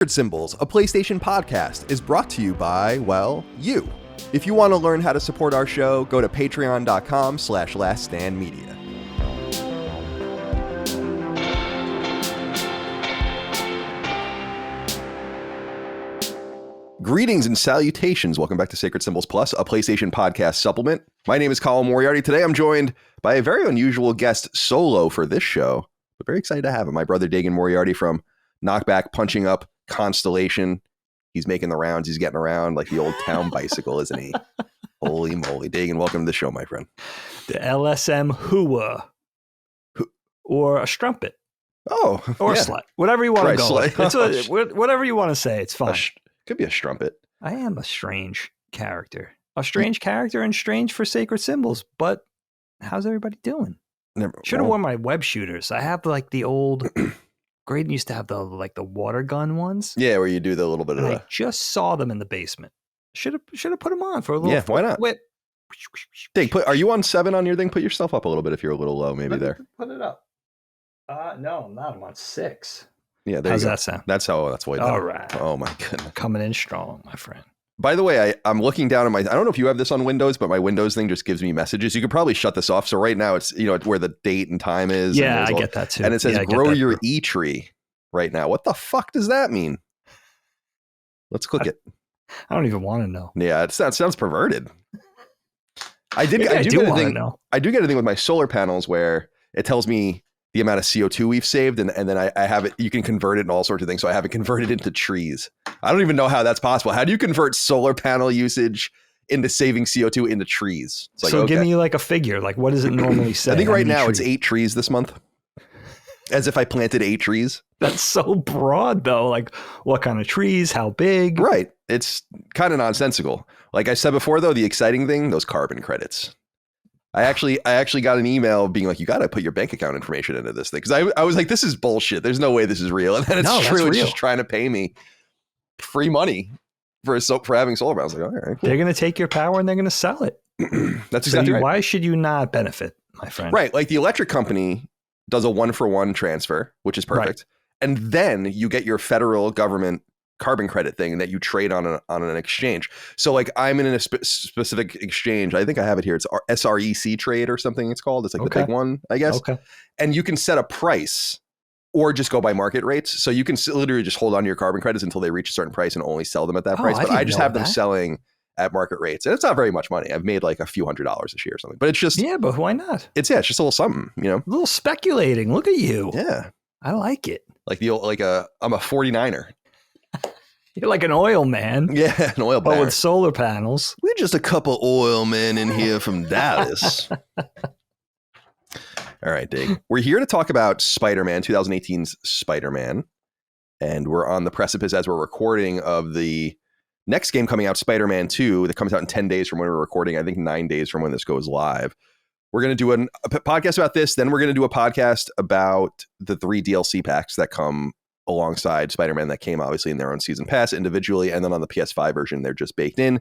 Symbols, a PlayStation podcast, is brought to you by, well, you. If you want to learn how to support our show, go to patreon.com/laststandmedia. Greetings and salutations. Welcome back to Sacred Symbols Plus, a PlayStation podcast supplement. My name is Colin Moriarty. Today I'm joined by a very unusual guest solo for this show, but very excited to have him. My brother Dagan Moriarty from Knockback Punching Up Constellation. He's making the rounds. He's getting around like the old town bicycle, isn't he? Holy moly. Dagan, welcome to the show, my friend. The LSM hooah. Or a strumpet. Oh. Or yeah. a slut. Whatever you want to go with. It's whatever you want to say. It's fine. Could be a strumpet. I am a strange character. A strange character and strange for Sacred Symbols. But how's everybody doing? Should have worn my web shooters. I have like the old... Graydon used to have the water gun ones. Yeah, where you do the little bit of I just saw them in the basement. Should have put them on for a little. Yeah, why not? Whip. Dig, are you on 7 on your thing? Put yourself up a little bit if you're a little low, maybe there. Put it up. No, I'm not. I'm on 6. Yeah, there how's you go. that sound? That's way better. All right. Oh my goodness. Coming in strong, my friend. By the way, I'm looking down at I don't know if you have this on Windows, but my Windows thing just gives me messages. You could probably shut this off. So right now it's, where the date and time is. Yeah, I get that too. And it says grow your E-tree right now. What the fuck does that mean? Let's click it. I don't even want to know. Yeah, that sounds perverted. I do get a thing with my solar panels where it tells me the amount of CO2 we've saved, and then I have it, you can convert it in all sorts of things. So I have it converted into trees. I don't even know how that's possible. How do you convert solar panel usage into saving CO2 into trees? It's like, so give me like a figure. Like what does it normally say? I think right now it's 8 trees this month. As if I planted 8 trees. That's so broad though. Like what kind of trees? How big? Right. It's kind of nonsensical. Like I said before though, the exciting thing, those carbon credits. I actually got an email being like, you got to put your bank account information into this thing. Because I was like, this is bullshit. There's no way this is real. And then it's true. It's just trying to pay me free money for having solar panels. I was like, all right, cool. They're going to take your power and they're going to sell it. That's exactly right. Why should you not benefit, my friend? Right. Like the electric company does a 1-for-1 transfer, which is perfect. Right. And then you get your federal government carbon credit thing that you trade on an exchange. So like I'm in a specific exchange. I think I have it here. It's SREC trade or something it's called. It's like the big one, I guess. Okay. And you can set a price or just go by market rates. So you can literally just hold on to your carbon credits until they reach a certain price and only sell them at that price. But I just have them selling at market rates. And it's not very much money. I've made like a few $100s this year or something. But it's just... Yeah, but why not? It's just a little something, A little speculating. Look at you. Yeah. I like it. Like I'm a 49er. You're like an oil man. Yeah, an oil man. But with solar panels. We're just a couple oil men in here from Dallas. All right, Dig. We're here to talk about Spider-Man, 2018's Spider-Man. And we're on the precipice as we're recording of the next game coming out, Spider-Man 2, that comes out in 10 days from when we're recording. I think 9 days from when this goes live. We're going to do a podcast about this. Then we're going to do a podcast about the 3 DLC packs that come alongside Spider-Man that came obviously in their own season pass individually. And then on the PS5 version, they're just baked in.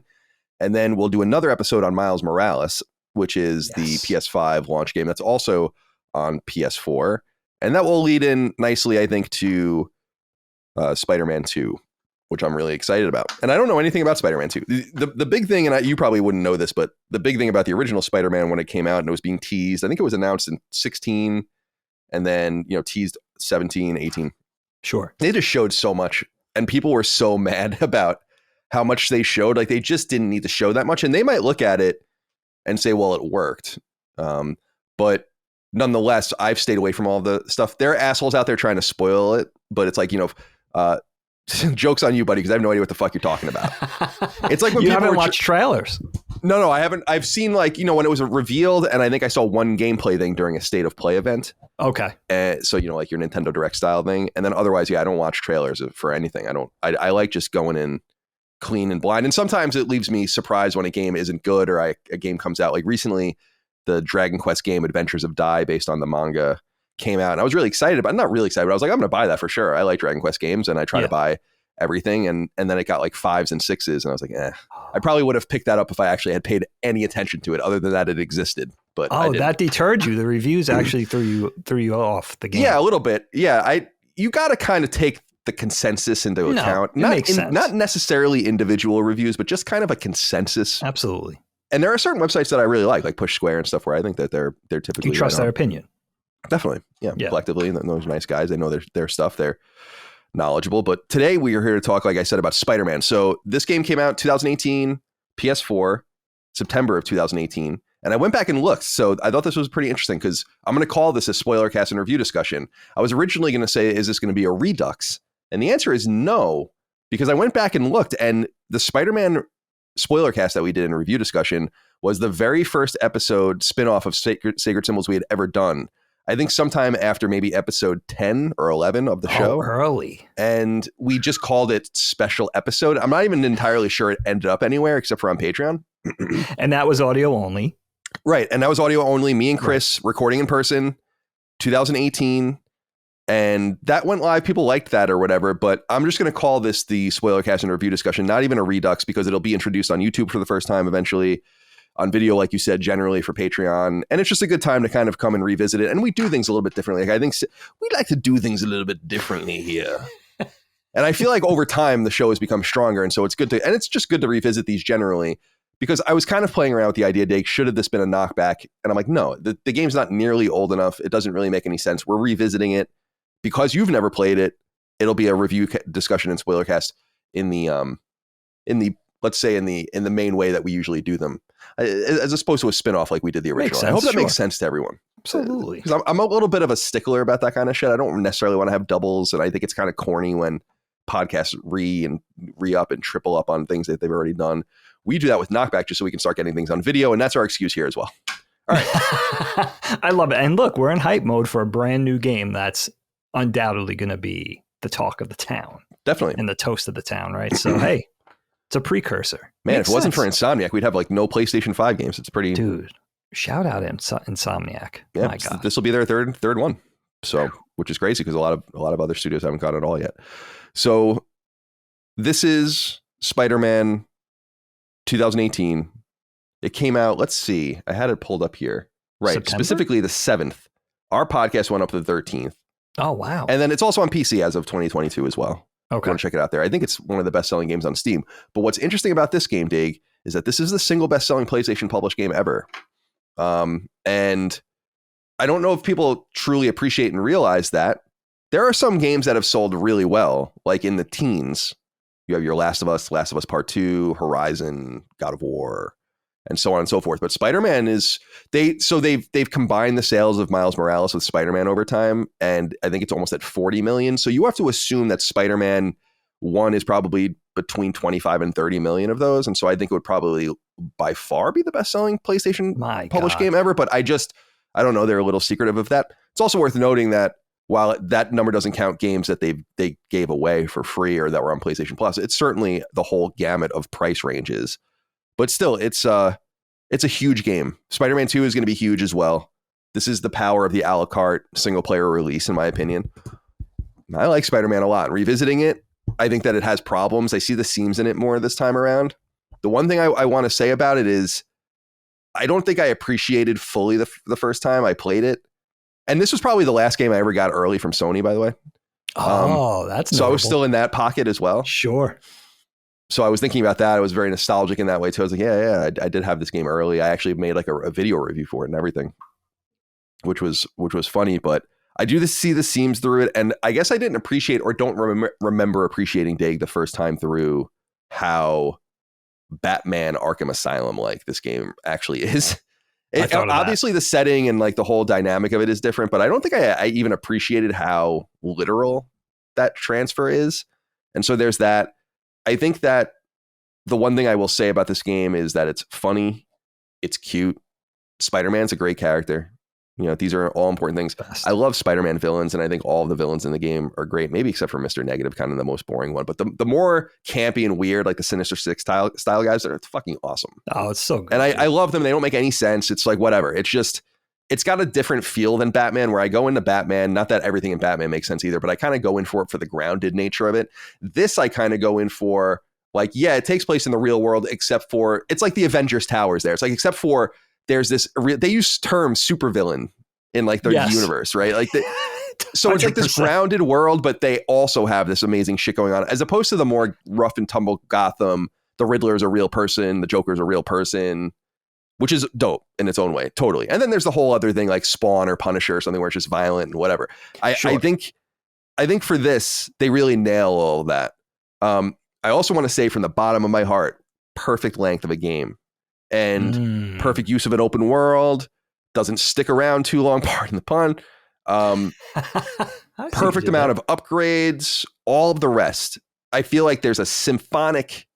And then we'll do another episode on Miles Morales, which is the PS5 launch game that's also on PS4. And that will lead in nicely, I think, to Spider-Man 2, which I'm really excited about. And I don't know anything about Spider-Man 2. The big thing, and you probably wouldn't know this, but the big thing about the original Spider-Man when it came out and it was being teased, I think it was announced in 16 and then, teased 17, 18. Sure. They just showed so much and people were so mad about how much they showed. Like they just didn't need to show that much. And they might look at it and say, well, it worked. But nonetheless, I've stayed away from all the stuff. There are assholes out there trying to spoil it, but it's like, joke's on you, buddy, because I have no idea what the fuck you're talking about. It's like when you haven't watched trailers. No, I haven't. I've seen when it was revealed, and I think I saw one gameplay thing during a State of Play event. Okay. So like your Nintendo Direct style thing, and then otherwise, I don't watch trailers for anything. I like just going in clean and blind, and sometimes it leaves me surprised when a game isn't good or a game comes out. Like recently, the Dragon Quest game Adventures of Dai, based on the manga, came out, and I was really excited about. Not really excited, but I was like, I'm going to buy that for sure. I like Dragon Quest games, and I try to buy everything, and then it got like 5s and 6s, and I was like, I probably would have picked that up if I actually had paid any attention to it, other than that it existed. But that deterred you. The reviews actually threw you off the game. Yeah, a little bit. Yeah, you got to kind of take the consensus into account. It makes sense. Not necessarily individual reviews, but just kind of a consensus. Absolutely. And there are certain websites that I really like Push Square and stuff, where I think that they're typically you trust their opinion. Definitely, yeah. Collectively, and those nice guys, they know their stuff. They're knowledgeable. But today we are here to talk, like I said, about Spider-Man. So this game came out 2018, PS4, September of 2018. And I went back and looked. So I thought this was pretty interesting because I'm going to call this a Spoilercast and review discussion. I was originally going to say, is this going to be a redux? And the answer is no, because I went back and looked, and the Spider-Man Spoilercast that we did in a review discussion was the very first episode spinoff of Sacred Symbols we had ever done. I think sometime after maybe episode 10 or 11 of the show. Early. And we just called it special episode. I'm not even entirely sure it ended up anywhere except for on Patreon. And that was audio only. Right. And that was audio only. Me and Chris recording in person, 2018. And that went live. People liked that or whatever. But I'm just going to call this the Spoilercast and review discussion, not even a redux, because it'll be introduced on YouTube for the first time eventually. On video, like you said, generally for Patreon. And it's just a good time to kind of come and revisit it. And we do things a little bit differently. Like I think we like to do things a little bit differently here. And I feel like over time, the show has become stronger. And so it's good and it's just good to revisit these generally, because I was kind of playing around with the idea, Dave, should have this been a knockback? And I'm like, no, the game's not nearly old enough. It doesn't really make any sense. We're revisiting it because you've never played it. It'll be a review discussion and Spoilercast in the let's say in the main way that we usually do them, as opposed to a spinoff like we did the original. I hope that makes sense to everyone. Absolutely. Because I'm a little bit of a stickler about that kind of shit. I don't necessarily want to have doubles, and I think it's kind of corny when podcasts re-up and triple up on things that they've already done. We do that with Knockback just so we can start getting things on video, and that's our excuse here as well. All right. I love it. And look, we're in hype mode for a brand new game that's undoubtedly going to be the talk of the town. Definitely. And the toast of the town, right? So, hey. It's a precursor. Man, if it wasn't for Insomniac, we'd have like no PlayStation 5 games. It's pretty... Dude, shout out Insomniac. Yeah, my God. This will be their third one. So, which is crazy because a lot of other studios haven't got it all yet. So, this is Spider-Man 2018. It came out, let's see. I had it pulled up here. Right, September? Specifically the 7th. Our podcast went up the 13th. Oh, wow. And then it's also on PC as of 2022 as well. Okay. Want to check it out there. I think it's one of the best-selling games on Steam. But what's interesting about this game, Dig, is that this is the single best-selling PlayStation published game ever. And I don't know if people truly appreciate and realize that. There are some games that have sold really well, like in the teens. You have your Last of Us Part 2, Horizon, God of War, and so on and so forth. But Spider-Man is they've combined the sales of Miles Morales with Spider-Man over time, and I think it's almost at 40 million. So you have to assume that Spider-Man 1 is probably between 25 and 30 million of those, and so I think it would probably by far be the best-selling PlayStation published game ever. But I don't know. They're a little secretive of that. It's also worth noting that while that number doesn't count games that they gave away for free or that were on PlayStation Plus, it's certainly the whole gamut of price ranges. But still, it's a huge game. Spider-Man 2 is going to be huge as well. This is the power of the a la carte single player release, in my opinion. I like Spider-Man a lot. Revisiting it, I think that it has problems. I see the seams in it more this time around. The one thing I want to say about it is I don't think I appreciated fully the first time I played it. And this was probably the last game I ever got early from Sony, by the way. Oh, that's notable. So I was still in that pocket as well. Sure. So I was thinking about that. I was very nostalgic in that way too. I was like, yeah, I did have this game early. I actually made like a video review for it and everything, which was funny. But I do see the seams through it, and I guess I didn't appreciate or don't remember appreciating Dig the first time through how Batman Arkham Asylum like this game actually is. Obviously, the setting and like the whole dynamic of it is different, but I don't think I even appreciated how literal that transfer is. And so there's that. I think that the one thing I will say about this game is that it's funny, it's cute. Spider-Man's a great character. You know, these are all important things. Best. I love Spider-Man villains, and I think all of the villains in the game are great, maybe except for Mr. Negative, kind of the most boring one. But the more campy and weird, like the Sinister Six style guys, are fucking awesome. Oh, it's so good. And I love them. They don't make any sense. It's like, whatever. It's just, it's got a different feel than Batman, where I go into Batman, not that everything in Batman makes sense either, but I kind of go in for it for the grounded nature of it. This I kind of go in for, like, yeah, it takes place in the real world, except for, it's like the Avengers Towers there. It's like, except for there's this, they use term supervillain in like their universe, right? Like So it's like this 100%. grounded world, but they also have this amazing shit going on, as opposed to the more rough and tumble Gotham. The Riddler is a real person. The Joker is a real person, which is dope in its own way. Totally. And then there's the whole other thing like Spawn or Punisher or something where it's just violent and whatever. I think for this, they really nail all of that. I also want to say from the bottom of my heart, perfect length of a game and perfect use of an open world. Doesn't stick around too long, pardon the pun. Perfect amount of upgrades, all of the rest. I feel like there's a symphonic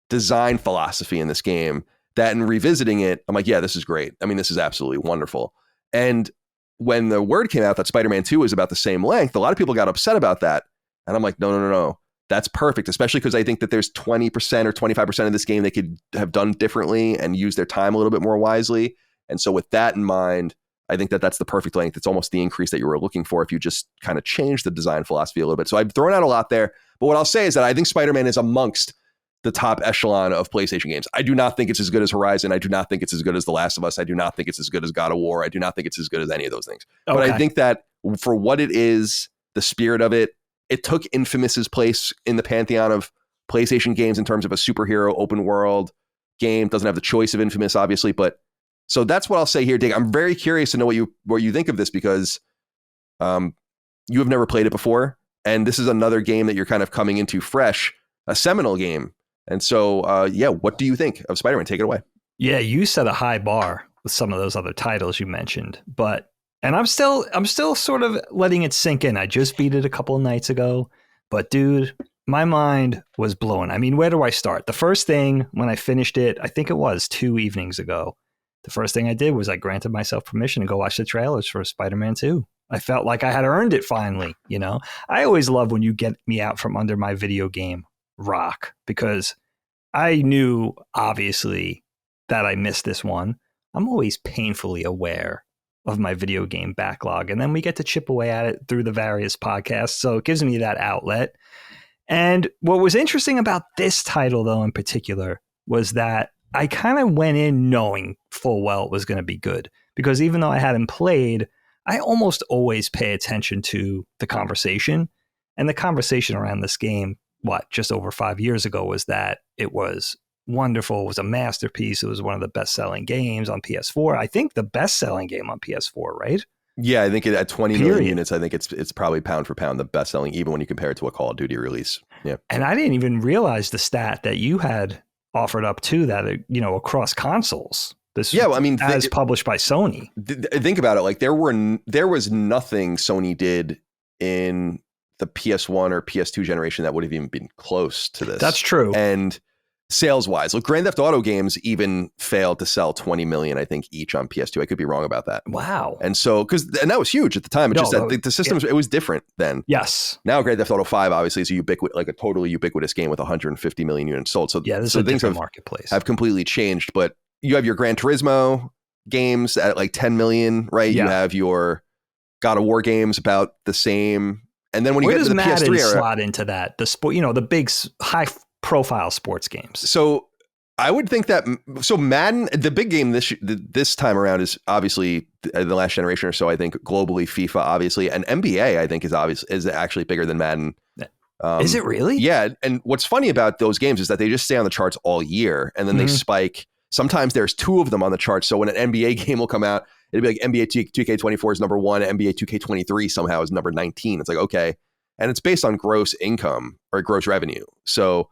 design philosophy in this game that in revisiting it, I'm like, yeah, this is great. I mean, this is absolutely wonderful. And when the word came out that Spider-Man 2 is about the same length, a lot of people got upset about that. And I'm like, no. That's perfect, especially because I think that there's 20% or 25% of this game they could have done differently and use their time a little bit more wisely. And so with that in mind, I think that that's the perfect length. It's almost the increase that you were looking for if you just kind of change the design philosophy a little bit. So I've thrown out a lot there. But what I'll say is that I think Spider-Man is amongst the top echelon of PlayStation games. I do not think it's as good as Horizon. I do not think it's as good as The Last of Us. I do not think it's as good as God of War. I do not think it's as good as any of those things. Okay. But I think that for what it is, the spirit of it, it took Infamous's place in the pantheon of PlayStation games in terms of a superhero open world game. Doesn't have the choice of Infamous, obviously, but so that's what I'll say here, Dig. I'm very curious to know what you think of this because you have never played it before, and this is another game that you're kind of coming into fresh, a seminal game. And so, what do you think of Spider-Man? Take it away. Yeah, you set a high bar with some of those other titles you mentioned, and I'm still sort of letting it sink in. I just beat it a couple of nights ago, but dude, my mind was blown. I mean, where do I start? The first thing when I finished it, I think it was 2 evenings ago. The first thing I did was I granted myself permission to go watch the trailers for Spider-Man 2. I felt like I had earned it finally, you know? I always love when you get me out from under my video game rock because I knew, obviously, that I missed this one. I'm always painfully aware of my video game backlog, and then we get to chip away at it through the various podcasts, so it gives me that outlet. And what was interesting about this title, though, in particular, was that I kind of went in knowing full well it was going to be good because even though I hadn't played, I almost always pay attention to the conversation. And the conversation around this game, just over 5 years ago, was that it was wonderful. It was a masterpiece. It was one of the best-selling games on PS4. I think the best-selling game on PS4, right? Yeah, I think at 20 million units, I think it's probably pound for pound the best-selling, even when you compare it to a Call of Duty release. Yeah. And I didn't even realize the stat that you had offered up too, that across consoles. As published by Sony. Think about it. Like there was nothing Sony did in the PS1 or PS2 generation that would have even been close to this. That's true. And sales wise, look, Grand Theft Auto games even failed to sell 20 million, I think, each on PS2. I could be wrong about that. Wow. And so, and that was huge at the time. The systems, it was different then. Yes. Now Grand Theft Auto 5 obviously is a totally ubiquitous game with 150 million units sold. So yeah, this is a different marketplace. Have completely changed. But you have your Gran Turismo games at like 10 million, right? Yeah. You have your God of War games about the same. And then when you get to the Madden PS3 era, slot into that, the sport, the big high profile sports games. So I would think that Madden, the big game this time around is obviously the last generation or so. I think globally FIFA, obviously, and NBA I think is actually bigger than Madden. Is it really? Yeah. And what's funny about those games is that they just stay on the charts all year, and then they spike. Sometimes there's two of them on the charts. So when an NBA game will come out, it'll be like NBA 2K24 is number 1, NBA 2K23 somehow is number 19. It's like, okay, and it's based on gross income or gross revenue. So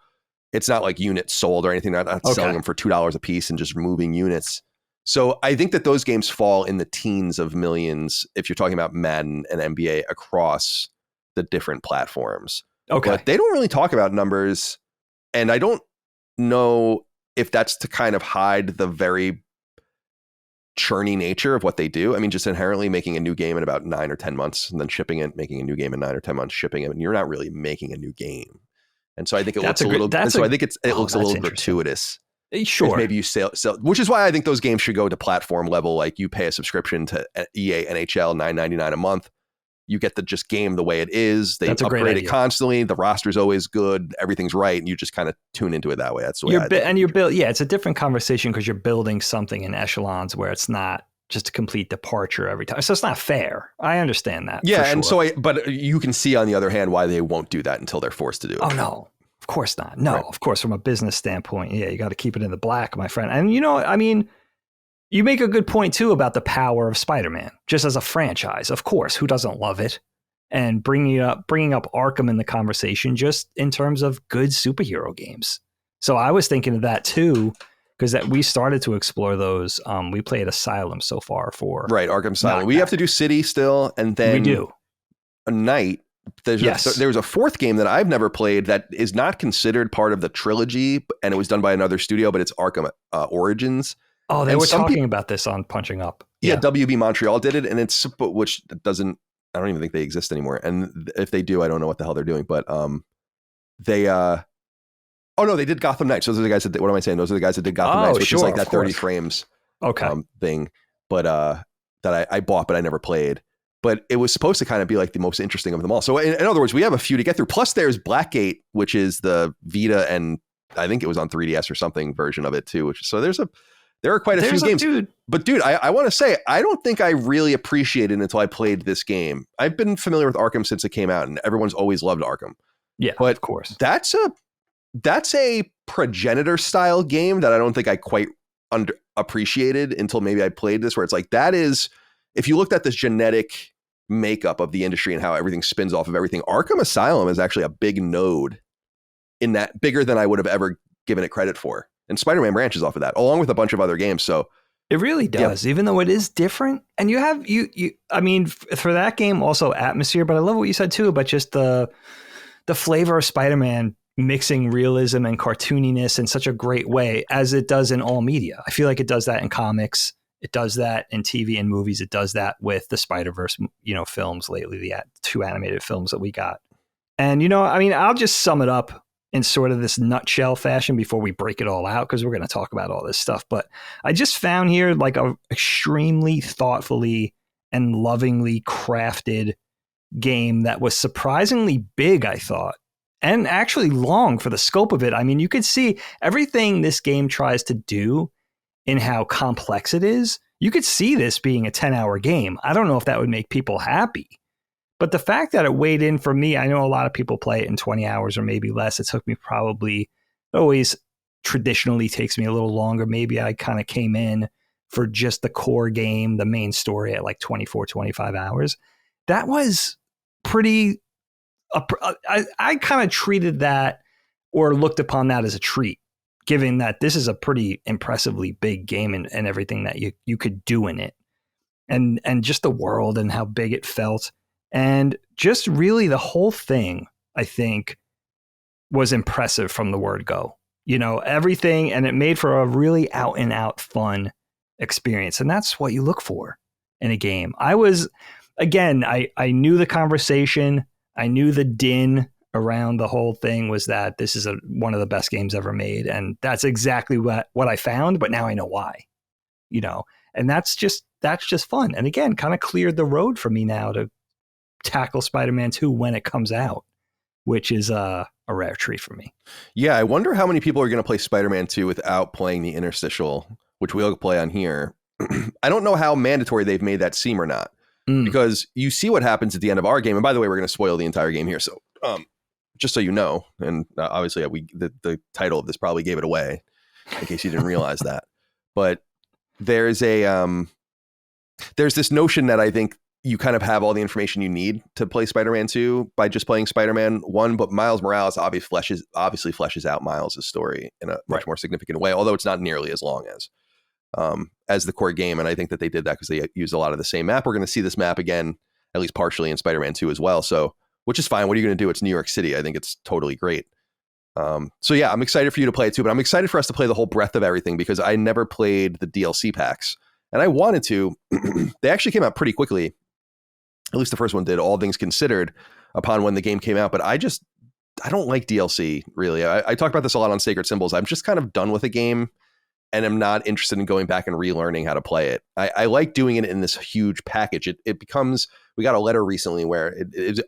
it's not like units sold or anything. Not selling them for $2 a piece and just moving units. So I think that those games fall in the teens of millions if you're talking about Madden and NBA across the different platforms. Okay. But they don't really talk about numbers. And I don't know if that's to kind of hide the very churny nature of what they do. I mean, just inherently making a new game in about 9 or 10 months and then shipping it, making a new game in 9 or 10 months, shipping it. And you're not really making a new game. And so I think it looks a little gratuitous. Sure. Maybe you sell, which is why I think those games should go to platform level. Like you pay a subscription to EA NHL $9.99 a month. You get the just game the way it is. They upgrade it constantly. The roster's always good. Everything's right. And you just kind of tune into it that way. That's the way it's a different conversation because you're building something in echelons where it's not just a complete departure every time. So it's not fair. I understand that. Yeah, for and sure. but you can see on the other hand why they won't do that until they're forced to do it. Oh no, of course not. No, Right. of course, from a business standpoint, yeah, you got to keep it in the black, my friend. And I mean, you make a good point too about the power of Spider-Man, just as a franchise. Of course, who doesn't love it? And bringing up Arkham in the conversation, just in terms of good superhero games. So I was thinking of that too, because that we started to explore those. We played Asylum so far for right, Arkham Asylum. We have to do City still, and then we do a night. There was a fourth game that I've never played that is not considered part of the trilogy, and it was done by another studio, but it's Arkham Origins. Oh, they were talking about this on Punching Up. Yeah, WB Montreal did it, and which doesn't. I don't even think they exist anymore. And if they do, I don't know what the hell they're doing. But they oh no, they did Gotham Knights. Those are the guys that what am I saying? Those are the guys that did Gotham Knights, which is like that 30 frames thing. But that I bought, but I never played. But it was supposed to kind of be like the most interesting of them all. So in other words, we have a few to get through. Plus there's Blackgate, which is the Vita and I think it was on 3DS or something version of it too. There are quite a few games. Dude. But dude, I want to say, I don't think I really appreciated it until I played this game. I've been familiar with Arkham since it came out, and everyone's always loved Arkham. Yeah, but of course. That's a progenitor style game that I don't think I quite appreciated until maybe I played this, where it's like, that is, if you looked at this genetic makeup of the industry and how everything spins off of everything, Arkham Asylum is actually a big node in that, bigger than I would have ever given it credit for. And Spider-Man branches off of that, along with a bunch of other games. So it really does, even though it is different. And you have I mean, for that game, also atmosphere. But I love what you said too about just the flavor of Spider-Man mixing realism and cartooniness in such a great way, as it does in all media. I feel like it does that in comics. It does that in TV and movies. It does that with the Spider-Verse, films lately, the 2 animated films that we got. And I mean, I'll just sum it up in sort of this nutshell fashion before we break it all out, because we're going to talk about all this stuff. But I just found here like a extremely thoughtfully and lovingly crafted game that was surprisingly big, I thought, and actually long for the scope of it. I mean, you could see everything this game tries to do in how complex it is. You could see this being a 10-hour game. I don't know if that would make people happy. But the fact that it weighed in for me, I know a lot of people play it in 20 hours or maybe less. It took me always traditionally takes me a little longer. Maybe I kind of came in for just the core game, the main story at like 24, 25 hours. That was pretty, I kind of treated that or looked upon that as a treat, given that this is a pretty impressively big game and everything that you could do in it. And just the world and how big it felt. And just really the whole thing, I think, was impressive from the word go. Everything, and it made for a really out and out fun experience. And that's what you look for in a game. I knew the conversation. I knew the din around the whole thing was that this is one of the best games ever made. And that's exactly what I found. But now I know why, and that's just fun. And again, kind of cleared the road for me now to tackle Spider-Man 2 when it comes out, which is a rare treat for me. Yeah, I wonder how many people are going to play Spider-Man 2 without playing the interstitial, which we'll play on here. I don't know how mandatory they've made that seem or not, because you see what happens at the end of our game. And by the way, we're going to spoil the entire game here. So just so you know, and obviously the title of this probably gave it away in case you didn't realize that. But there's this notion that I think you kind of have all the information you need to play Spider-Man 2 by just playing Spider-Man 1, but Miles Morales obviously fleshes out Miles' story in a much more significant way, although it's not nearly as long as the core game. And I think that they did that because they used a lot of the same map. We're going to see this map again, at least partially in Spider-Man 2 as well. So, which is fine. What are you going to do? It's New York City. I think it's totally great. So yeah, I'm excited for you to play it too, but I'm excited for us to play the whole breadth of everything because I never played the DLC packs and I wanted to. They actually came out pretty quickly. At least the first one did, all things considered, upon when the game came out. But I don't like DLC, really. I talk about this a lot on Sacred Symbols. I'm just kind of done with a game and I'm not interested in going back and relearning how to play it. I like doing it in this huge package. It becomes, we got a letter recently where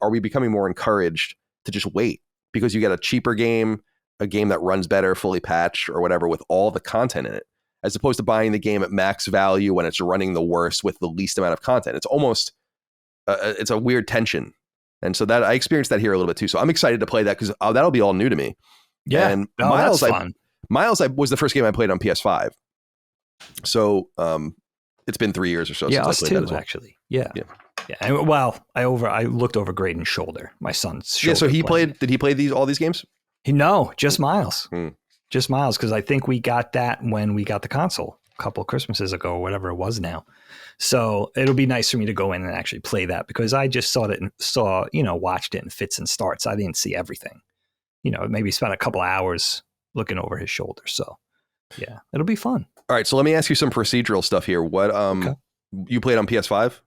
are we becoming more encouraged to just wait because you get a cheaper game, a game that runs better, fully patched or whatever with all the content in it, as opposed to buying the game at max value when it's running the worst with the least amount of content. It's almost it's a weird tension. And so that I experienced that here a little bit too. So I'm excited to play that because that'll be all new to me. Yeah. And Miles, that's fun. Miles was the first game I played on PS5. So it's been 3 years or so since us I played too, that as well. Actually. Yeah. And, I looked over Graydon's shoulder, my son's shoulder. Yeah, so did he play all these games? No, just Miles. Just Miles, because I think we got that when we got the console a couple of Christmases ago or whatever it was now. So it'll be nice for me to go in and actually play that because I just watched it in fits and starts. I didn't see everything. Maybe spent a couple hours looking over his shoulder. So yeah, it'll be fun. All right, so let me ask you some procedural stuff here. What you played on PS5?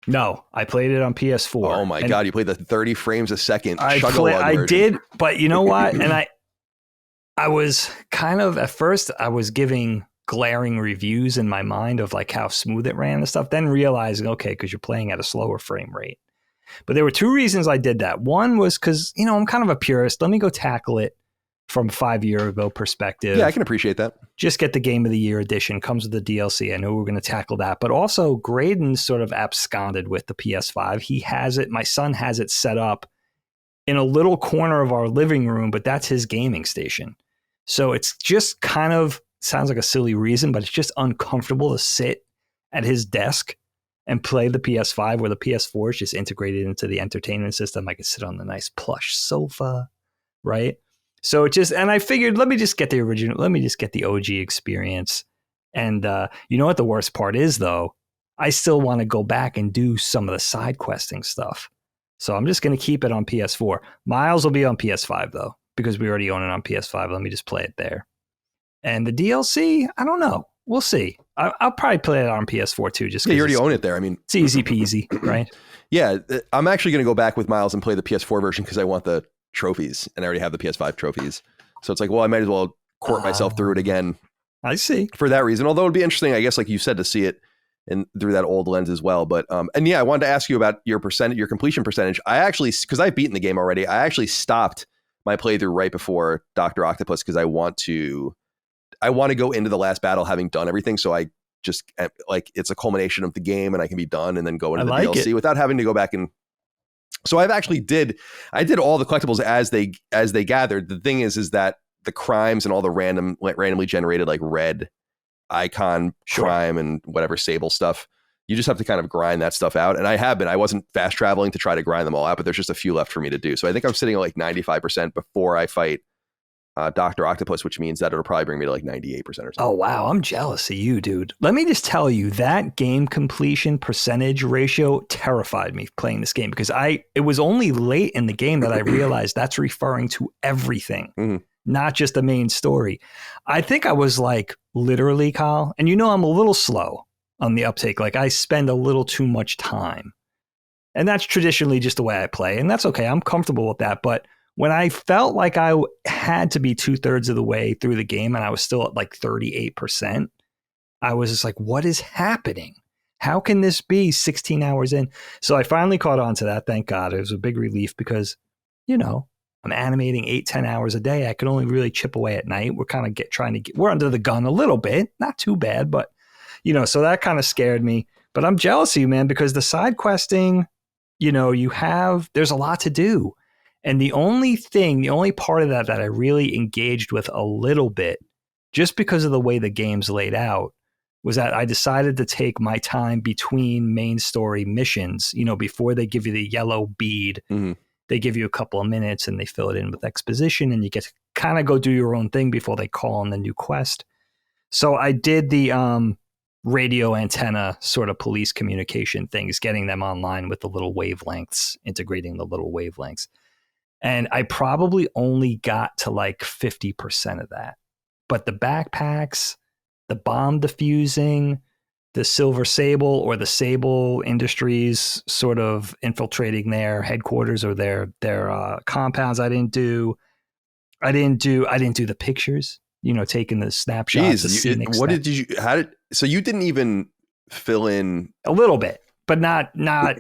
No, I played it on PS4. Oh my God, you played the 30 frames a second. I did, but you know what? And I was kind of, at first I was giving glaring reviews in my mind of like how smooth it ran and stuff, then realizing, okay, because you're playing at a slower frame rate. But there were two reasons I did that. One was because, I'm kind of a purist. Let me go tackle it from 5 year ago perspective. Yeah, I can appreciate that. Just get the Game of the Year edition. Comes with the DLC. I know we're going to tackle that. But also, Graydon sort of absconded with the PS5. He has it. My son has it set up in a little corner of our living room, but that's his gaming station. So it's just kind of, sounds like a silly reason, but it's just uncomfortable to sit at his desk and play the PS5 where the PS4 is just integrated into the entertainment system. I could sit on the nice plush sofa, right? So it just, and I figured, let me just get the OG experience. And you know what the worst part is though? I still want to go back and do some of the side questing stuff. So I'm just going to keep it on PS4. Miles will be on PS5 though, because we already own it on PS5. Let me just play it there. And the DLC, I don't know. We'll see. I'll probably play it on PS4 too. Just you already own it there. I mean, it's easy peasy, right? Yeah, I'm actually going to go back with Miles and play the PS4 version because I want the trophies, and I already have the PS5 trophies. So it's like, well, I might as well court myself through it again. I see. For that reason, although it'd be interesting, I guess, like you said, to see it and through that old lens as well. But and yeah, I wanted to ask you about your completion percentage. I actually, because I've beaten the game already, I actually stopped my playthrough right before Dr. Octopus because I want to go into the last battle having done everything. So I just it's a culmination of the game and I can be done and then go into the DLC without having to go back and. So I did all the collectibles as they gathered. The thing is that the crimes and all the randomly generated like red icon crime and whatever Sable stuff, you just have to kind of grind that stuff out. And I wasn't fast traveling to try to grind them all out, but there's just a few left for me to do. So I think I'm sitting at like 95% before I fight Dr. Octopus, which means that it'll probably bring me to like 98% or something. Oh, wow. I'm jealous of you, dude. Let me just tell you, that game completion percentage ratio terrified me playing this game because it was only late in the game that I realized that's referring to everything, not just the main story. I think I was like literally, Kyle, and I'm a little slow on the uptake. Like I spend a little too much time. And that's traditionally just the way I play. And that's okay. I'm comfortable with that. But when I felt like I had to be 2/3 of the way through the game and I was still at like 38%, I was just like, what is happening? How can this be 16 hours in? So I finally caught on to that. Thank God. It was a big relief because, I'm animating 8-10 hours a day. I can only really chip away at night. We're kind of we're under the gun a little bit, not too bad, but so that kind of scared me. But I'm jealous of you, man, because the side questing, there's a lot to do. And the only part of that I really engaged with a little bit, just because of the way the game's laid out, was that I decided to take my time between main story missions, before they give you the yellow bead. Mm-hmm. They give you a couple of minutes and they fill it in with exposition and you get to kind of go do your own thing before they call on the new quest. So I did the radio antenna sort of police communication things, getting them online with the little wavelengths, integrating the little wavelengths. And I probably only got to like 50% of that. But the backpacks, the bomb defusing, the Silver Sable or the Sable Industries sort of infiltrating their headquarters or their compounds, I didn't do the pictures, taking the snapshots. Jeez, so you didn't even fill in a little bit, but not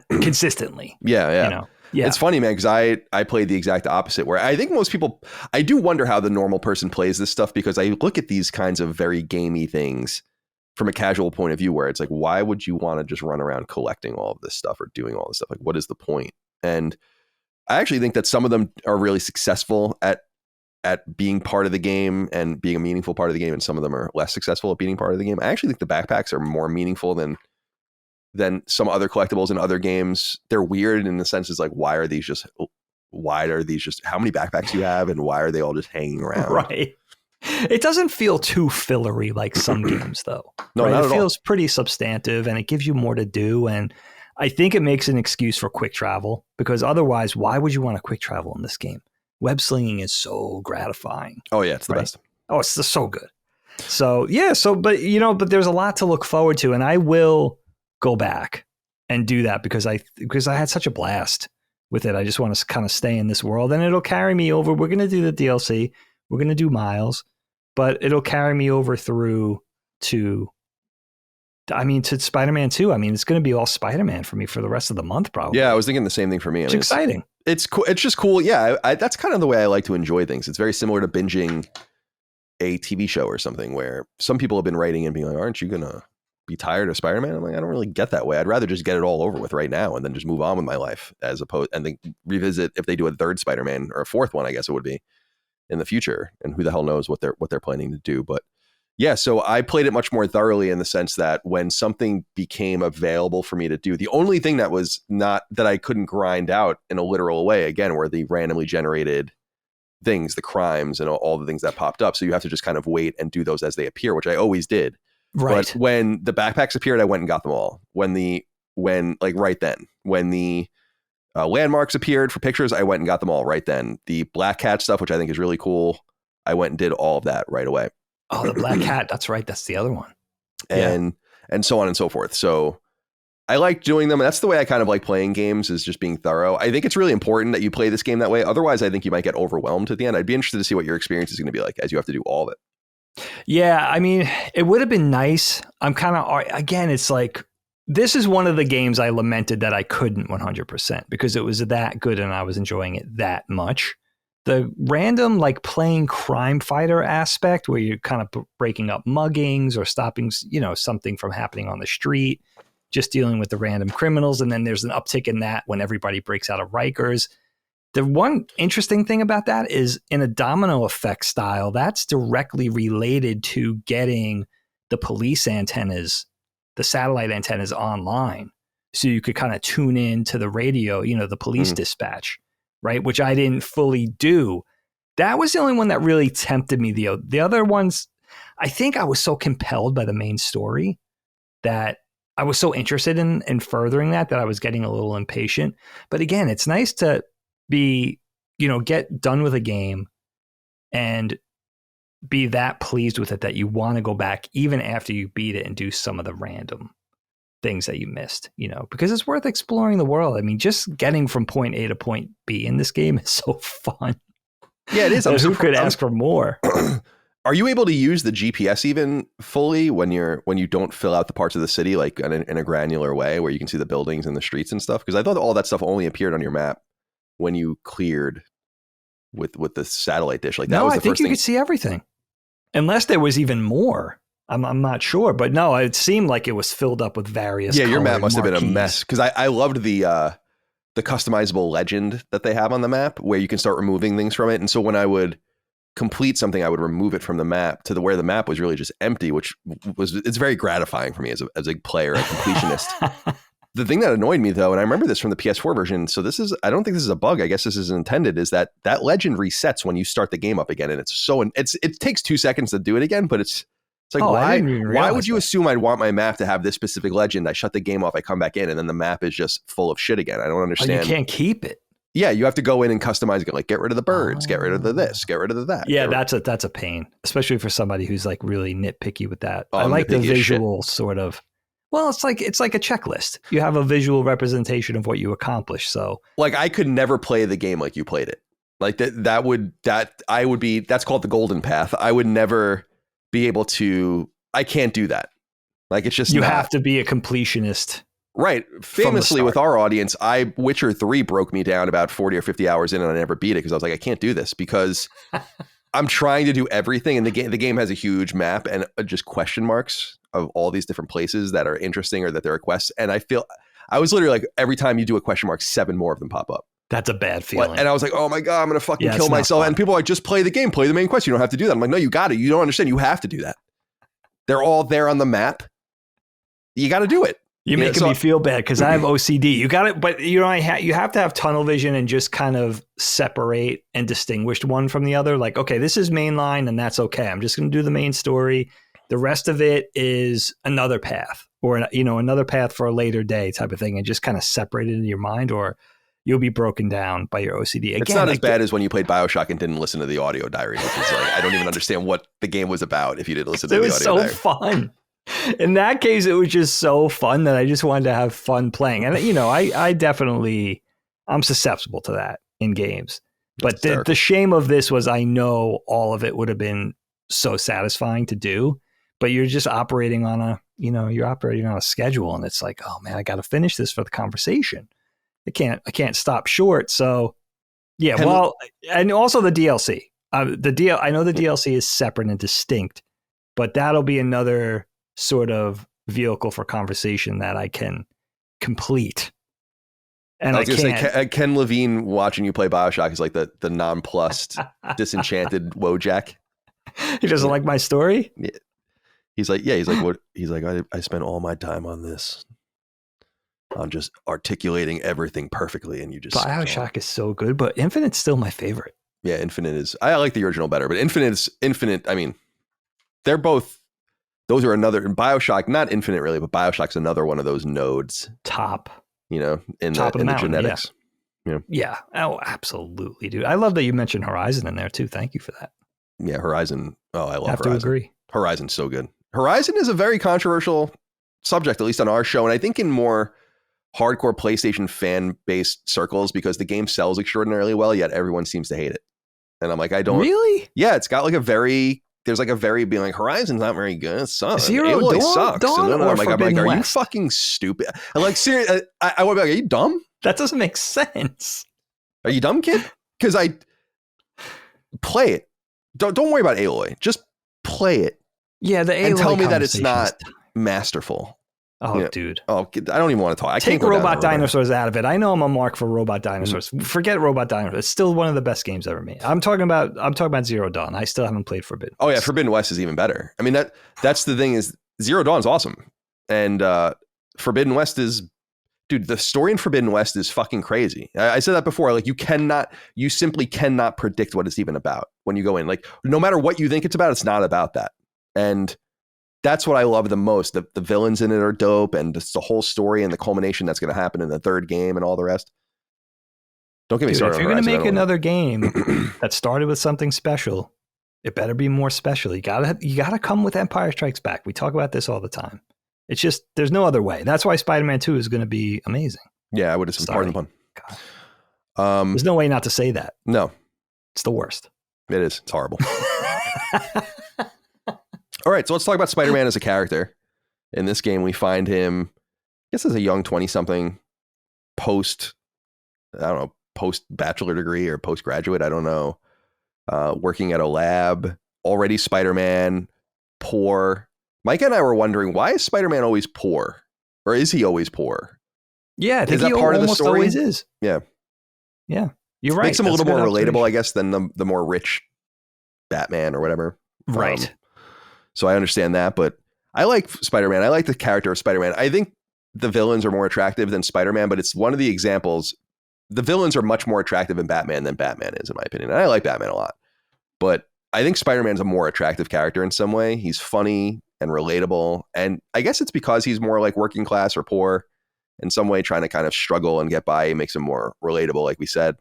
consistently. Yeah. Yeah. It's funny, man, because I played the exact opposite, where I think most people, I do wonder how the normal person plays this stuff, because I look at these kinds of very gamey things from a casual point of view, where it's like, why would you want to just run around collecting all of this stuff or doing all this stuff? Like, what is the point? And I actually think that some of them are really successful at being part of the game and being a meaningful part of the game, and some of them are less successful at being part of the game. I actually think the backpacks are more meaningful than some other collectibles in other games. They're weird in the sense is like, why are these just how many backpacks do you have, and why are they all just hanging around? Right. It doesn't feel too fillery like some games, though. No, right? not It at all. feels pretty substantive, and it gives you more to do. And I think it makes an excuse for quick travel, because otherwise, why would you want to quick travel in this game? Web slinging is so gratifying. Oh yeah, it's the right? best. Oh, it's just so good. So yeah, but there's a lot to look forward to, and I will go back and do that because I had such a blast with it. I just want to kind of stay in this world, and it'll carry me over. We're going to do the DLC. We're going to do Miles, but it'll carry me over through to Spider-Man 2. I mean, it's going to be all Spider-Man for me for the rest of the month, probably. Yeah, I was thinking the same thing for me. It's exciting. It's cool. It's just cool. Yeah, that's kind of the way I like to enjoy things. It's very similar to binging a TV show or something, where some people have been writing and being like, aren't you going to be tired of Spider-Man? I'm like, I don't really get that way. I'd rather just get it all over with right now and then just move on with my life, as opposed, and then revisit if they do a third Spider-Man, or a fourth one, I guess it would be, in the future. And who the hell knows what they're planning to do. But yeah, so I played it much more thoroughly in the sense that when something became available for me to do, the only thing that was not that I couldn't grind out in a literal way, again, were the randomly generated things, the crimes and all the things that popped up. So you have to just kind of wait and do those as they appear, which I always did. Right. But when the backpacks appeared, I went and got them all. When the landmarks appeared for pictures, I went and got them all right then. The Black Cat stuff, which I think is really cool, I went and did all of that right away. Oh, the Black Cat. That's right. That's the other one. And so on and so forth. So I like doing them. And that's the way I kind of like playing games, is just being thorough. I think it's really important that you play this game that way. Otherwise, I think you might get overwhelmed at the end. I'd be interested to see what your experience is going to be like as you have to do all of it. Yeah, I mean, it would have been nice. I'm kind of, again, it's like, this is one of the games I lamented that I couldn't 100% because it was that good and I was enjoying it that much. The random, like, playing crime fighter aspect where you're kind of breaking up muggings or stopping, something from happening on the street, just dealing with the random criminals. And then there's an uptick in that when everybody breaks out of Rikers. The one interesting thing about that is, in a domino effect style, that's directly related to getting the police antennas, the satellite antennas online. So you could kind of tune in to the radio, the police dispatch, right? Which I didn't fully do. That was the only one that really tempted me. The other ones, I think I was so compelled by the main story that I was so interested in furthering that I was getting a little impatient. But again, it's nice to be, get done with a game and be that pleased with it that you want to go back even after you beat it and do some of the random things that you missed, because it's worth exploring the world. I mean, just getting from point A to point B in this game is so fun. Yeah, it is. Who could ask for more? Are you able to use the GPS even fully when you don't fill out the parts of the city, like in a granular way where you can see the buildings and the streets and stuff? Because I thought all that stuff only appeared on your map when you cleared with the satellite dish. Like that no, was the I think first you thing. could see everything, unless there was even more. I'm not sure, but no, it seemed like it was filled up with various. Yeah, your map must have been a marquees. mess, because I loved the customizable legend that they have on the map where you can start removing things from it. And so when I would complete something, I would remove it from the map to where the map was really just empty, which it's very gratifying for me as a player, a completionist. The thing that annoyed me though, and I remember this from the PS4 version, so I don't think this is a bug, I guess this is intended, is that legend resets when you start the game up again, and it takes 2 seconds to do it again, but it's like, why would you assume I'd want my map to have this specific legend? I shut the game off, I come back in, and then the map is just full of shit again. I don't understand. You can't keep it. Yeah, you have to go in and customize it, like get rid of the birds, get rid of the this, get rid of the that. Yeah, that's a pain, especially for somebody who's like really nitpicky with that. Oh, I like the visual sort of. Well, it's like a checklist. You have a visual representation of what you accomplished. So, like, I could never play the game like you played it. Like that's called the golden path. I would never be able to. I can't do that. Like, it's just you have to be a completionist Right. Famously with our audience, Witcher 3 broke me down about 40 or 50 hours in and I never beat it because I was like, I can't do this because I'm trying to do everything. And the game has a huge map and just question marks of all these different places that are interesting or that there are quests. And I was literally like, every time you do a question mark, 7 more of them pop up. That's a bad feeling. And I was like, oh my God, I'm going to fucking kill myself. And people are like, just play the game, play the main quest. You don't have to do that. I'm like, no, you got it. You don't understand. You have to do that. They're all there on the map. You got to do it. You're making me feel bad because I have OCD. You got it, but you have to have tunnel vision and just kind of separate and distinguish one from the other. Like, okay, this is mainline, and that's okay. I'm just going to do the main story. The rest of it is another path, or another path for a later day type of thing, and just kind of separate it in your mind, or you'll be broken down by your OCD. Again, it's not as bad as when you played BioShock and didn't listen to the audio diary, which is like I don't even understand what the game was about if you didn't listen to the audio diary. It was so fun. In that case, it was just so fun that I just wanted to have fun playing. And, I'm susceptible to that in games. But the shame of this was I know all of it would have been so satisfying to do, but you're just operating on a schedule. And it's like, oh man, I got to finish this for the conversation. I can't stop short. So yeah, and also the DLC. I know the DLC is separate and distinct, but that'll be another sort of vehicle for conversation that I can complete. And I was going to say, Ken Levine watching you play BioShock is like the nonplussed, disenchanted Wojak. He doesn't like my story? Yeah. He's like, what? He's like, I spent all my time on this. I'm just articulating everything perfectly. And you just... BioShock is so good, but Infinite's still my favorite. Yeah, Infinite is... I like the original better, but Infinite, I mean, they're both... Those are another... BioShock, not Infinite really, but BioShock's another one of those nodes. Top. In the mountain, genetics. Yeah. Oh, absolutely, dude. I love that you mentioned Horizon in there too. Thank you for that. Yeah, Horizon. Oh, I love Have Horizon. To agree. Horizon's so good. Horizon is a very controversial subject, at least on our show, and I think in more hardcore PlayStation fan-based circles because the game sells extraordinarily well, yet everyone seems to hate it. And I'm like, I don't... Really? Yeah, it's got like a very... There's like a very being like, Horizon's not very good. It sucks. Zero Aloy Dawn, sucks. I'm like, are you fucking stupid? I'm like, seriously, I want to be like, are you dumb? That doesn't make sense. Are you dumb, kid? Because I play it. Don't worry about Aloy. Just play it. Yeah, the Aloy and tell me that it's not masterful. Oh, dude. Oh, I don't even want to talk. Take robot dinosaurs out of it. I know I'm a mark for robot dinosaurs. Forget robot dinosaurs. It's still one of the best games ever made. I'm talking about Zero Dawn. I still haven't played Forbidden. Oh yeah, Forbidden West is even better. I mean that's the thing is Zero Dawn's awesome, and Forbidden West is, dude. The story in Forbidden West is fucking crazy. I said that before. Like you simply cannot predict what it's even about when you go in. Like no matter what you think it's not about that. And that's what I love the most. The villains in it are dope, and it's the whole story and the culmination that's going to happen in the third game and all the rest. Don't get me started. If you're going to make another game that started with something special, it better be more special. You gotta come with Empire Strikes Back. We talk about this all the time. It's just there's no other way. That's why Spider-Man 2 is going to be amazing. Yeah, I would have said pardon the pun. There's no way not to say that. No, it's the worst. It is. It's horrible. All right, so let's talk about Spider-Man as a character. In this game, we find him, I guess, as a young 20-something post-bachelor degree or postgraduate, I don't know, working at a lab, already Spider-Man, poor. Mike and I were wondering, why is Spider-Man always poor? Or is he always poor? Yeah, I think is that part of the story? Always is. Yeah. Yeah, you're right. Makes him a little more relatable, I guess, than the more rich Batman or whatever. Right. So I understand that, but I like Spider-Man. I like the character of Spider-Man. I think the villains are more attractive than Spider-Man, but it's one of the examples. The villains are much more attractive in Batman than Batman is, in my opinion. And I like Batman a lot, but I think Spider-Man's a more attractive character in some way. He's funny and relatable. And I guess it's because he's more like working class or poor in some way, trying to kind of struggle and get by. It makes him more relatable, like we said.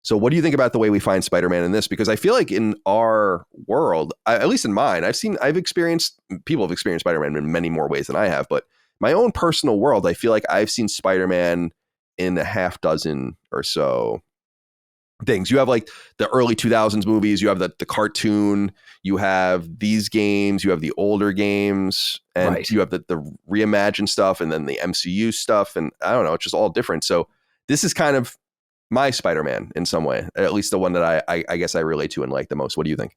So what do you think about the way we find Spider-Man in this? Because I feel like in our world, at least in mine, people have experienced Spider-Man in many more ways than I have, but my own personal world, I feel like I've seen Spider-Man in a half dozen or so things. You have like the early 2000s movies, you have the cartoon, you have these games, you have the older games, and Right. you have the reimagined stuff, and then the MCU stuff, and I don't know, it's just all different. So this is kind of my Spider-Man in some way, at least the one that I guess I relate to and like the most. What do you think?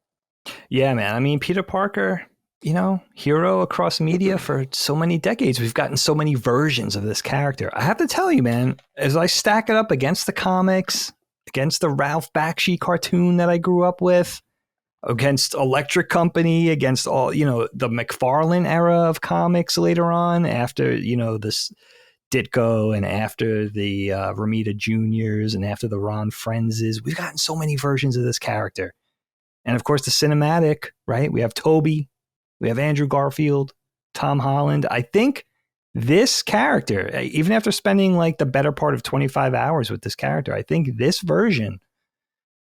Yeah, man. I mean, Peter Parker, hero across media for so many decades. We've gotten so many versions of this character. I have to tell you, man, as I stack it up against the comics, against the Ralph Bakshi cartoon that I grew up with, against Electric Company, against all, the McFarlane era of comics later on, after, this Ditko and after the Romita Juniors and after the Ron Frenzes. We've gotten so many versions of this character. And of course, the cinematic, right? We have Toby, we have Andrew Garfield, Tom Holland. I think this character, even after spending like the better part of 25 hours with this character, I think this version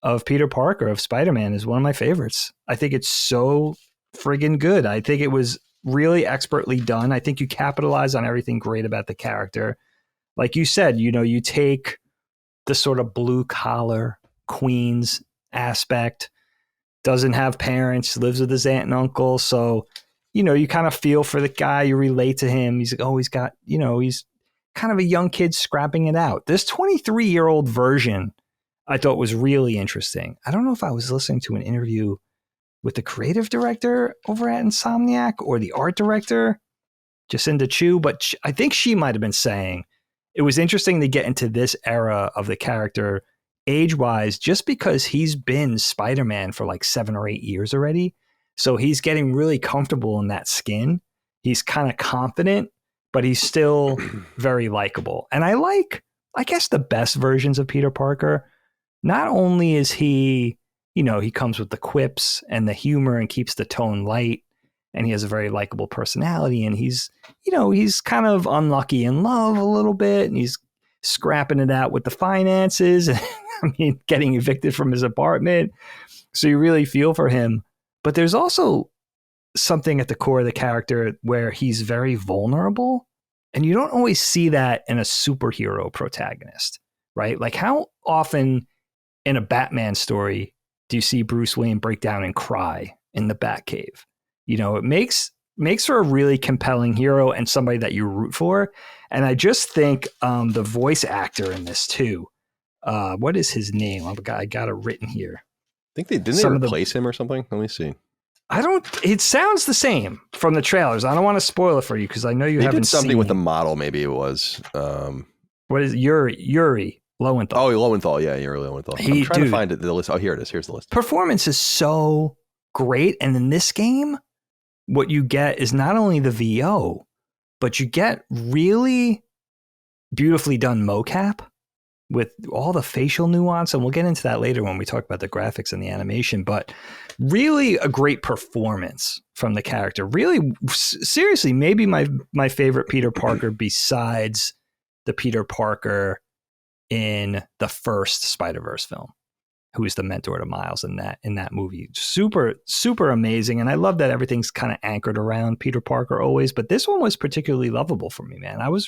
of Peter Parker, of Spider-Man, is one of my favorites. I think it's so friggin' good. I think it was really expertly done. I think you capitalize on everything great about the character. Like you said, you take the sort of blue collar Queens aspect, doesn't have parents, lives with his aunt and uncle. So, you kind of feel for the guy, you relate to him. He's got, he's kind of a young kid scrapping it out. This 23-year-old version I thought was really interesting. I don't know if I was listening to an interview with the creative director over at Insomniac or the art director, Jacinda Chu, but I think she might have been saying it was interesting to get into this era of the character age-wise, just because he's been Spider-Man for like 7 or 8 years already. So he's getting really comfortable in that skin. He's kind of confident, but he's still very likable. And I guess, the best versions of Peter Parker. Not only is he, he comes with the quips and the humor and keeps the tone light, and he has a very likable personality, and he's kind of unlucky in love a little bit, and he's scrapping it out with the finances. I mean, getting evicted from his apartment. So you really feel for him. But there's also something at the core of the character where he's very vulnerable. And you don't always see that in a superhero protagonist, right? Like, how often in a Batman story do you see Bruce Wayne break down and cry in the Batcave? It makes for a really compelling hero and somebody that you root for. And I just think the voice actor in this too, what is his name? I got it written here. I think they replace him or something? Let me see. It sounds the same from the trailers. I don't want to spoil it for you because I know you haven't did something seen with the model. Maybe it was. What is Yuri Lowenthal? Oh, Lowenthal. Yeah, Yuri Lowenthal. I'm trying to find it. The list. Oh, here it is. Here's the list. Performance is so great. And in this game, what you get is not only the VO, but you get really beautifully done mocap with all the facial nuance. And we'll get into that later when we talk about the graphics and the animation, but really a great performance from the character. Really, seriously, maybe my favorite Peter Parker besides the Peter Parker in the first Spider-Verse film, who is the mentor to Miles in that movie. Super, super amazing. And I love that everything's kind of anchored around Peter Parker always, but this one was particularly lovable for me, man. I was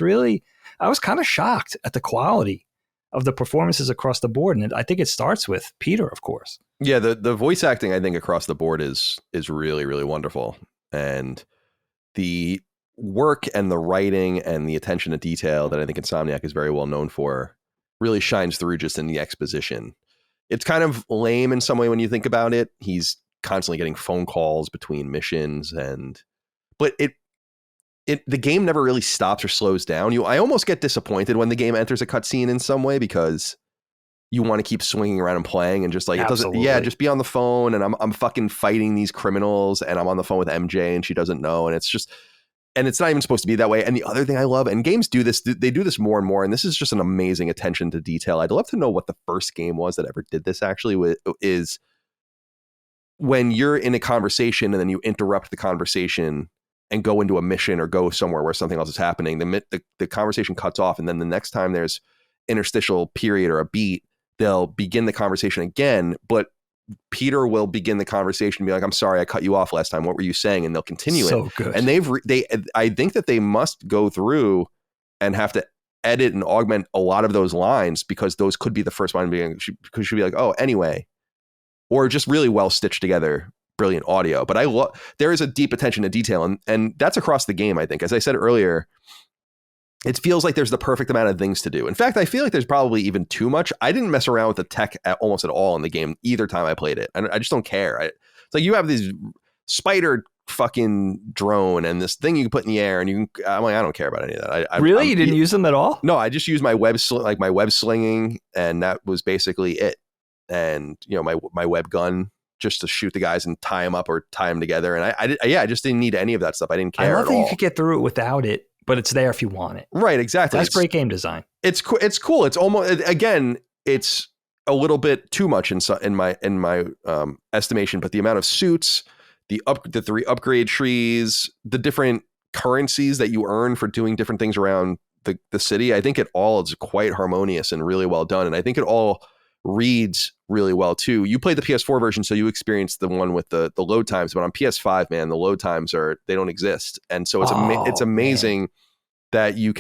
kind of shocked at the quality of the performances across the board. And I think it starts with Peter, of course. Yeah, the voice acting, I think, across the board is really, really wonderful. And the work and the writing and the attention to detail that I think Insomniac is very well known for really shines through just in the exposition. It's kind of lame in some way when you think about it. He's constantly getting phone calls between missions, but the game never really stops or slows down. I almost get disappointed when the game enters a cutscene in some way because you want to keep swinging around and playing and just like, Absolutely. it doesn't, just be on the phone and I'm fucking fighting these criminals and I'm on the phone with MJ and she doesn't know. And it's not even supposed to be that way. And the other thing I love, and games do this, they do this more and more, and this is just an amazing attention to detail. I'd love to know what the first game was that ever did this actually, is when you're in a conversation and then you interrupt the conversation and go into a mission or go somewhere where something else is happening, the conversation cuts off, and then the next time there's interstitial period or a beat, they'll begin the conversation again, but Peter will begin the conversation and be like, I'm sorry, I cut you off last time. What were you saying? And they'll continue so it. Good. And I think that they must go through and have to edit and augment a lot of those lines because those could be the first line being, because she'd be like, oh, anyway, or just really well stitched together, brilliant audio. But there is a deep attention to detail, and that's across the game. I think, as I said earlier, it feels like there's the perfect amount of things to do. In fact, I feel like there's probably even too much. I didn't mess around with the tech almost at all in the game either time I played it. I just don't care. It's like you have these spider fucking drone and this thing you can put in the air, and I'm like, I don't care about any of that. Really? You didn't use them at all? No, I just used my web slinging, and that was basically it. And my web gun just to shoot the guys and tie them up or tie them together. And I just didn't need any of that stuff. I didn't care. I love at that all. You could get through it without it, but it's there if you want it. Right, exactly. That's great game design. It's cool. It's almost, again, it's a little bit too much in my estimation, but the amount of suits, the 3 upgrade trees, the different currencies that you earn for doing different things around the city, I think it all is quite harmonious and really well done. And I think it all reads really well too. You played the PS4 version, so you experienced the one with the load times, but on PS5, man, the load times they don't exist. And so it's amazing that you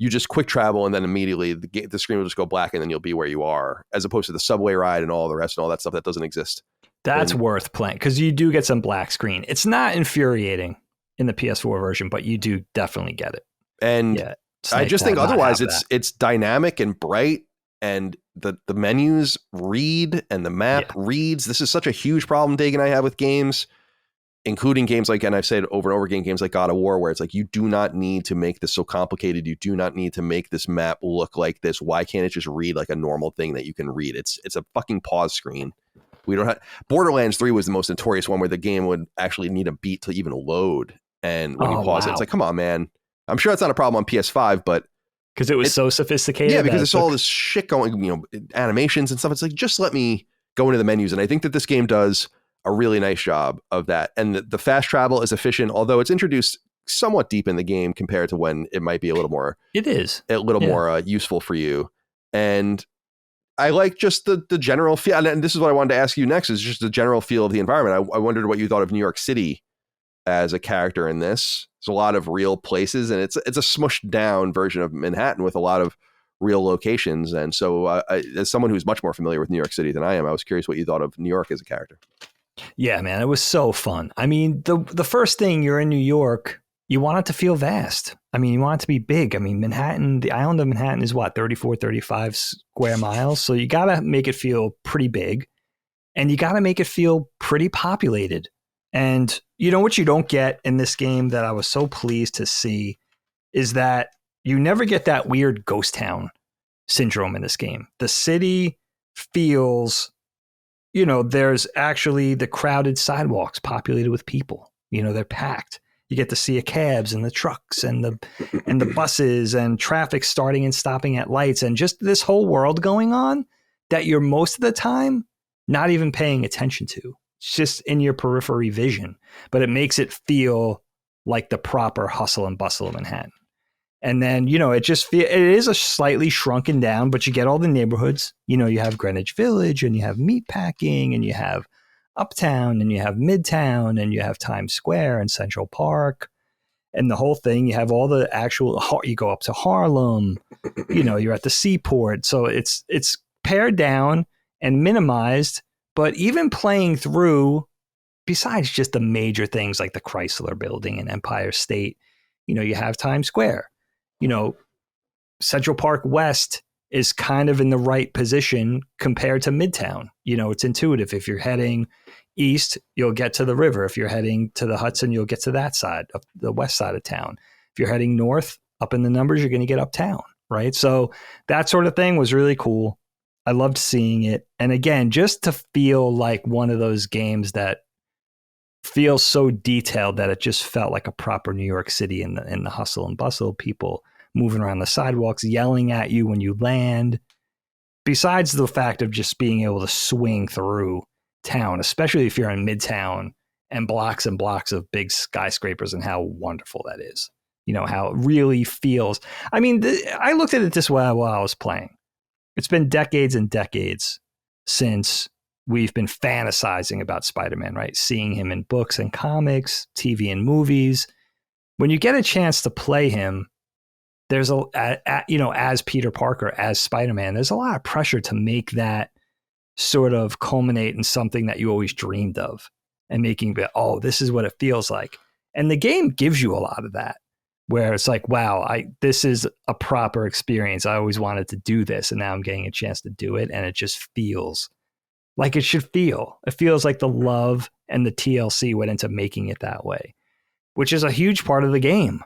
just quick travel and then immediately the screen will just go black and then you'll be where you are, as opposed to the subway ride and all the rest and all that stuff that doesn't exist. That's worth playing because you do get some black screen. It's not infuriating in the PS4 version, but you do definitely get it. And yeah, I just think otherwise it's dynamic and bright, and the menus read and the map reads. This is such a huge problem Dave and I have with games, including games like, and I've said over and over again, games like God of War, where it's like, you do not need to make this so complicated. You do not need to make this map look like this. Why can't it just read like a normal thing that you can read? It's a fucking pause screen. We don't have. Borderlands 3 was the most notorious one where the game would actually need a beat to even load. And when you pause it, it's like, come on, man. I'm sure that's not a problem on PS5, but because it was so sophisticated. Yeah, because it's all this shit going, animations and stuff. It's like, just let me go into the menus. And I think that this game does a really nice job of that. And the fast travel is efficient, although it's introduced somewhat deep in the game compared to when it might be a little more. It is a little more useful for you. And I like just the general feel. And this is what I wanted to ask you next, is just the general feel of the environment. I wondered what you thought of New York City as a character in this. There's a lot of real places, and it's a smushed down version of Manhattan with a lot of real locations. And so as someone who's much more familiar with New York City than I am, I was curious what you thought of New York as a character. Yeah, man, it was so fun. I mean, the first thing, you're in New York, you want it to feel vast. I mean, you want it to be big. I mean, Manhattan, the island of Manhattan is what, 34, 35 square miles. So you got to make it feel pretty big, and you got to make it feel pretty populated. And you know what you don't get in this game that I was so pleased to see is that you never get that weird ghost town syndrome in this game. The city feels, there's actually the crowded sidewalks populated with people. They're packed. You get to see the cabs and the trucks and the buses and traffic starting and stopping at lights, and just this whole world going on that you're most of the time not even paying attention to. It's just in your periphery vision, but it makes it feel like the proper hustle and bustle of Manhattan. And then, it is a slightly shrunken down, but you get all the neighborhoods. You have Greenwich Village, and you have Meatpacking, and you have Uptown, and you have Midtown, and you have Times Square and Central Park, and the whole thing. You have all the actual, you go up to Harlem, you're at the seaport. So it's pared down and minimized. But even playing through, besides just the major things like the Chrysler Building and Empire State, you have Times Square. Central Park West is kind of in the right position compared to Midtown. It's intuitive. If you're heading east, you'll get to the river. If you're heading to the Hudson, you'll get to that side, of the west side of town. If you're heading north, up in the numbers, you're going to get uptown, right? So that sort of thing was really cool. I loved seeing it. And again, just to feel like one of those games that feels so detailed that it just felt like a proper New York City in the hustle and bustle, people moving around the sidewalks, yelling at you when you land. Besides the fact of just being able to swing through town, especially if you're in Midtown, and blocks of big skyscrapers, and how wonderful that is. How it really feels. I mean, I looked at it this way while I was playing. It's been decades and decades since we've been fantasizing about Spider-Man, right? Seeing him in books and comics, TV and movies. When you get a chance to play him, there's as Peter Parker, as Spider-Man, there's a lot of pressure to make that sort of culminate in something that you always dreamed of and making it, oh, this is what it feels like. And the game gives you a lot of that, where it's like, wow, this is a proper experience. I always wanted to do this, and now I'm getting a chance to do it, and it just feels like it should feel. It feels like the love and the TLC went into making it that way, which is a huge part of the game,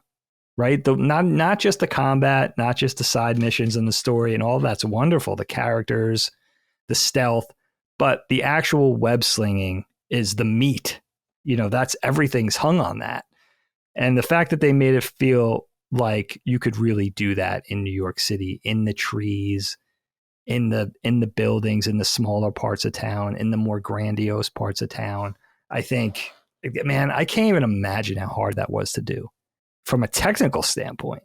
right? Not just the combat, not just the side missions and the story and all that's wonderful, the characters, the stealth, but the actual web slinging is the meat. That's everything's hung on that. And the fact that they made it feel like you could really do that in New York City, in the trees, in the buildings, in the smaller parts of town, in the more grandiose parts of town. I think, man, I can't even imagine how hard that was to do from a technical standpoint.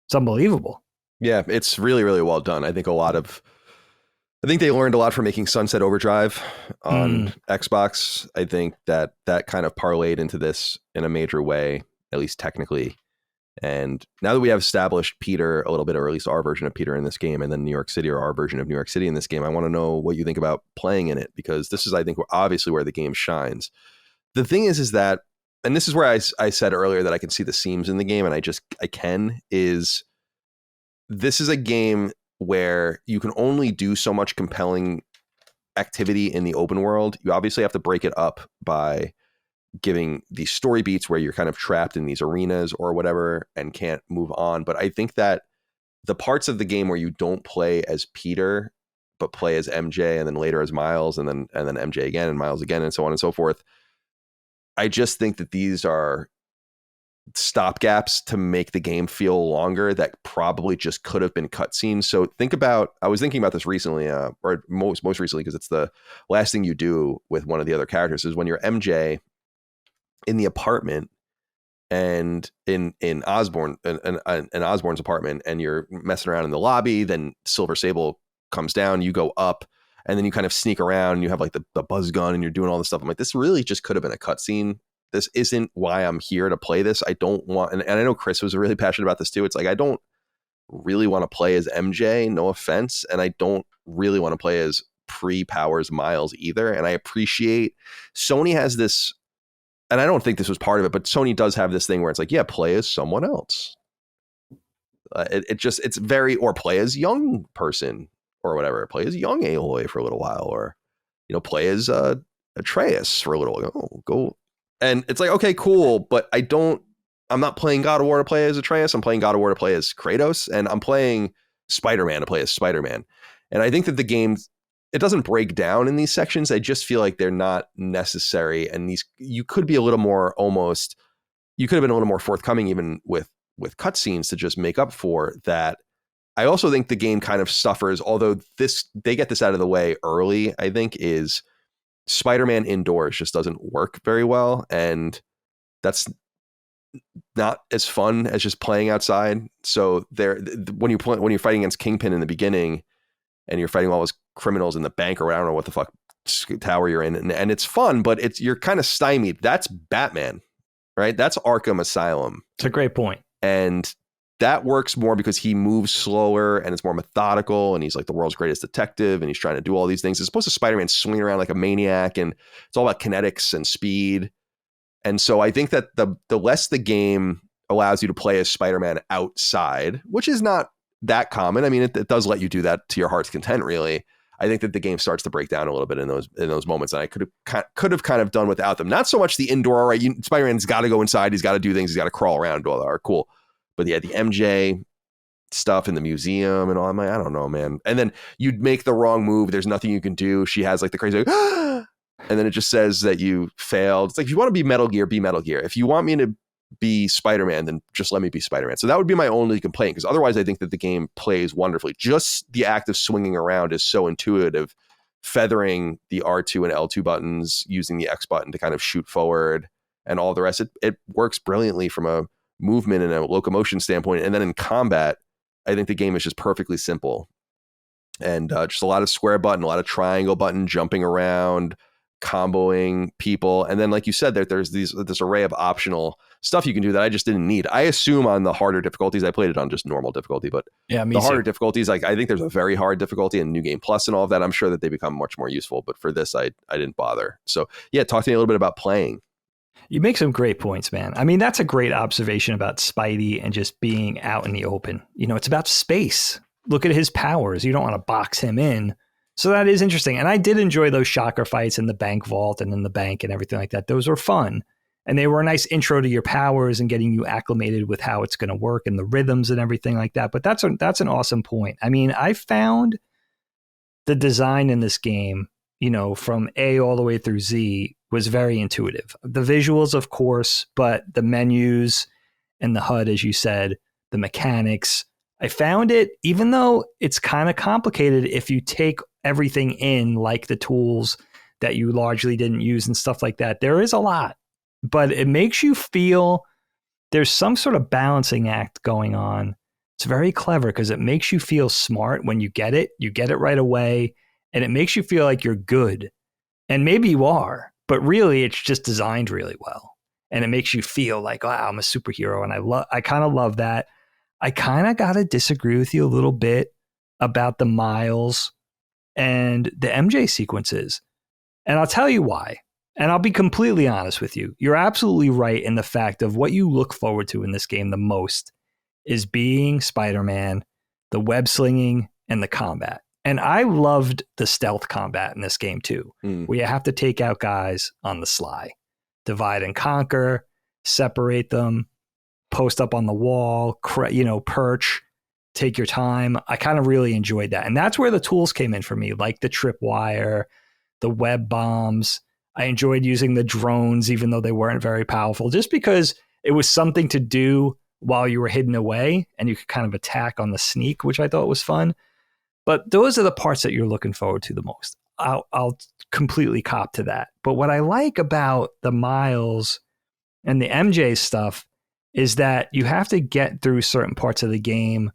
It's unbelievable. Yeah, it's really, really well done. I think they learned a lot from making Sunset Overdrive on Xbox. I think that kind of parlayed into this in a major way, at least technically. And now that we have established Peter a little bit, or at least our version of Peter in this game, and then New York City, or our version of New York City in this game, I want to know what you think about playing in it, because this is, I think, obviously where the game shines. The thing is that, and this is where I said earlier that I can see the seams in the game, and this is a game where you can only do so much compelling activity in the open world. You obviously have to break it up by giving these story beats where you're kind of trapped in these arenas or whatever and can't move on. But I think that the parts of the game where you don't play as Peter, but play as MJ, and then later as Miles, and then MJ again and Miles again, and so on and so forth, I just think that these are stopgaps to make the game feel longer that probably just could have been cutscenes. So I was thinking about this recently, or most recently, because it's the last thing you do with one of the other characters, is when you're MJ in the apartment and in Osborn's apartment, and you're messing around in the lobby, then Silver Sable comes down, you go up, and then you kind of sneak around, and you have like the buzz gun, and you're doing all this stuff. I'm like, this really just could have been a cutscene. This isn't why I'm here to play this. I don't want, and I know Chris was really passionate about this too. It's like, I don't really want to play as MJ, no offense. And I don't really want to play as pre-Powers Miles either. And I appreciate Sony has this, and I don't think this was part of it, but Sony does have this thing where it's like, yeah, play as someone else. It's very, or play as young person or whatever, play as young Aloy for a little while, or, play as Atreus for a little while. Oh, go. And it's like, okay, cool, but I'm not playing God of War to play as Atreus. I'm playing God of War to play as Kratos, and I'm playing Spider-Man to play as Spider-Man. And I think that the game, it doesn't break down in these sections. I just feel like they're not necessary. And you could be a little more you could have been a little more forthcoming even with cutscenes to just make up for that. I also think the game kind of suffers, although they get this out of the way early, I think, is Spider-Man indoors just doesn't work very well, and that's not as fun as just playing outside. So when you're fighting against Kingpin in the beginning, and you're fighting all those criminals in the bank, or I don't know what the fuck tower you're in, and it's fun, but you're kind of stymied. That's Batman, right? That's Arkham Asylum. It's a great point, and that works more because he moves slower and it's more methodical, and he's like the world's greatest detective, and he's trying to do all these things, as opposed to Spider-Man swinging around like a maniac, and it's all about kinetics and speed. And so I think that the less the game allows you to play as Spider-Man outside, which is not that common. I mean, it does let you do that to your heart's content, really. I think that the game starts to break down a little bit in those moments, and I could have kind of done without them. Not so much the indoor, right? Spider-Man's got to go inside, he's got to do things, he's got to crawl around, all that are cool. But yeah, the MJ stuff in the museum and all, I'm like, I don't know, man. And then you'd make the wrong move, there's nothing you can do. She has like the crazy, and then it just says that you failed. It's like, if you want to be Metal Gear, be Metal Gear. If you want me to be Spider-Man, then just let me be Spider-Man. So that would be my only complaint, because otherwise I think that the game plays wonderfully. Just the act of swinging around is so intuitive, feathering the R2 and L2 buttons, using the X button to kind of shoot forward, and all the rest. It works brilliantly from a movement and a locomotion standpoint. And then in combat, I think the game is just perfectly simple, and just a lot of square button, a lot of triangle button, jumping around, comboing people. And then, like you said, there's this array of optional stuff you can do that I just didn't need. I assume on the harder difficulties, I played it on just normal difficulty, but yeah, the harder difficulties, like I think there's a very hard difficulty in New Game Plus and all of that. I'm sure that they become much more useful, but for this, I didn't bother. So yeah, talk to me a little bit about playing. You make some great points, man. I mean, that's a great observation about Spidey and just being out in the open. You know, it's about space. Look at his powers. You don't want to box him in. So that is interesting. And I did enjoy those shocker fights in the bank vault and in the bank and everything like that. Those were fun. And they were a nice intro to your powers and getting you acclimated with how it's going to work and the rhythms and everything like that. But that's an awesome point. I mean, I found the design in this game, you know, from A all the way through Z was very intuitive. The visuals, of course, but the menus and the HUD, as you said, the mechanics, I found it, even though it's kind of complicated if you take everything in, like the tools that you largely didn't use and stuff like that, there is a lot, but it makes you feel there's some sort of balancing act going on. It's very clever because it makes you feel smart when you get it right away, and it makes you feel like you're good. And maybe you are, but really it's just designed really well. And it makes you feel like, wow, I'm a superhero. And I kind of love that. I kind of got to disagree with you a little bit about the Miles and the MJ sequences. And I'll tell you why. And I'll be completely honest with you. You're absolutely right in the fact of what you look forward to in this game the most is being Spider-Man, the web slinging, and the combat. And I loved the stealth combat in this game too, where you have to take out guys on the sly, divide and conquer, separate them, post up on the wall, perch, take your time. I kind of really enjoyed that. And that's where the tools came in for me, like the tripwire, the web bombs. I enjoyed using the drones, even though they weren't very powerful, just because it was something to do while you were hidden away and you could kind of attack on the sneak, which I thought was fun. But those are the parts that you're looking forward to the most. I'll completely cop to that. But what I like about the Miles and the MJ stuff is that you have to get through certain parts of the game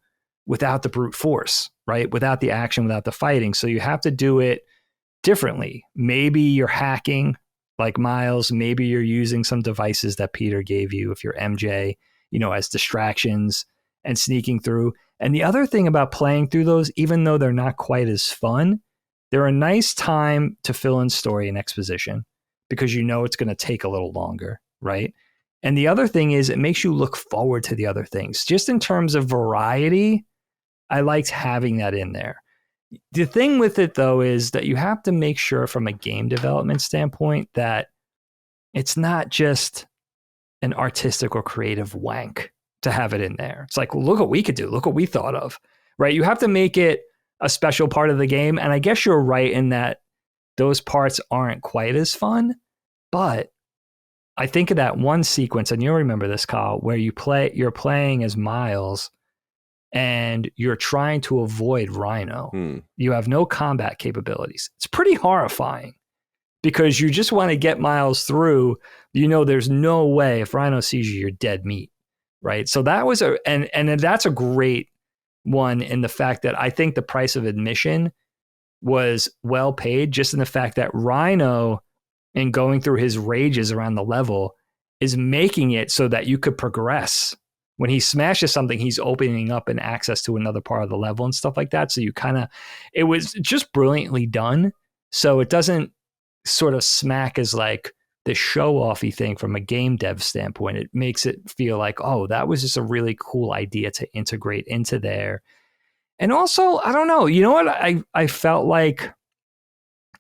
without the brute force, right? Without the action, without the fighting. So you have to do it differently. Maybe you're hacking like Miles. Maybe you're using some devices that Peter gave you if you're MJ, as distractions and sneaking through. And the other thing about playing through those, even though they're not quite as fun, they're a nice time to fill in story and exposition because it's going to take a little longer, right? And the other thing is it makes you look forward to the other things. Just in terms of variety, I liked having that in there. The thing with it, though, is that you have to make sure from a game development standpoint that it's not just an artistic or creative wank to have it in there. It's like, look what we could do. Look what we thought of, right? You have to make it a special part of the game. And I guess you're right in that those parts aren't quite as fun, but I think of that one sequence, and you'll remember this, Kyle, where you're playing as Miles and you're trying to avoid Rhino. You have no combat capabilities. It's pretty horrifying because you just want to get Miles through. There's no way if Rhino sees you, you're dead meat, right? So that was and that's a great one in the fact that I think the price of admission was well paid, just in the fact that Rhino, and going through his rages around the level, is making it so that you could progress. When he smashes something, he's opening up an access to another part of the level and stuff like that. So it was just brilliantly done. So it doesn't sort of smack as like the show-offy thing from a game dev standpoint. It makes it feel like, oh, that was just a really cool idea to integrate into there. And also, I don't know, you know what I felt like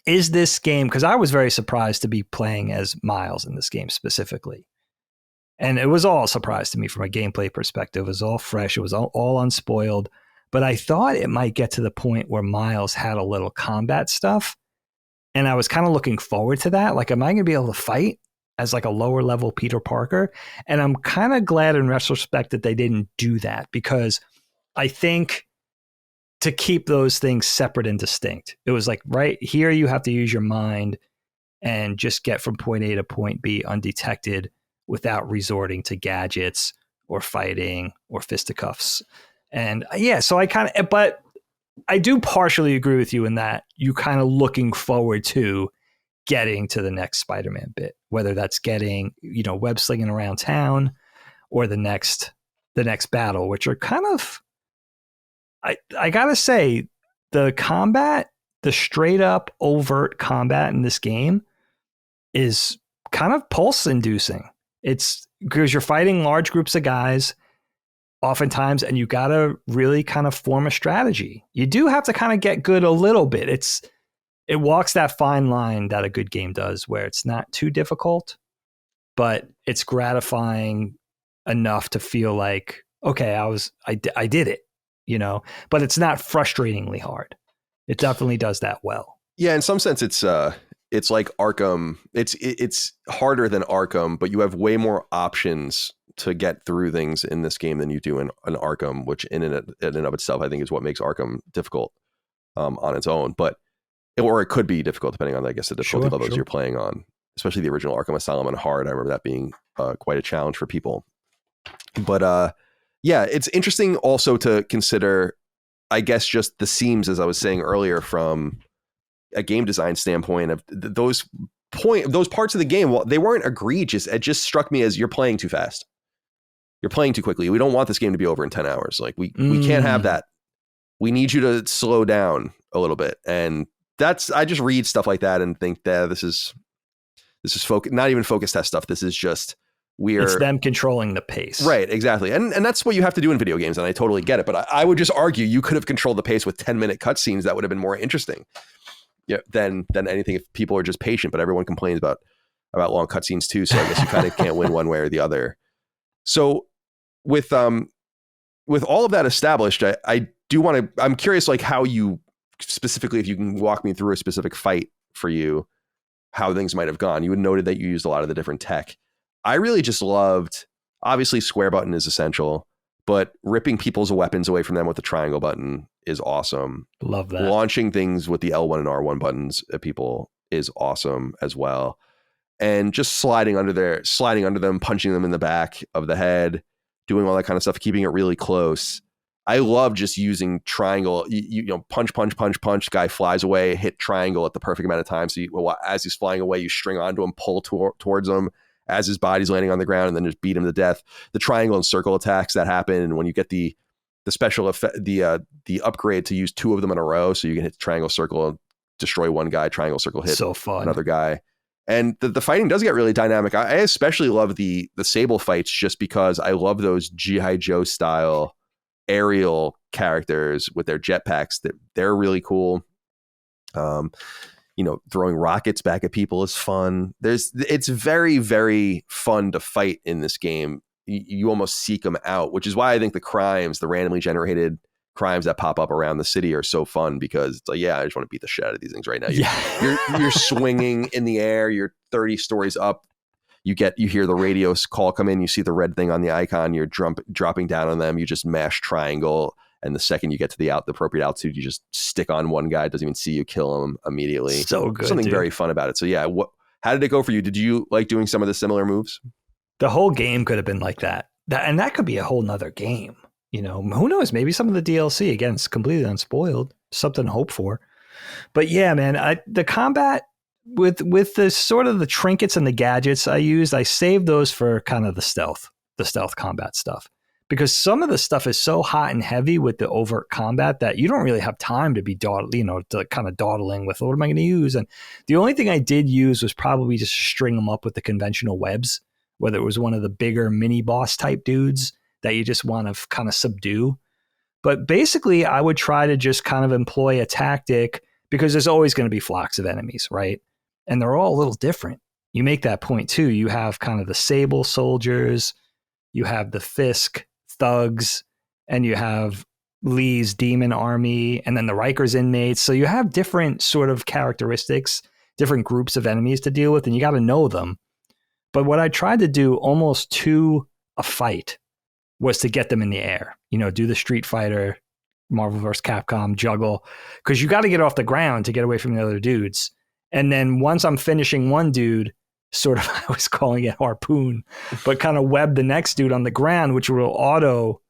is this game, because I was very surprised to be playing as Miles in this game specifically. And it was all a surprise to me from a gameplay perspective. It was all fresh. It was all unspoiled. But I thought it might get to the point where Miles had a little combat stuff. And I was kind of looking forward to that. Like, am I going to be able to fight as like a lower level Peter Parker? And I'm kind of glad in retrospect that they didn't do that, because I think to keep those things separate and distinct, it was like, right here, you have to use your mind and just get from point A to point B undetected without resorting to gadgets or fighting or fisticuffs. And yeah, so but I do partially agree with you in that you kind of looking forward to getting to the next Spider-Man bit, whether that's getting, web slinging around town or the next battle, which are kind of, I gotta say, the combat, the straight up overt combat in this game is kind of pulse inducing. It's because you're fighting large groups of guys oftentimes, and you got to really kind of form a strategy. You do have to kind of get good a little bit. It walks that fine line that a good game does, where it's not too difficult, but it's gratifying enough to feel like, okay, I did it, but it's not frustratingly hard. It definitely does that well. Yeah, in some sense, it's like Arkham. It's harder than Arkham, but you have way more options to get through things in this game than you do in an Arkham, which in and of itself, I think, is what makes Arkham difficult on its own. Or it could be difficult depending on, I guess, the difficulty levels you're playing on, especially the original Arkham Asylum and hard. I remember that being quite a challenge for people. But yeah, it's interesting also to consider, I guess, just the seams, as I was saying earlier, from a game design standpoint of those parts of the game. Well, they weren't egregious. It just struck me as you're playing too fast. You're playing too quickly. We don't want this game to be over in 10 hours. Like we can't have that. We need you to slow down a little bit. And I just read stuff like that and think that this is not even focus test stuff. This is just it's them controlling the pace. Right, exactly. And that's what you have to do in video games. And I totally get it. But I would just argue you could have controlled the pace with 10-minute cutscenes. That would have been more interesting than anything if people are just patient. But everyone complains about long cutscenes too. So I guess you kind of can't win one way or the other. So with all of that established, I do want to, I'm curious, like how you specifically, if you can walk me through a specific fight for you, how things might have gone. You had noted that you used a lot of the different tech. I really just loved, obviously square button is essential, but ripping people's weapons away from them with the triangle button is awesome. Love that. Launching things with the L1 and R1 buttons at people is awesome as well. And just sliding under them, punching them in the back of the head, doing all that kind of stuff, keeping it really close. I love just using triangle, punch, guy flies away, hit triangle at the perfect amount of time. So as he's flying away, you string onto him, pull towards him as his body's landing on the ground, and then just beat him to death. The triangle and circle attacks that happen, and when you get the special effect, the upgrade to use two of them in a row, so you can hit triangle, circle, and destroy one guy, triangle, circle, hit so fun. Another guy. And the fighting does get really dynamic. I especially love the Sable fights just because I love those G.I. Joe style aerial characters with their jetpacks. They're really cool. Throwing rockets back at people is fun. It's very, very fun to fight in this game. You almost seek them out, which is why I think the randomly generated crimes that pop up around the city are so fun, because it's like, yeah, I just want to beat the shit out of these things right now. You're swinging in the air. You're 30 stories up. You hear the radio call come in. You see the red thing on the icon. You're dropping down on them. You just mash triangle. And the second you get to the appropriate altitude, you just stick on one guy. Doesn't even see you, kill him immediately. So good. Something very fun about it. So yeah, how did it go for you? Did you like doing some of the similar moves? The whole game could have been like that. And that could be a whole nother game. Who knows? Maybe some of the DLC, again, it's completely unspoiled, something to hope for. But yeah, man, the combat with the sort of the trinkets and the gadgets I saved those for kind of the stealth combat stuff, because some of the stuff is so hot and heavy with the overt combat that you don't really have time to be dawdling with, what am I going to use? And the only thing I did use was probably just string them up with the conventional webs, whether it was one of the bigger mini boss type dudes that you just want to kind of subdue. But basically, I would try to just kind of employ a tactic, because there's always going to be flocks of enemies, right? And they're all a little different. You make that point too. You have kind of the Sable soldiers, you have the Fisk thugs, and you have Lee's demon army, and then the Riker's inmates. So you have different sort of characteristics, different groups of enemies to deal with, and you got to know them. But what I tried to do almost to a fight was to get them in the air, do the Street Fighter, Marvel vs. Capcom juggle, because you got to get off the ground to get away from the other dudes. And then once I'm finishing one dude, sort of, I was calling it harpoon, but kind of web the next dude on the ground, which will auto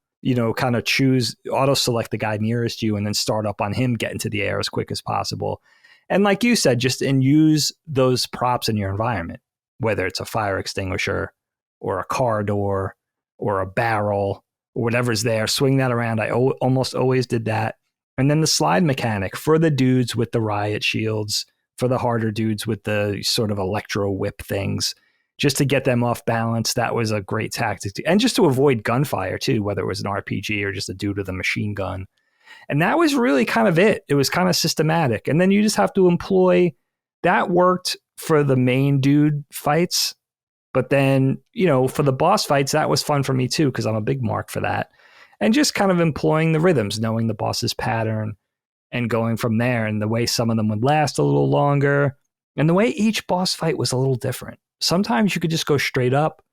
select the guy nearest you and then start up on him, get into the air as quick as possible. And like you said, use those props in your environment, whether it's a fire extinguisher or a car door or a barrel or whatever's there. Swing that around. I almost always did that. And then the slide mechanic for the dudes with the riot shields, for the harder dudes with the sort of electro whip things, just to get them off balance. That was a great tactic. And just to avoid gunfire too, whether it was an RPG or just a dude with a machine gun. And that was really kind of it. It was kind of systematic. And then you just have to employ, that worked for the main dude fights. But then, for the boss fights, that was fun for me too, because I'm a big mark for that. And just kind of employing the rhythms, knowing the boss's pattern and going from there, and the way some of them would last a little longer, and the way each boss fight was a little different. Sometimes you could just go straight up.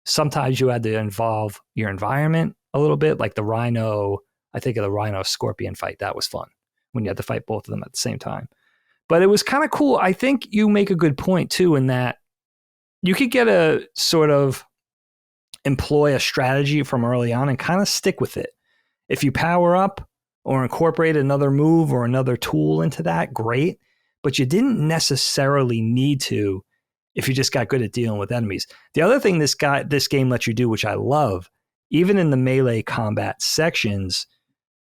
Sometimes you had to involve your environment a little bit, like the Rhino. I think of the Rhino Scorpion fight. That was fun when you had to fight both of them at the same time. But it was kind of cool. I think you make a good point too, in that you could get a sort of employ a strategy from early on and kind of stick with it. If you power up or incorporate another move or another tool into that, great. But you didn't necessarily need to if you just got good at dealing with enemies. The other thing this game lets you do, which I love, even in the melee combat sections,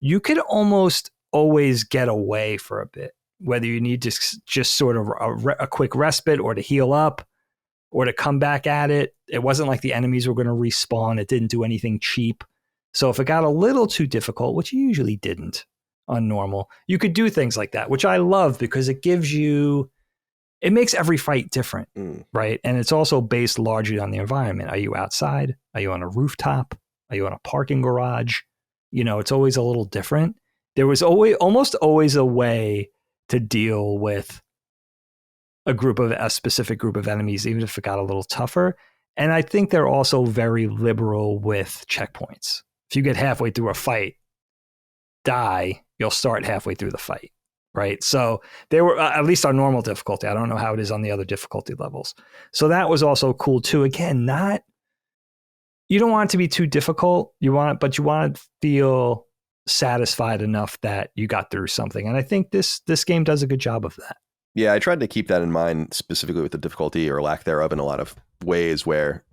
you could almost always get away for a bit, whether you need to just sort of a quick respite or to heal up or to come back at it. It wasn't like the enemies were going to respawn. It didn't do anything cheap. So if it got a little too difficult, which you usually didn't on normal, you could do things like that, which I love because it makes every fight different, right? And it's also based largely on the environment. Are you outside? Are you on a rooftop? Are you on a parking garage? It's always a little different. There was almost always a way to deal with a specific group of enemies, even if it got a little tougher. And I think they're also very liberal with checkpoints. If you get halfway through a fight, you'll start halfway through the fight, right? So they were at least on normal difficulty. I don't know how it is on the other difficulty levels. So that was also cool too. Again, you don't want it to be too difficult. But you want to feel satisfied enough that you got through something. And I think this game does a good job of that. Yeah, I tried to keep that in mind, specifically with the difficulty or lack thereof in a lot of ways, where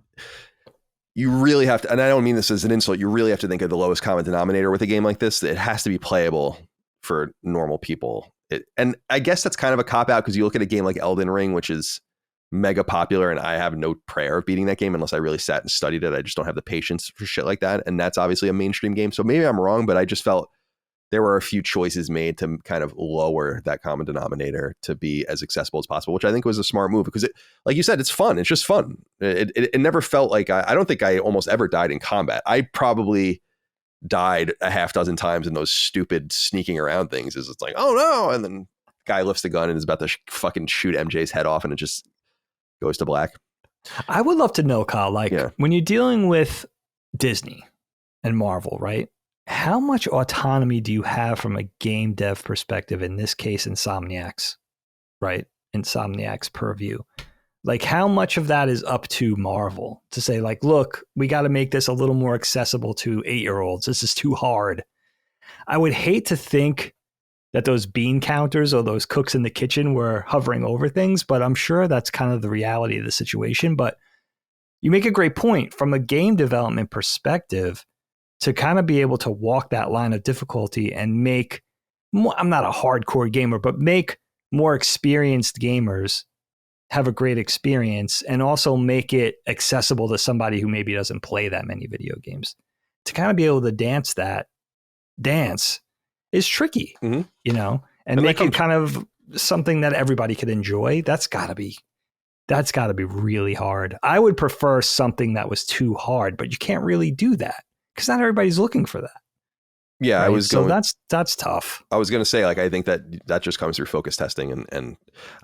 you really have to, and I don't mean this as an insult, you really have to think of the lowest common denominator with a game like this. It has to be playable for normal people. And I guess that's kind of a cop-out, because you look at a game like Elden Ring, which is mega popular, and I have no prayer of beating that game unless I really sat and studied it. I just don't have the patience for shit like that. And that's obviously a mainstream game. So maybe I'm wrong, but I just felt there were a few choices made to kind of lower that common denominator to be as accessible as possible, which I think was a smart move, because like you said, it's fun. It's just fun. It never felt like I don't think I almost ever died in combat. I probably died a half dozen times in those stupid sneaking around things. It's like, oh no. And then guy lifts the gun and is about to fucking shoot MJ's head off, and it just goes to black. I would love to know, Kyle, when you're dealing with Disney and Marvel, right? How much autonomy do you have from a game dev perspective? In this case, Insomniac's, right? Insomniac's purview. Like, how much of that is up to Marvel to say, like, look, we got to make this a little more accessible to 8-year-olds. This is too hard. I would hate to think that those bean counters or those cooks in the kitchen were hovering over things, but I'm sure that's kind of the reality of the situation. But you make a great point from a game development perspective, to kind of be able to walk that line of difficulty and make more, I'm not a hardcore gamer, but make more experienced gamers have a great experience, and also make it accessible to somebody who maybe doesn't play that many video games. To kind of be able to dance is tricky, and make it kind of something that everybody could enjoy. That's gotta be really hard. I would prefer something that was too hard, but you can't really do that, because not everybody's looking for that. Yeah, right? That's tough. I was going to say, like, I think that just comes through focus testing, and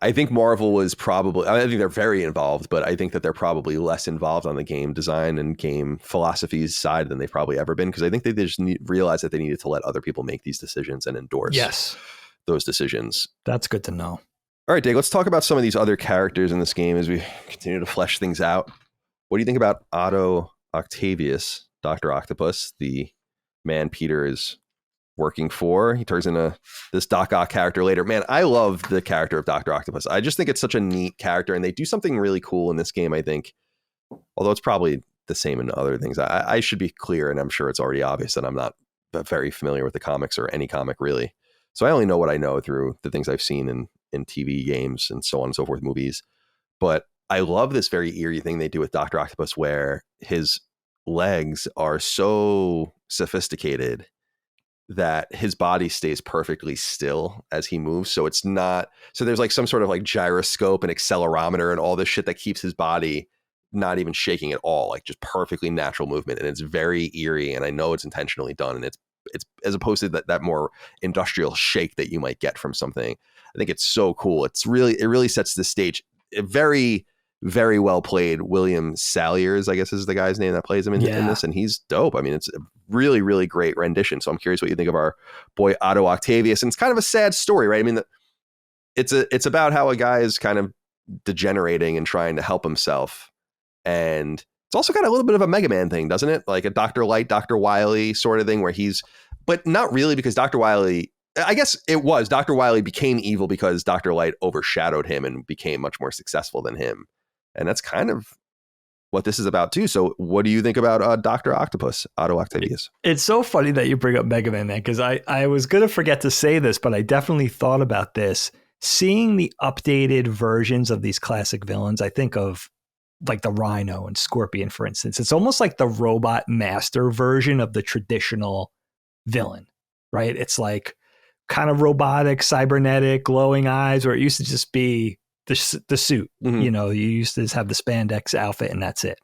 I think Marvel was probably, I think they're very involved, but I think that they're probably less involved on the game design and game philosophies side than they've probably ever been, because I think they just realized that they needed to let other people make these decisions and endorse those decisions. That's good to know. All right, Dave, let's talk about some of these other characters in this game as we continue to flesh things out. What do you think about Otto Octavius, Dr. Octopus, the man Peter is working for. He turns into this Doc Ock character later. Man, I love the character of Dr. Octopus. I just think it's such a neat character, and they do something really cool in this game, I think. Although it's probably the same in other things. I should be clear, and I'm sure it's already obvious that I'm not very familiar with the comics or any comic really. So I only know what I know through the things I've seen in TV, games, and so on and so forth, movies. But I love this very eerie thing they do with Dr. Octopus where his legs are so sophisticated that his body stays perfectly still as he moves. So it's not, so there's like some sort of like gyroscope and accelerometer and all this shit that keeps his body not even shaking at all, like just perfectly natural movement. And it's very eerie. And I know it's intentionally done. And it's as opposed to that more industrial shake that you might get from something. I think it's so cool. It really sets the stage. A very, very well played. William Salyers, I guess is the guy's name that plays him in this. And he's dope. I mean, it's a really, really great rendition. So I'm curious what you think of our boy Otto Octavius. And it's kind of a sad story, right? I mean, it's about how a guy is kind of degenerating and trying to help himself. And it's also got a little bit of a Mega Man thing, doesn't it? Like a Dr. Light, Dr. Wily sort of thing where but not really, because Dr. Wily, I guess it was, Dr. Wily became evil because Dr. Light overshadowed him and became much more successful than him. And that's kind of what this is about too. So what do you think about Dr. Octopus, Otto Octavius? It's so funny that you bring up Mega Man, because I was going to forget to say this, but I definitely thought about this. Seeing the updated versions of these classic villains, I think of like the Rhino and Scorpion, for instance. It's almost like the Robot Master version of the traditional villain, right? It's like kind of robotic, cybernetic, glowing eyes, where it used to just be the suit. Mm-hmm. You know, you used to just have the spandex outfit and that's it.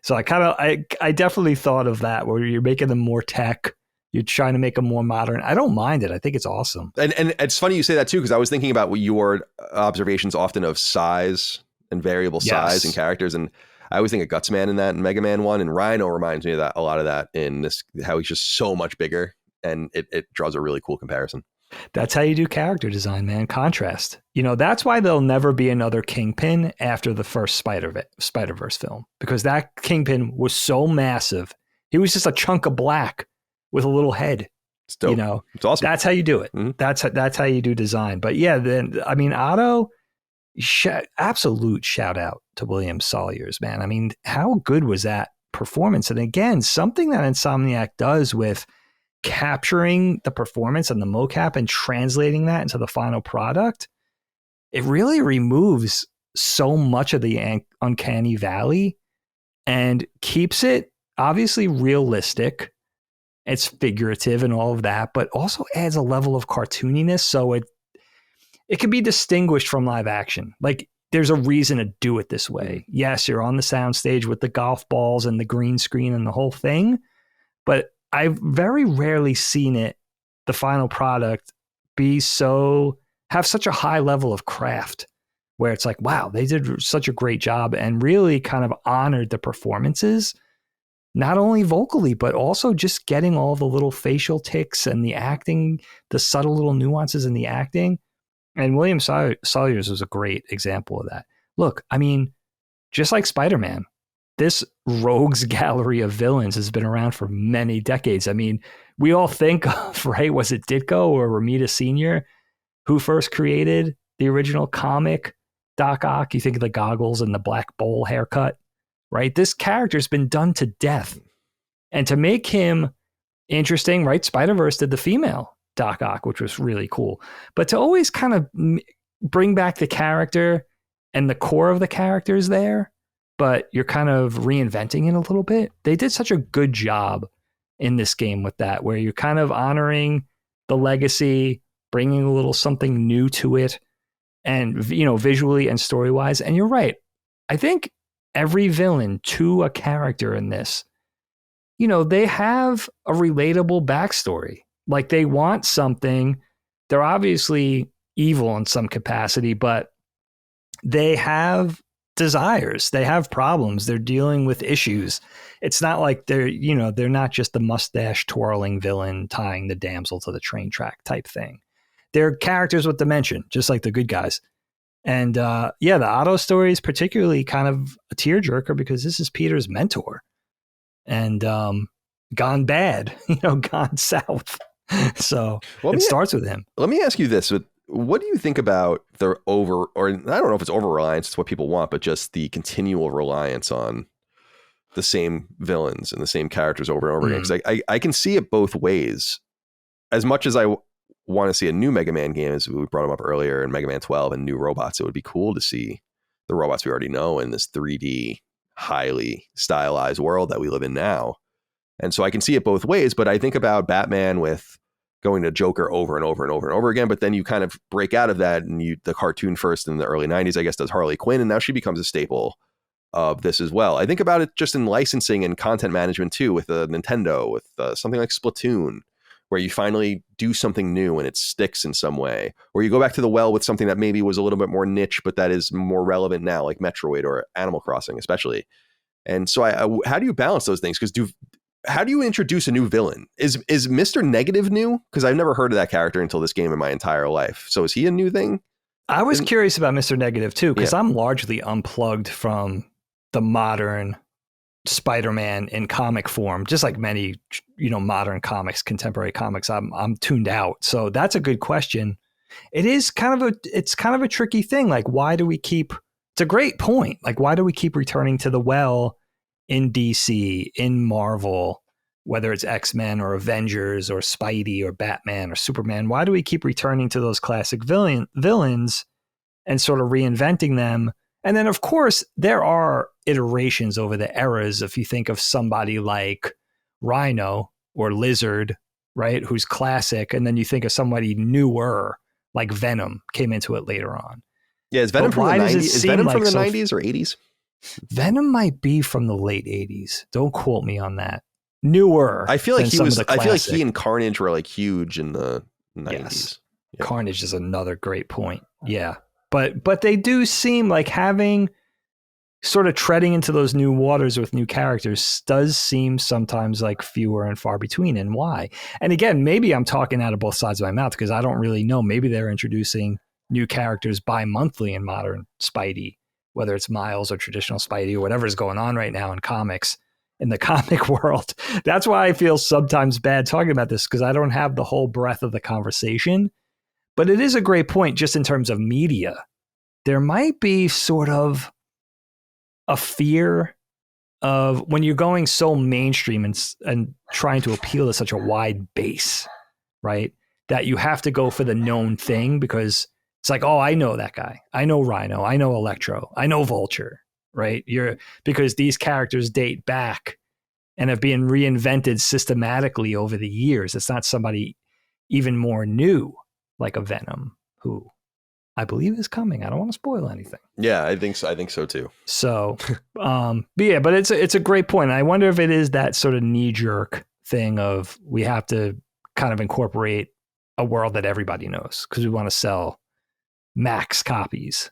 So I definitely thought of that, where you're making them more tech. You're trying to make them more modern. I don't mind it. I think it's awesome. And it's funny you say that too, because I was thinking about your observations often of size and variable size and characters. And I always think of Gutsman in that, and Mega Man 1, and Rhino reminds me of that, a lot of that in this, how he's just so much bigger, and it draws a really cool comparison. That's how you do character design, man. Contrast. You know, that's why there'll never be another Kingpin after the first Spider-Verse film, because that Kingpin was so massive. He was just a chunk of black with a little head. It's dope. You know, it's awesome. That's how you do it. Mm-hmm. That's how you do design. But yeah, then, I mean, Otto, absolute shout out to William Salyers, man. I mean, how good was that performance? And again, something that Insomniac does with capturing the performance and the mocap and translating that into the final product, it really removes so much of the uncanny valley and keeps it obviously realistic. It's figurative and all of that, but also adds a level of cartooniness, so it can be distinguished from live action. Like, there's a reason to do it this way. Yes, you're on the soundstage with the golf balls and the green screen and the whole thing, but I've very rarely seen the final product, have such a high level of craft, where it's like, wow, they did such a great job and really kind of honored the performances, not only vocally, but also just getting all the little facial tics and the acting, the subtle little nuances in the acting. And William Salyers was a great example of that. Look, I mean, just like Spider-Man, this rogues gallery of villains has been around for many decades. I mean, we all think of, right, was it Ditko or Romita Sr. who first created the original comic Doc Ock? You think of the goggles and the black bowl haircut, right? This character's been done to death. And to make him interesting, right, Spider-Verse did the female Doc Ock, which was really cool. But to always kind of bring back the character and the core of the characters there, but you're kind of reinventing it a little bit. They did such a good job in this game with that, where you're kind of honoring the legacy, bringing a little something new to it, and, you know, visually and story-wise. And you're right. I think every villain to a character in this, you know, they have a relatable backstory. Like, they want something. They're obviously evil in some capacity, but they have desires. They have problems. They're dealing with issues. It's not like they're not just the mustache twirling villain tying the damsel to the train track type thing. They're characters with dimension, just like the good guys. And the Otto story is particularly kind of a tearjerker, because this is Peter's mentor, and gone bad, gone south. So Well, it starts with him. Let me ask you this. What do you think about the or I don't know if it's over reliance, it's what people want, but just the continual reliance on the same villains and the same characters over and over again? Because I can see it both ways. As much as I want to see a new Mega Man game, as we brought them up earlier, in Mega Man 12 and new robots, it would be cool to see the robots we already know in this 3D, highly stylized world that we live in now. And so I can see it both ways, but I think about Batman with going to Joker over and over and over and over again, but then you kind of break out of that, and the cartoon first in the early 90s, I guess, does Harley Quinn, and now she becomes a staple of this as well. I think about it just in licensing and content management too, with Nintendo, with something like Splatoon, where you finally do something new and it sticks in some way, or you go back to the well with something that maybe was a little bit more niche, but that is more relevant now, like Metroid or Animal Crossing, especially. And so how do you balance those things? Because how do you introduce a new villain? Is Mr. Negative new? Because I've never heard of that character until this game in my entire life. So is he a new thing? I was curious about Mr. Negative too, because I'm largely unplugged from the modern Spider-Man in comic form, just like many, modern comics, contemporary comics. I'm tuned out. So that's a good question. It's kind of a tricky thing. Like, why do we keep? It's a great point. Like, why do we keep returning to the well in DC, in Marvel, whether it's X-Men or Avengers or Spidey or Batman or Superman? Why do we keep returning to those classic villains and sort of reinventing them? And then, of course, there are iterations over the eras. If you think of somebody like Rhino or Lizard, right, who's classic, and then you think of somebody newer like Venom came into it later on. Yeah, is Venom from the 90s? Is Venom from the 90s or 80s? Venom might be from the late 80s. Don't quote me on that. Newer. I feel like he and Carnage were like huge in the 90s. Yes. Yeah. Carnage is another great point. Yeah. But they do seem like having sort of treading into those new waters with new characters does seem sometimes like fewer and far between. And why? And again, maybe I'm talking out of both sides of my mouth because I don't really know. Maybe they're introducing new characters bi-monthly in modern Spidey, whether it's Miles or traditional Spidey or whatever's going on right now in comics, in the comic world. That's why I feel sometimes bad talking about this, because I don't have the whole breadth of the conversation. But it is a great point just in terms of media. There might be sort of a fear of when you're going so mainstream and trying to appeal to such a wide base, right? That you have to go for the known thing because it's like, oh, I know that guy. I know Rhino. I know Electro. I know Vulture, right? Because these characters date back and have been reinvented systematically over the years. It's not somebody even more new like a Venom, who I believe is coming. I don't want to spoil anything. Yeah, I think so. I think so too. So, but it's a great point. I wonder if it is that sort of knee jerk thing of we have to kind of incorporate a world that everybody knows because we want to sell max copies.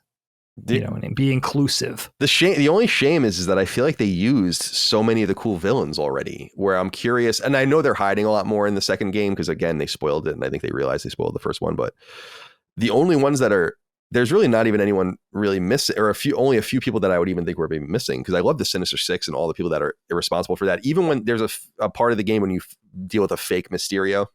And be inclusive. The only shame is that I feel like they used so many of the cool villains already, where I'm curious, and I know they're hiding a lot more in the second game because again they spoiled it, and I think they realized they spoiled the first one. But the only ones that there's really not even anyone really missing, or only a few people that I would even think were maybe missing, because I love the Sinister Six and all the people that are irresponsible for that. Even when there's a part of the game when you deal with a fake Mysterio,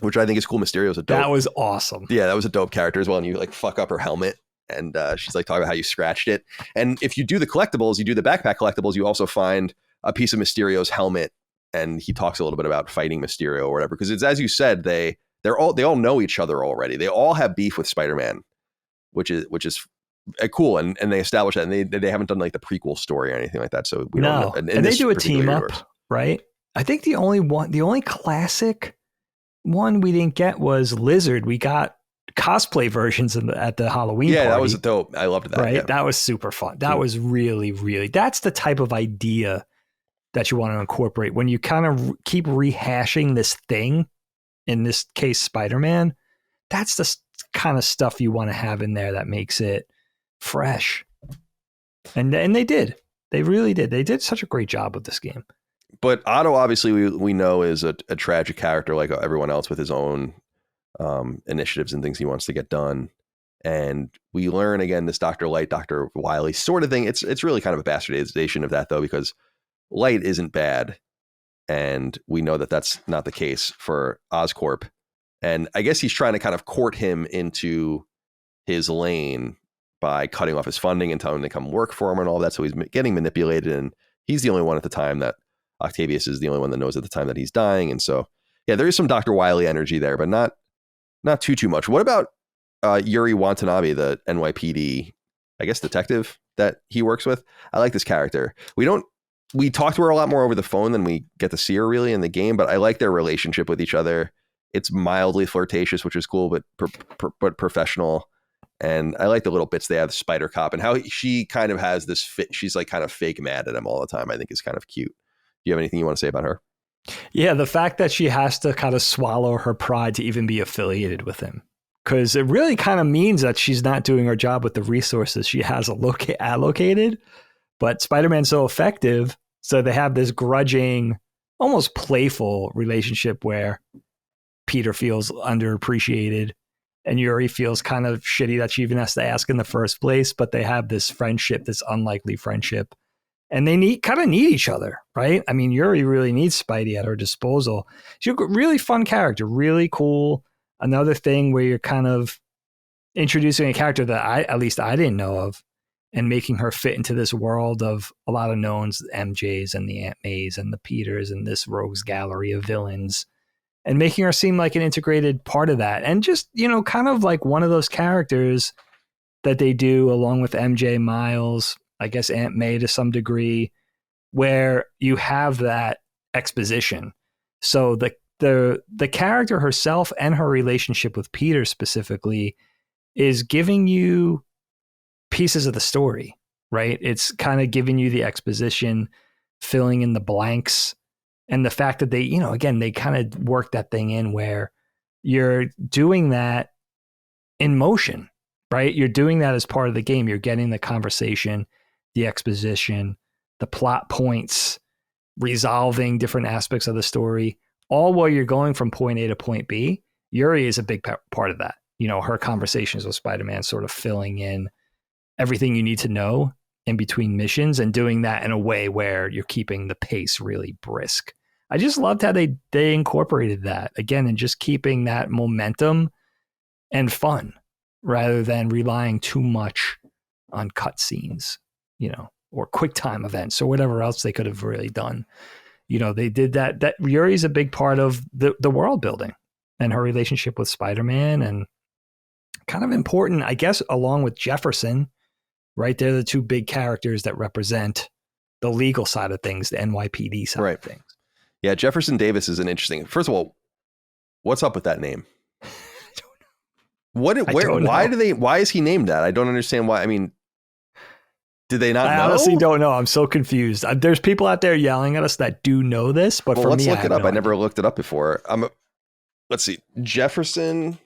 which I think is cool. Mysterio's a dope. That was awesome. Yeah, that was a dope character as well. And you like fuck up her helmet. And she's like talking about how you scratched it. And if you do the collectibles, you do the backpack collectibles, you also find a piece of Mysterio's helmet. And he talks a little bit about fighting Mysterio or whatever. Because it's, as you said, they all know each other already. They all have beef with Spider-Man, which is cool. And they establish that. And they haven't done like the prequel story or anything like that. So we don't know. And they do a team up, right? I think the only classic one we didn't get was Lizard. We got cosplay versions at the Halloween party. That was dope. I loved that. Right? Yeah. That was super fun. That was really, really, that's the type of idea that you want to incorporate when you kind of keep rehashing this thing, in this case, Spider-Man. That's the kind of stuff you want to have in there that makes it fresh. And they did. They really did. They did such a great job with this game. But Otto, obviously, we know is a tragic character like everyone else with his own initiatives and things he wants to get done. And we learn again this Dr. Light, Dr. Wily sort of thing. It's really kind of a bastardization of that though, because Light isn't bad. And we know that that's not the case for Oscorp. And I guess he's trying to kind of court him into his lane by cutting off his funding and telling him to come work for him and all that. So he's getting manipulated. And he's the only one at the time that Octavius is the only one that knows at the time that he's dying. And so, yeah, there is some Dr. Wily energy there, but not too much. What about Yuri Watanabe, the NYPD, I guess, detective that he works with? I like this character. We talk to her a lot more over the phone than we get to see her really in the game, but I like their relationship with each other. It's mildly flirtatious, which is cool, but professional. And I like the little bits they have, the Spider Cop, and how she kind of has this fit. She's like kind of fake mad at him all the time. I think is kind of cute. Do you have anything you want to say about her? Yeah, the fact that she has to kind of swallow her pride to even be affiliated with him. Because it really kind of means that she's not doing her job with the resources she has allocated. But Spider-Man's so effective, so they have this grudging, almost playful relationship where Peter feels underappreciated and Yuri feels kind of shitty that she even has to ask in the first place. But they have this friendship, this unlikely friendship. And they kind of need each other, right? I mean, Yuri really needs Spidey at her disposal. She's a really fun character, really cool. Another thing where you're kind of introducing a character that I didn't know of and making her fit into this world of a lot of knowns, the MJs and the Aunt Mays and the Peters and this rogues gallery of villains, and making her seem like an integrated part of that. And just, kind of like one of those characters that they do along with MJ, Miles, I guess Aunt May to some degree, where you have that exposition. So the character herself and her relationship with Peter specifically is giving you pieces of the story, right? It's kind of giving you the exposition, filling in the blanks, and the fact that they, again, they kind of work that thing in where you're doing that in motion, right? You're doing that as part of the game. You're getting the conversation, the exposition, the plot points, resolving different aspects of the story, all while you're going from point A to point B. Yuri is a big part of that. Her conversations with Spider-Man sort of filling in everything you need to know in between missions and doing that in a way where you're keeping the pace really brisk. I just loved how they incorporated that again and just keeping that momentum and fun rather than relying too much on cutscenes, or quick time events or whatever else they could have really done. They did that. That Yuri's a big part of the world building and her relationship with Spider-Man, and kind of important, I guess, along with Jefferson, right? They're the two big characters that represent the legal side of things, the NYPD side of things. Yeah, Jefferson Davis is an interesting. First of all, what's up with that name? I don't know. Why is he named that? I don't understand why. I mean, did they not know? I honestly don't know. I'm so confused. There's people out there yelling at us that do know this, but for let's me, look it up. No I never looked it up before. Let's see. Jefferson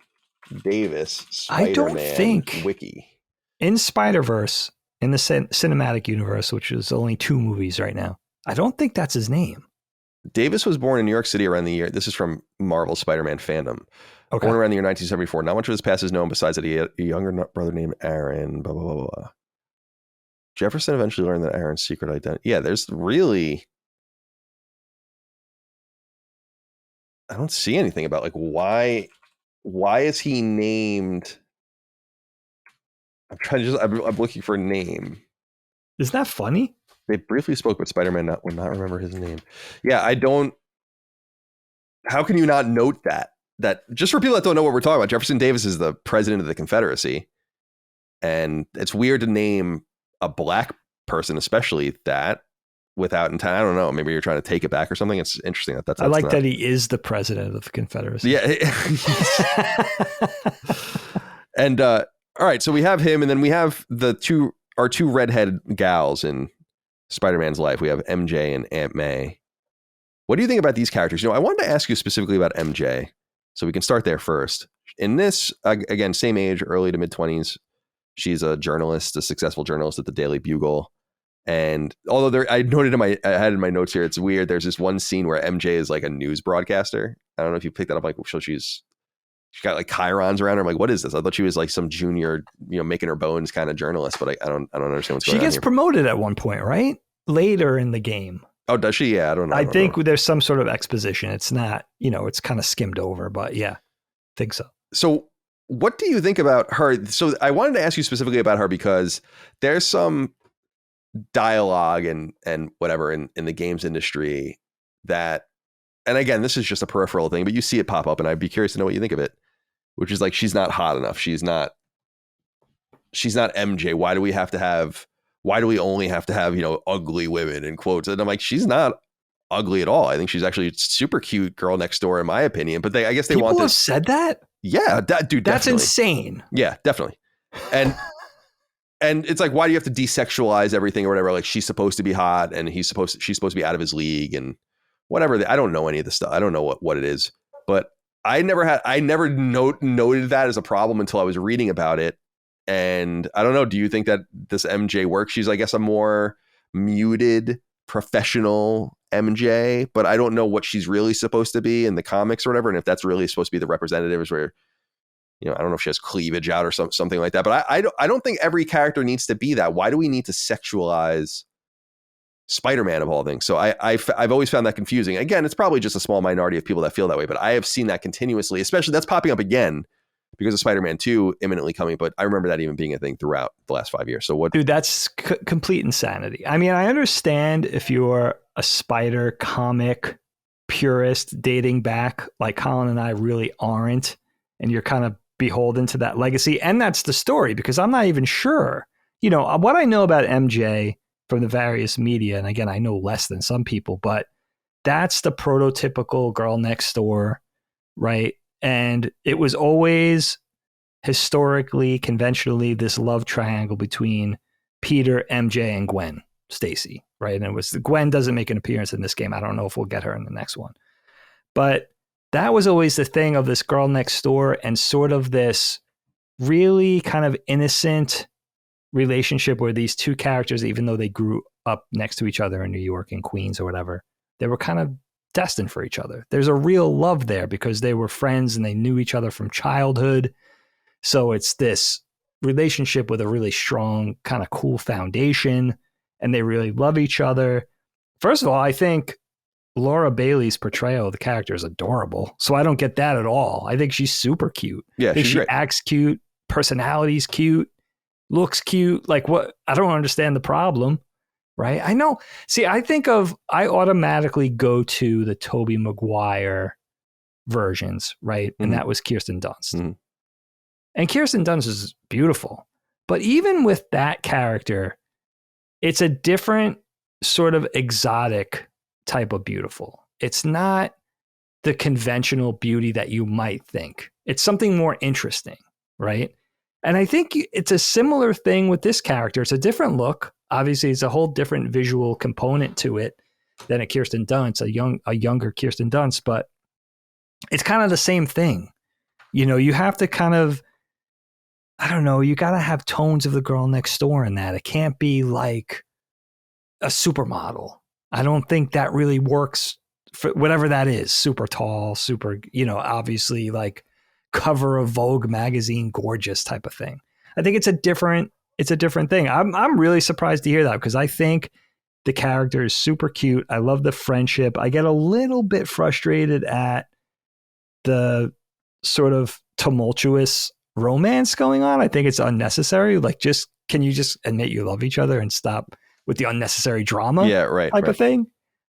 Davis Spider-Man I don't think wiki. In Spider-Verse, in the cinematic universe, which is only 2 movies right now, I don't think that's his name. Davis was born in New York City around the year. This is from Marvel Spider-Man fandom. Okay. Born around the year 1974. Not much of his past is known besides that he had a younger brother named Aaron. Blah, blah, blah, blah. Jefferson eventually learned that Aaron's secret identity. Yeah, there's really... I don't see anything about like why is he named... I'm looking for a name. Isn't that funny? They briefly spoke, but Spider-Man would not remember his name. Yeah, I don't... How can you not note that? That just for people that don't know what we're talking about, Jefferson Davis is the president of the Confederacy. And it's weird to name a black person, especially that, without intent. I don't know. Maybe you're trying to take it back or something. It's interesting that's I like not... that he is the president of the Confederacy. Yeah. And all right, so we have him, and then we have our two redheaded gals in Spider-Man's life. We have MJ and Aunt May. What do you think about these characters? I wanted to ask you specifically about MJ, so we can start there first. In this, again, same age, early to mid-20s. She's a journalist, a successful journalist at the Daily Bugle. And although I had in my notes here, it's weird. There's this one scene where MJ is like a news broadcaster. I don't know if you picked that up. Like, so she's got like chyrons around her. I'm like, what is this? I thought she was like some junior, making her bones kind of journalist, but I don't understand what's going on. She gets promoted at one point, right? Later in the game. Oh, does she? Yeah, I don't know. I think there's some sort of exposition. It's not, it's kind of skimmed over, but yeah, I think so. So what do you think about her? So I wanted to ask you specifically about her because there's some dialogue and whatever in the games industry that, and again, this is just a peripheral thing, but you see it pop up and I'd be curious to know what you think of it, which is like, she's not hot enough. She's not MJ. Why do we only have to have, ugly women in quotes? And I'm like, she's not ugly at all. I think she's actually a super cute girl next door in my opinion, but I guess they People want have said that. Yeah, dude, that's definitely insane. Yeah, definitely. And it's like, why do you have to desexualize everything or whatever? Like, she's supposed to be hot and she's supposed to be out of his league and whatever. I don't know any of this stuff. I don't know what it is, but I never noted that as a problem until I was reading about it. And I don't know. Do you think that this MJ works? She's, I guess, a more muted professional MJ, but I don't know what she's really supposed to be in the comics or whatever. And if that's really supposed to be the representatives where, I don't know if she has cleavage out or something like that, but I don't think every character needs to be that. Why do we need to sexualize Spider-Man of all things? So I've always found that confusing. Again, it's probably just a small minority of people that feel that way, but I have seen that continuously, especially that's popping up again because of Spider-Man 2 imminently coming. But I remember that even being a thing throughout the last 5 years. So what? Dude, that's complete insanity. I mean, I understand if you're a Spider comic purist dating back, like Colin and I really aren't, and you're kind of beholden to that legacy. And that's the story, because I'm not even sure, what I know about MJ from the various media. And again, I know less than some people, but that's the prototypical girl next door, right? And it was always historically, conventionally, this love triangle between Peter, MJ, and Gwen Stacy, right? And it was Gwen doesn't make an appearance in this game. I don't know if we'll get her in the next one, but that was always the thing of this girl next door and sort of this really kind of innocent relationship where these two characters, even though they grew up next to each other in New York and Queens or whatever, they were kind of destined for each other. There's a real love there because they were friends and they knew each other from childhood. So it's this relationship with a really strong, kind of cool foundation, and they really love each other. First of all, I think Laura Bailey's portrayal of the character is adorable. So I don't get that at all. I think she's super cute. Yeah, I think she great. Acts cute, personality's cute, looks cute. Like, what? I don't understand the problem, right? I know. See, I automatically go to the Tobey Maguire versions, right? And that was Kirsten Dunst. Mm-hmm. And Kirsten Dunst is beautiful. But even with that character, it's a different sort of exotic type of beautiful. It's not the conventional beauty that you might think. It's something more interesting, right? And I think it's a similar thing with this character. It's a different look. Obviously, it's a whole different visual component to it than a Kirsten Dunst, a younger Kirsten Dunst, but it's kind of the same thing. You have to kind of, I don't know, you got to have tones of the girl next door in that. It can't be like a supermodel. I don't think that really works for whatever that is. Super tall, super, obviously like cover of Vogue magazine, gorgeous type of thing. I think it's a different thing. I'm really surprised to hear that because I think the character is super cute. I love the friendship. I get a little bit frustrated at the sort of tumultuous romance going on. I think it's unnecessary. Like, can you just admit you love each other and stop with the unnecessary drama? Yeah, right. Type of thing.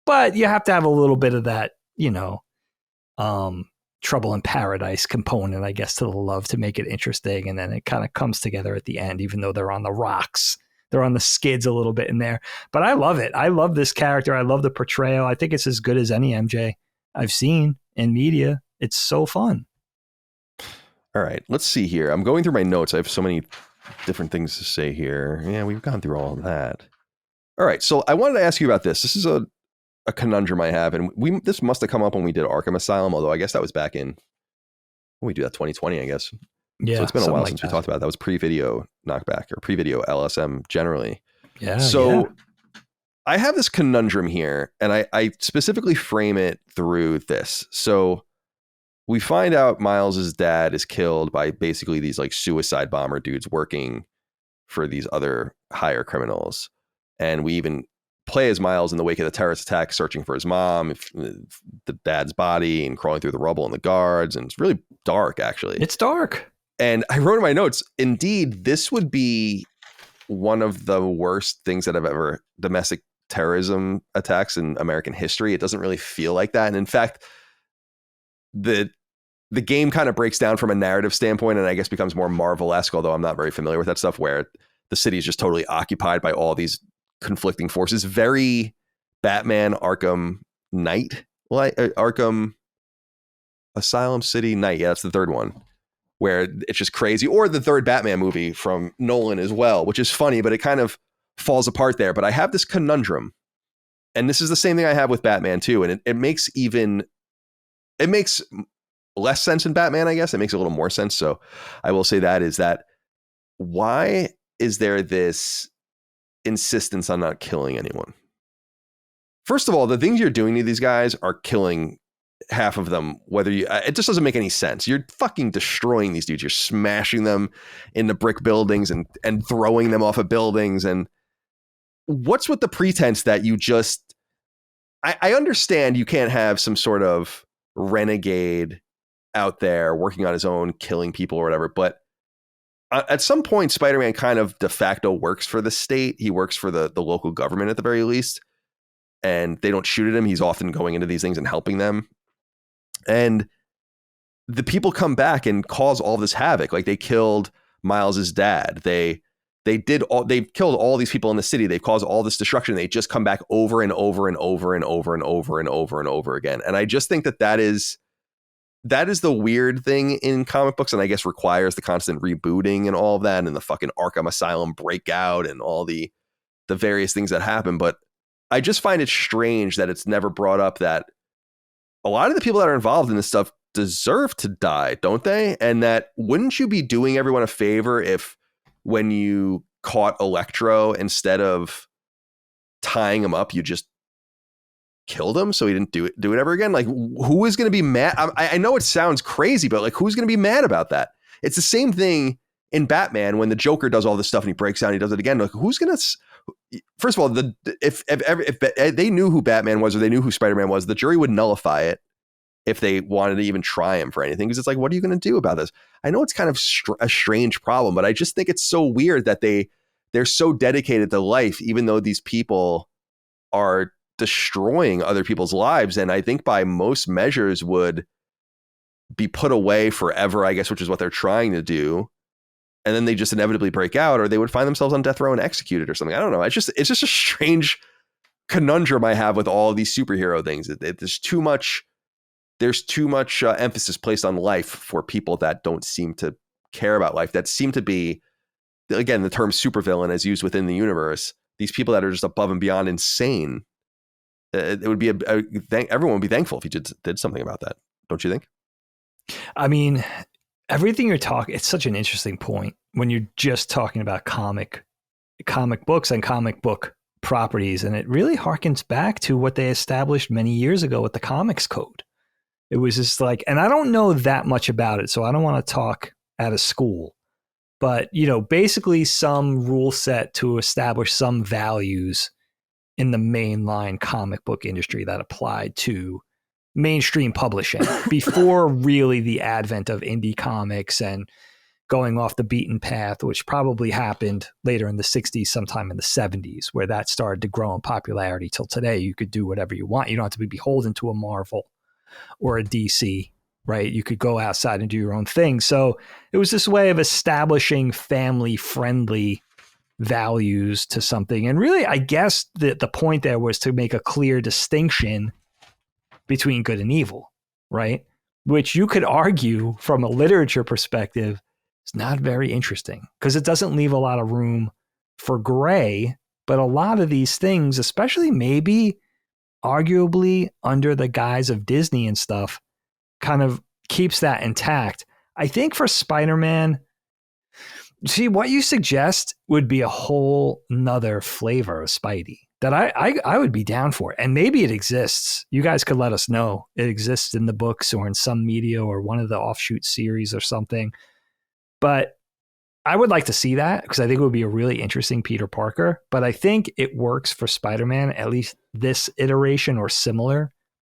But you have to have a little bit of that, trouble in paradise component, I guess, to the love to make it interesting. And then it kind of comes together at the end, even though they're on the rocks, they're on the skids a little bit in there. But I love it. I love this character. I love the portrayal. I think it's as good as any MJ I've seen in media. It's so fun. All right, let's see here. I'm going through my notes. I have so many different things to say here. Yeah, we've gone through all of that. All right, so I wanted to ask you about this. This is a conundrum I have, and this must have come up when we did Arkham Asylum, although I guess that was back in, when we do that, 2020, I guess. Yeah. So it's been a while since we talked about that. That was pre-video knockback or pre-video LSM generally. Yeah. So I have this conundrum here, and I specifically frame it through this. So we find out Miles's dad is killed by basically these like suicide bomber dudes working for these other higher criminals. And we even play as Miles in the wake of the terrorist attack, searching for his mom, the dad's body, and crawling through the rubble and the guards. And it's really dark, actually. It's dark. And I wrote in my notes, indeed, this would be one of the worst things that I've ever, domestic terrorism attacks in American history. It doesn't really feel like that. And in fact, the game kind of breaks down from a narrative standpoint and I guess becomes more Marvel-esque, although I'm not very familiar with that stuff, where the city is just totally occupied by all these conflicting forces. Very Batman Arkham Knight, like Arkham Asylum City Knight. Yeah, that's the third one, where it's just crazy. Or the third Batman movie from Nolan as well, which is funny, but it kind of falls apart there. But I have this conundrum, and this is the same thing I have with Batman too. And it makes less sense in Batman, I guess. It makes a little more sense. So I will say that is that why is there this insistence on not killing anyone? First of all, the things you're doing to these guys are killing half of them, it just doesn't make any sense. You're fucking destroying these dudes. You're smashing them into brick buildings and throwing them off of buildings. And what's with the pretense that you just, I understand you can't have some sort of renegade out there working on his own, killing people or whatever. But at some point, Spider-Man kind of de facto works for the state. He works for the local government at the very least. And they don't shoot at him. He's often going into these things and helping them. And the people come back and cause all this havoc. Like they killed Miles's dad. They've killed all these people in the city. They've caused all this destruction. They just come back over and over and over and over and over and over and over again. And I just think that is the weird thing in comic books, and I guess requires the constant rebooting and all of that, and the fucking Arkham Asylum breakout and all the various things that happen. But I just find it strange that it's never brought up that a lot of the people that are involved in this stuff deserve to die, don't they? And that wouldn't you be doing everyone a favor if when you caught Electro, instead of tying him up, you just killed him so he didn't do it ever again? Like, who is going to be mad? I know it sounds crazy, but like, who's going to be mad about that? It's the same thing in Batman when the Joker does all this stuff and he breaks down, he does it again. Like, who's going to... First of all, if they knew who Batman was or they knew who Spider-Man was, the jury would nullify it if they wanted to even try him for anything. Because it's like, what are you going to do about this? I know it's kind of a strange problem, but I just think it's so weird that they're so dedicated to life, even though these people are destroying other people's lives. And I think by most measures would be put away forever, I guess, which is what they're trying to do. And then they just inevitably break out, or they would find themselves on death row and executed or something. I don't know. It's just a strange conundrum I have with all of these superhero things. There's too much emphasis placed on life for people that don't seem to care about life, that seem to be, again, the term supervillain as used within the universe. These people that are just above and beyond insane. It would be everyone would be thankful if you did something about that. Don't you think? I mean, everything you're talking, it's such an interesting point when you're just talking about comic books and comic book properties. And it really harkens back to what they established many years ago with the Comics Code. It was just like, and I don't know that much about it, so I don't want to talk out of school, but, basically some rule set to establish some values in the mainline comic book industry that applied to mainstream publishing before really the advent of indie comics and going off the beaten path, which probably happened later in the 60s, sometime in the 70s, where that started to grow in popularity till today. You could do whatever you want. You don't have to be beholden to a Marvel or a DC, right? You could go outside and do your own thing. So it was this way of establishing family-friendly values to something. And really, I guess the point there was to make a clear distinction between good and evil, right? Which you could argue from a literature perspective is not very interesting because it doesn't leave a lot of room for gray. But a lot of these things, especially maybe arguably under the guise of Disney and stuff, kind of keeps that intact. I think for Spider-Man, see, what you suggest would be a whole nother flavor of Spidey that I would be down for. And maybe it exists. You guys could let us know. It exists in the books or in some media or one of the offshoot series or something. But I would like to see that because I think it would be a really interesting Peter Parker, but I think it works for Spider-Man, at least this iteration or similar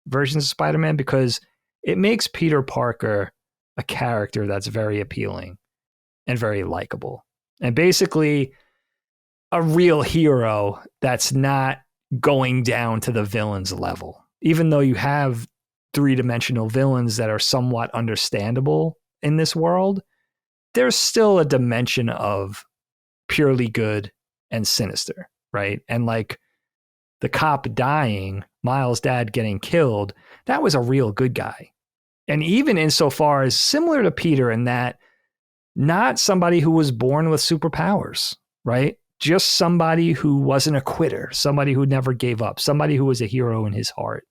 versions of Spider-Man, because it makes Peter Parker a character that's very appealing and very likable. And basically a real hero that's not going down to the villain's level. Even though you have three-dimensional villains that are somewhat understandable in this world, there's still a dimension of purely good and sinister, right? And like the cop dying, Miles' dad getting killed, that was a real good guy. And even insofar as similar to Peter in that not somebody who was born with superpowers, right? Just somebody who wasn't a quitter, somebody who never gave up, somebody who was a hero in his heart.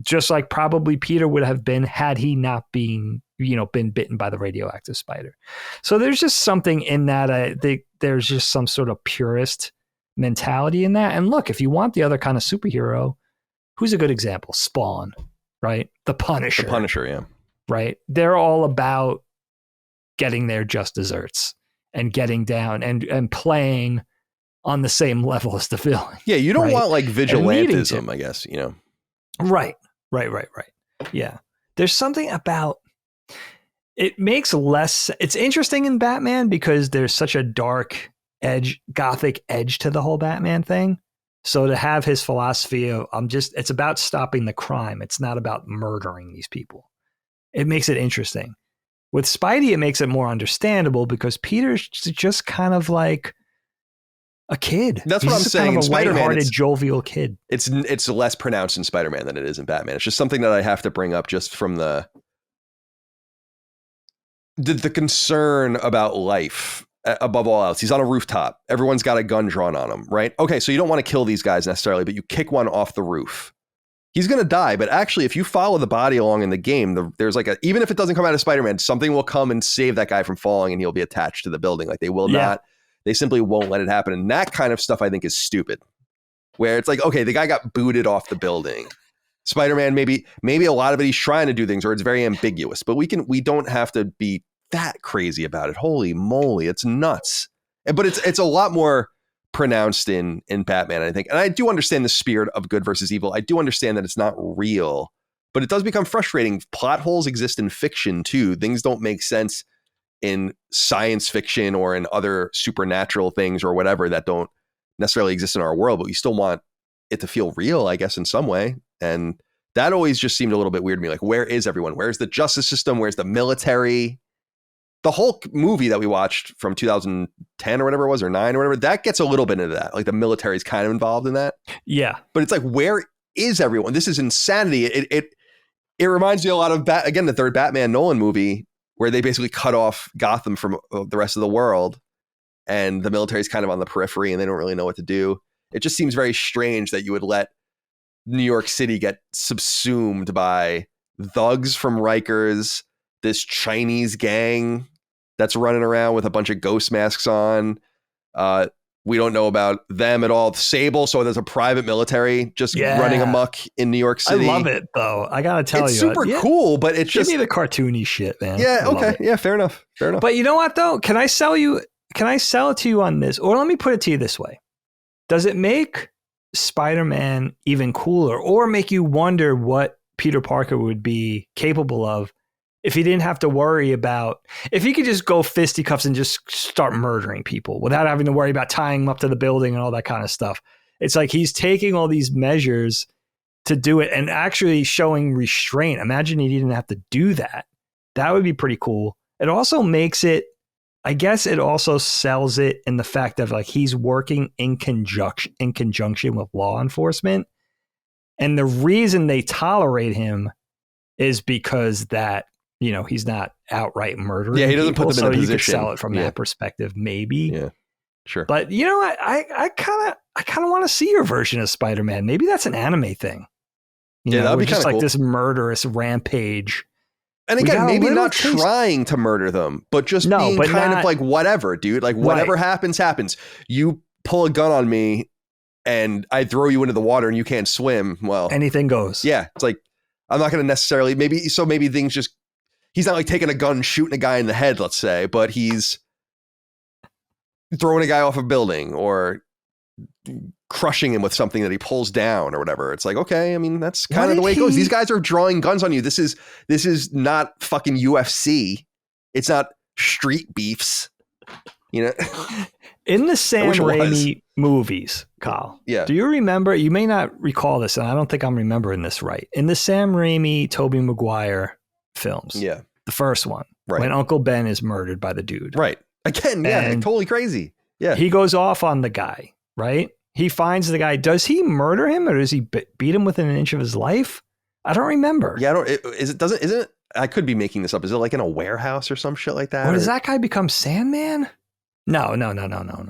Just like probably Peter would have been had he not been bitten by the radioactive spider. So there's just something in that. I think there's just some sort of purist mentality in that. And look, if you want the other kind of superhero, who's a good example? Spawn, right? The Punisher. The Punisher, yeah. Right? They're all about getting their just desserts and getting down and playing on the same level as the villain. Yeah, you don't right? want like vigilantism, I guess, Right. Yeah. There's something about it makes less. It's interesting in Batman because there's such a dark edge, gothic edge to the whole Batman thing. So to have his philosophy of it's about stopping the crime. It's not about murdering these people. It makes it interesting. With Spidey, it makes it more understandable because Peter's just kind of like a kid. That's what I'm saying. Kind of a Spider-Man, lighthearted, jovial kid. It's less pronounced in Spider-Man than it is in Batman. It's just something that I have to bring up just from the concern about life above all else. He's on a rooftop. Everyone's got a gun drawn on him, right? Okay, so you don't want to kill these guys necessarily, but you kick one off the roof. He's going to die, but actually, if you follow the body along in the game, there's like even if it doesn't come out of Spider-Man, something will come and save that guy from falling and he'll be attached to the building. Like they will not, they simply won't let it happen. And that kind of stuff I think is stupid, where it's like, okay, the guy got booted off the building. Spider-Man, maybe a lot of it, he's trying to do things or it's very ambiguous, but we don't have to be that crazy about it. Holy moly, it's nuts. But it's a lot more pronounced in Batman, I think. And I do understand the spirit of good versus evil. I do understand that it's not real, but it does become frustrating. Plot holes exist in fiction too. Things don't make sense in science fiction or in other supernatural things or whatever that don't necessarily exist in our world, but we still want it to feel real, I guess, in some way. And that always just seemed a little bit weird to me. Like, where is everyone? Where's the justice system? Where's the military? The whole movie that we watched from 2010 or whatever it was, or 9 or whatever, that gets a little bit into that. Like the military is kind of involved in that. Yeah. But it's like, where is everyone? This is insanity. It reminds me a lot of again, the third Batman Nolan movie, where they basically cut off Gotham from the rest of the world and the military is kind of on the periphery and they don't really know what to do. It just seems very strange that you would let New York City get subsumed by thugs from Rikers, this Chinese gang that's running around with a bunch of ghost masks on. We don't know about them at all. Sable, so there's a private military just running amok in New York City. I love it, though. I gotta tell it's you, super cool, but it's give just me the cartoony shit, man. Yeah, okay, yeah, fair enough. But you know what, though? Can I sell it to you on this? Or let me put it to you this way: does it make Spider-Man even cooler, or make you wonder what Peter Parker would be capable of if he didn't have to worry about, if he could just go fisticuffs and just start murdering people without having to worry about tying them up to the building and all that kind of stuff? It's like he's taking all these measures to do it and actually showing restraint. Imagine he didn't have to do that. That would be pretty cool. It also makes it, I guess it also sells it in the fact of like he's working in conjunction with law enforcement. And the reason they tolerate him is because that, he's not outright murdering. Yeah, he doesn't people, put them in a position. You could sell it from that perspective, maybe. Yeah, sure. But I kind of want to see your version of Spider-Man. Maybe that's an anime thing. That would be just like cool. This murderous rampage. And again, maybe not trying to murder them, but just being kind of like, whatever, dude. Like whatever happens. You pull a gun on me and I throw you into the water and you can't swim. Well, anything goes. Yeah. It's like, I'm not going to necessarily, maybe things just, he's not like taking a gun, shooting a guy in the head, let's say, but he's throwing a guy off a building or crushing him with something that he pulls down or whatever. It's like, okay, I mean, that's kind of the way it goes. These guys are drawing guns on you. This is not fucking UFC. It's not street beefs, you know. In the Sam Raimi movies, Kyle, yeah. Do you remember, you may not recall this, and I don't think I'm remembering this right. In the Sam Raimi, Tobey Maguire films, yeah, the first one, right, when Uncle Ben is murdered by the dude. Right. Again, yeah, totally crazy. Yeah. He goes off on the guy, right? He finds the guy. Does he murder him or does he beat him within an inch of his life? I don't remember. Yeah, isn't it? I could be making this up. Is it like in a warehouse or some shit like that? Or does that guy become Sandman? No. I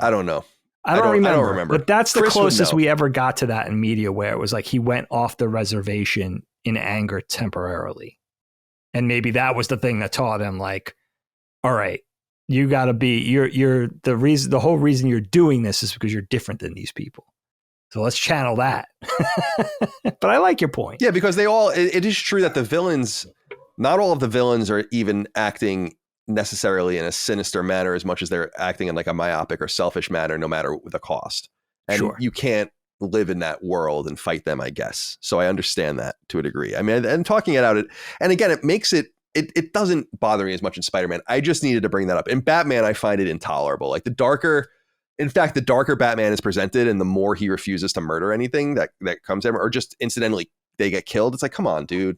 don't know. I don't remember. But that's the Chris closest we ever got to that in media, where it was like he went off the reservation in anger temporarily. And maybe that was the thing that taught him, like, all right, you got to be, you're the whole reason you're doing this is because you're different than these people. So let's channel that. But I like your point. Yeah, because it is true that the villains, not all of the villains are even acting necessarily in a sinister manner as much as they're acting in like a myopic or selfish manner, no matter the cost. And you can't live in that world and fight them, I guess. So I understand that to a degree. I mean, and talking it out, and again, it makes it doesn't bother me as much in Spider-Man. I just needed to bring that up. In Batman, I find it intolerable. Like the darker Batman is presented and the more he refuses to murder anything that comes to him, or just incidentally they get killed. It's like, come on, dude.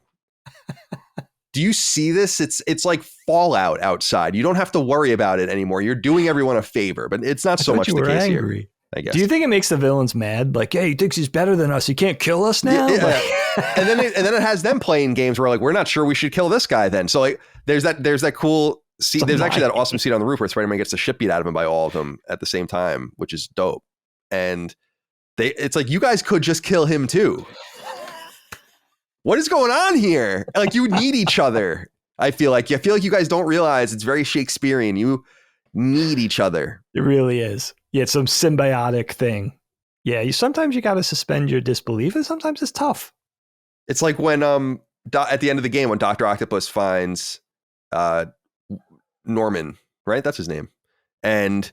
Do you see this? It's like Fallout outside. You don't have to worry about it anymore. You're doing everyone a favor, but it's not so much the case angry here, I guess. Do you think it makes the villains mad? Like, hey, he thinks he's better than us. He can't kill us now? Yeah. Like, and then it has them playing games where like, we're not sure we should kill this guy then. So like there's that cool scene. There's actually that awesome scene on the roof where Spider-Man gets the shit beat out of him by all of them at the same time, which is dope. And it's like, you guys could just kill him too. What is going on here? Like, you need each other. I feel like you guys don't realize it's very Shakespearean. You need each other. It really is. Yeah, it's some symbiotic thing. Yeah, sometimes you got to suspend your disbelief, and sometimes it's tough. It's like when at the end of the game when Dr. Octopus finds Norman, right? That's his name. And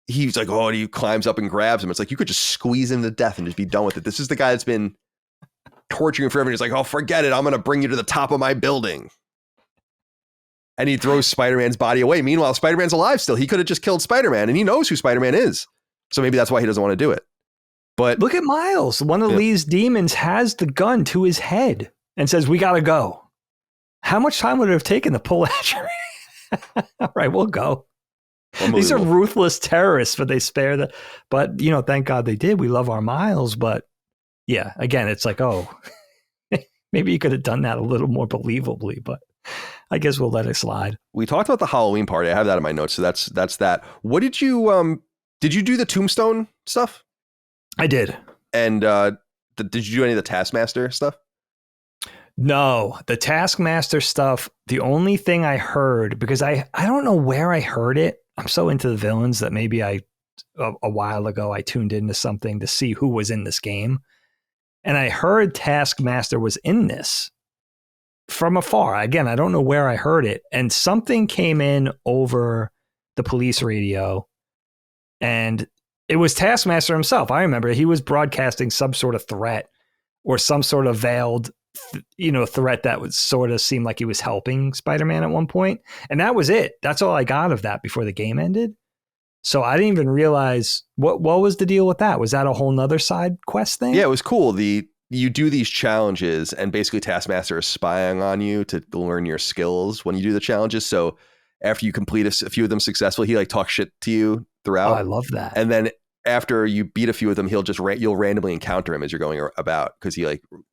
he's like, oh, and he climbs up and grabs him. It's like, you could just squeeze him to death and just be done with it. This is the guy that's been torturing him forever. And he's like, oh, forget it. I'm going to bring you to the top of my building. And he throws Spider-Man's body away. Meanwhile, Spider-Man's alive still. He could have just killed Spider-Man, and he knows who Spider-Man is. So maybe that's why he doesn't want to do it. But look at Miles. One of Lee's demons has the gun to his head and says, we got to go. How much time would it have taken to pull that trigger? All right, we'll go. These are ruthless terrorists, but they spare the. But, thank God they did. We love our Miles. But yeah, again, it's like, oh, maybe you could have done that a little more believably, but I guess we'll let it slide. We talked about the Halloween party. I have that in my notes. So that's that. What did you do the Tombstone stuff? I did. And did you do any of the Taskmaster stuff? No, the Taskmaster stuff. The only thing I heard, because I don't know where I heard it. I'm so into the villains that maybe a while ago I tuned into something to see who was in this game. And I heard Taskmaster was in this from afar. Again, I don't know where I heard it. And something came in over the police radio, and it was Taskmaster himself. I remember he was broadcasting some sort of threat or some sort of veiled, threat that would sort of seem like he was helping Spider-Man at one point. And that was it. That's all I got of that before the game ended. So I didn't even realize what was the deal with that. Was that a whole nother side quest thing? Yeah, it was cool. You do these challenges, and basically Taskmaster is spying on you to learn your skills when you do the challenges. So after you complete a few of them successfully, he like talks shit to you throughout. Oh, I love that. And then after you beat a few of them, you'll randomly encounter him as you're going about, because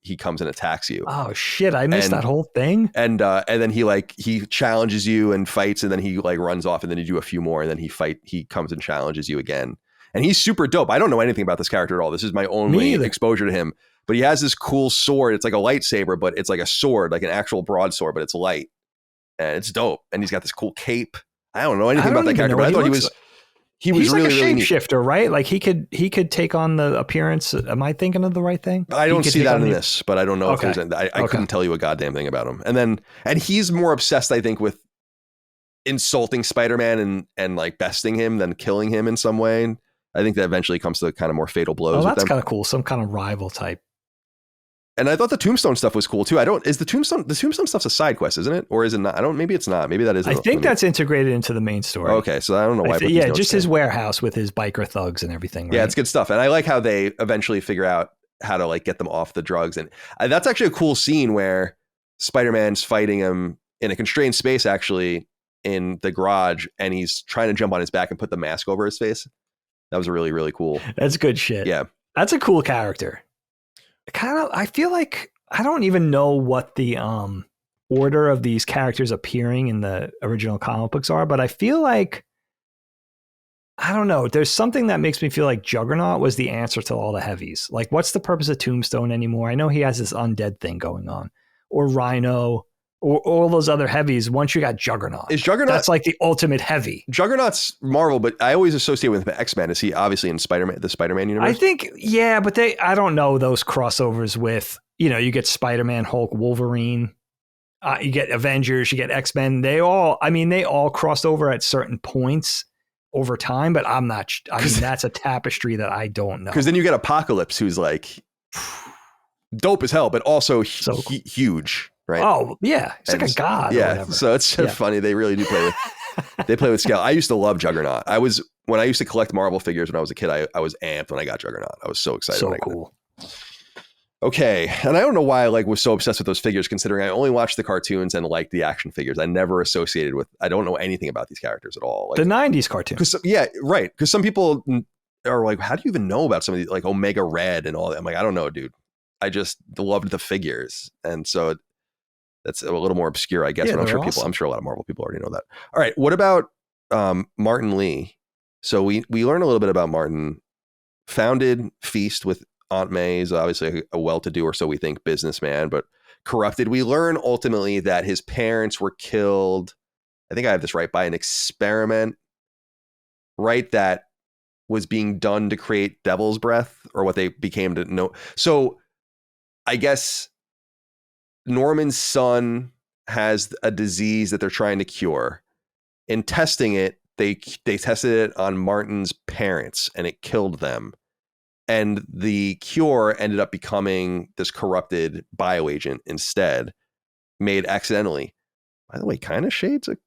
he comes and attacks you. Oh shit! I missed that whole thing. And then he challenges you and fights, and then he like runs off, and then you do a few more, and then he comes and challenges you again. And he's super dope. I don't know anything about this character at all. This is my only exposure to him. But he has this cool sword. It's like a lightsaber, but it's like a sword, like an actual broadsword, but it's light, and it's dope. And he's got this cool cape. I don't know anything about that character, but I thought he's really, like a really shapeshifter, right? Like he could take on the appearance. Am I thinking of the right thing? I don't see that in this, but I don't know if there's. I couldn't tell you a goddamn thing about him. And he's more obsessed, I think, with insulting Spider-Man and like besting him, then killing him in some way. I think that eventually comes to kind of more fatal blows. Oh, that's kind of cool. Some kind of rival type. And I thought the Tombstone stuff was cool too. Is the Tombstone stuff's a side quest, isn't it? Or is it not? Maybe it's not. Maybe that is. I think that's integrated into the main story. Okay. So I don't know why. Yeah. Just his warehouse with his biker thugs and everything. Right? Yeah. It's good stuff. And I like how they eventually figure out how to like get them off the drugs. And that's actually a cool scene where Spider-Man's fighting him in a constrained space, actually in the garage. And he's trying to jump on his back and put the mask over his face. That was really, really cool. That's good shit. Yeah. That's a cool character. I feel like I don't even know what the order of these characters appearing in the original comic books are, but I feel like, I don't know, there's something that makes me feel like Juggernaut was the answer to all the heavies. Like, what's the purpose of Tombstone anymore? I know he has this undead thing going on, or Rhino, or all those other heavies. Once you got Juggernaut, that's like the ultimate heavy. Juggernaut's Marvel, but I always associate with X-Men. Is he obviously in the Spider-Man universe? I think, yeah, but I don't know those crossovers with, you get Spider-Man, Hulk, Wolverine, you get Avengers, you get X-Men. They all crossed over at certain points over time, but that's a tapestry that I don't know. Because then you get Apocalypse, who's like dope as hell, but also huge. Right. Oh yeah, it's like a god. Yeah. Or whatever. So it's funny. They really do play with scale. I used to love Juggernaut. When I used to collect Marvel figures when I was a kid, I was amped when I got Juggernaut. I was so excited. So cool. Okay. And I don't know why I was so obsessed with those figures, considering I only watched the cartoons and liked the action figures. I never associated with, I don't know anything about these characters at all. Like, the 90s cartoons. Yeah, right. Because some people are like, how do you even know about some of these, like Omega Red and all that? I'm like, I don't know, dude. I just loved the figures. And so that's a little more obscure, I guess. Yeah, but I'm sure a lot of Marvel people already know that. All right. What about Martin Lee? So we learn a little bit about Martin. Founded Feast with Aunt May. Is obviously a well-to-do, or so we think, businessman, but corrupted. We learn ultimately that his parents were killed. I think I have this right, by an experiment, right? That was being done to create Devil's Breath, or what they became to know. So I guess Norman's son has a disease that they're trying to cure. In testing it, they tested it on Martin's parents, and it killed them. And the cure ended up becoming this corrupted bioagent instead, made accidentally. By the way, kind of shades of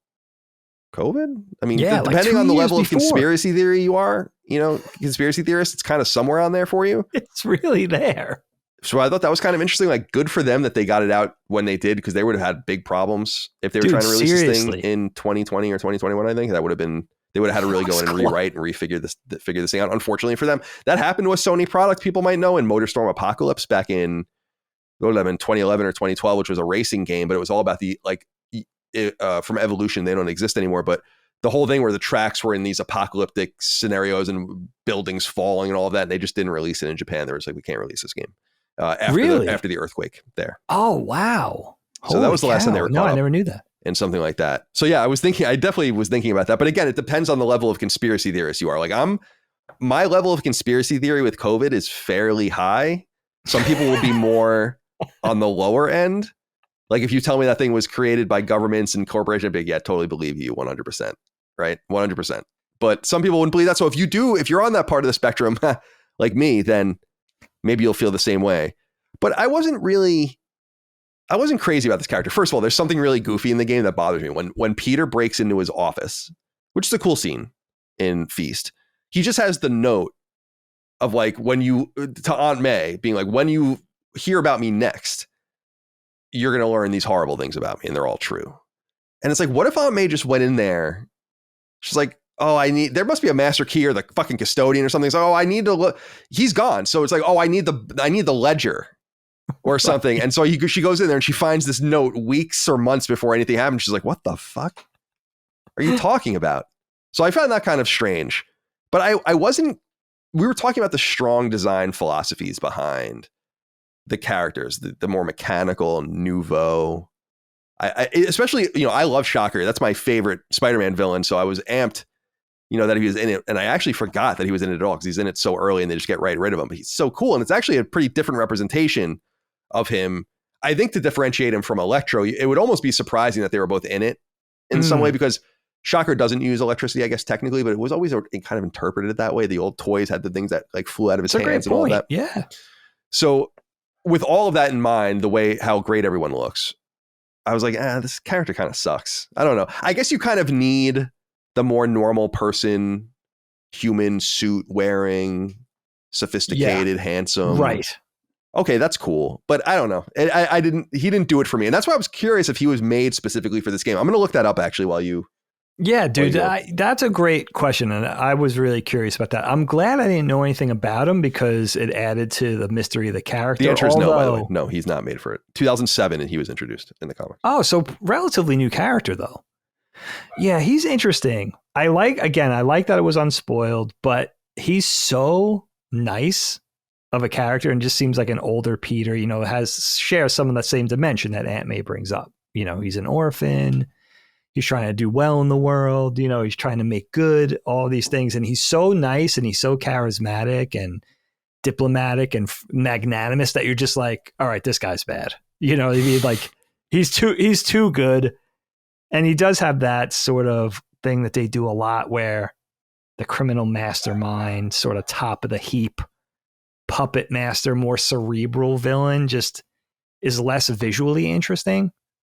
COVID. I mean, depending on the level of conspiracy theory you are, conspiracy theorist, it's kind of somewhere on there for you. It's really there. So I thought that was kind of interesting. Like, good for them that they got it out when they did, because they would have had big problems if they were trying to release this thing in 2020 or 2021. I think that would have been, they would have had to really go in and rewrite and figure this thing out. Unfortunately for them, that happened to a Sony product people might know in MotorStorm Apocalypse back in 2011 or 2012, which was a racing game, but it was all about the from Evolution. They don't exist anymore, but the whole thing where the tracks were in these apocalyptic scenarios and buildings falling and all of that, and they just didn't release it in Japan. They were just like, we can't release this game. After the earthquake there. Oh, wow. So that was the last time they were caught I never knew that. And something like that. So yeah, I definitely was thinking about that. But again, it depends on the level of conspiracy theorist you are. Like, my level of conspiracy theory with COVID is fairly high. Some people will be more on the lower end. Like, if you tell me that thing was created by governments and corporations, I'd be like, yeah, totally believe you 100%. Right? 100%. But some people wouldn't believe that. So if you're on that part of the spectrum, like me, then maybe you'll feel the same way. But I wasn't crazy about this character. First of all, there's something really goofy in the game that bothers me. When Peter breaks into his office, which is a cool scene in Feast, he just has the note of like, to Aunt May being like, when you hear about me next, you're going to learn these horrible things about me, and they're all true. And it's like, what if Aunt May just went in there? She's like, oh, there must be a master key or the fucking custodian or something. So, oh, I need to look. He's gone. So it's like, oh, I need the ledger or something. And so she goes in there and she finds this note weeks or months before anything happens. She's like, what the fuck are you talking about? So I found that kind of strange, but we were talking about the strong design philosophies behind the characters, the more mechanical nouveau. I especially, I love Shocker. That's my favorite Spider-Man villain. So I was amped, that he was in it. And I actually forgot that he was in it at all, because he's in it so early and they just get right rid of him. But he's so cool. And it's actually a pretty different representation of him. I think to differentiate him from Electro, it would almost be surprising that they were both in it in some way, because Shocker doesn't use electricity, I guess, technically, but it was always kind of interpreted that way. The old toys had the things that like flew out of his hands and all that. Yeah. So with all of that in mind, the way how great everyone looks, I was like, this character kind of sucks. I don't know. I guess you kind of need the more normal person, human suit wearing, sophisticated, handsome. Right. Okay, that's cool. But I don't know. He didn't do it for me. And that's why I was curious if he was made specifically for this game. I'm going to look that up actually while you. Yeah, dude, that's a great question. And I was really curious about that. I'm glad I didn't know anything about him because it added to the mystery of the character. The answer is no, by the way. No, he's not made for it. 2007, and he was introduced in the comics. Oh, so relatively new character, though. Yeah, he's interesting. I like that it was unspoiled, but he's so nice of a character and just seems like an older Peter, shares some of the same dimension that Aunt May brings up. He's an orphan. He's trying to do well in the world. He's trying to make good, all these things. And he's so nice and he's so charismatic and diplomatic and magnanimous that you're just like, all right, this guy's bad. You know what I mean? Like he's too good. And he does have that sort of thing that they do a lot where the criminal mastermind, sort of top of the heap, puppet master, more cerebral villain just is less visually interesting.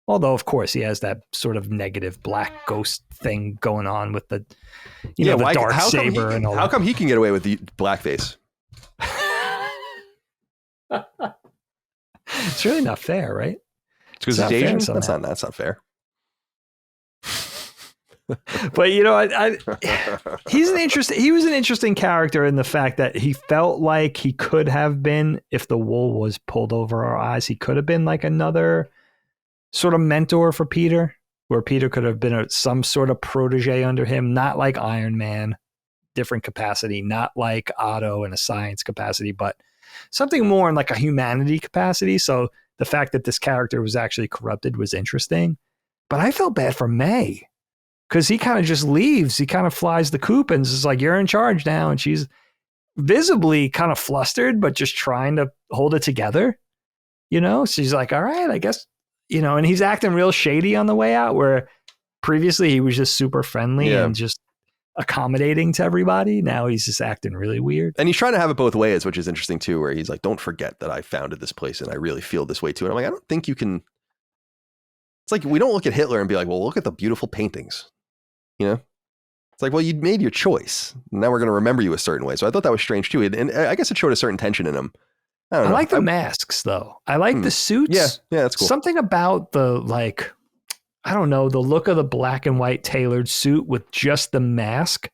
Although, of course, he has that sort of negative black ghost thing going on with the, the dark saber and all that. How come he can get away with the blackface? It's really not fair, right? It's because he's Asian? That's not fair. But he was an interesting character in the fact that he felt like he could have been, if the wool was pulled over our eyes, he could have been like another sort of mentor for Peter, where Peter could have been some sort of protege under him, not like Iron Man, different capacity, not like Otto in a science capacity, but something more in like a humanity capacity. So the fact that this character was actually corrupted was interesting. But I felt bad for May because he kind of just leaves. He kind of flies the coop and is like, you're in charge now. And she's visibly kind of flustered, but just trying to hold it together. She's like, all right, I guess. And he's acting real shady on the way out, where previously he was just super friendly and just accommodating to everybody. Now he's just acting really weird. And he's trying to have it both ways, which is interesting too, where he's like, don't forget that I founded this place and I really feel this way too. And I'm like, I don't think you can. It's like, we don't look at Hitler and be like, well, look at the beautiful paintings. It's like, well, you made your choice. Now we're going to remember you a certain way. So I thought that was strange too. And I guess it showed a certain tension in him. I like the masks, though. I like the suits. Yeah, that's cool. Something about the, the look of the black and white tailored suit with just the mask.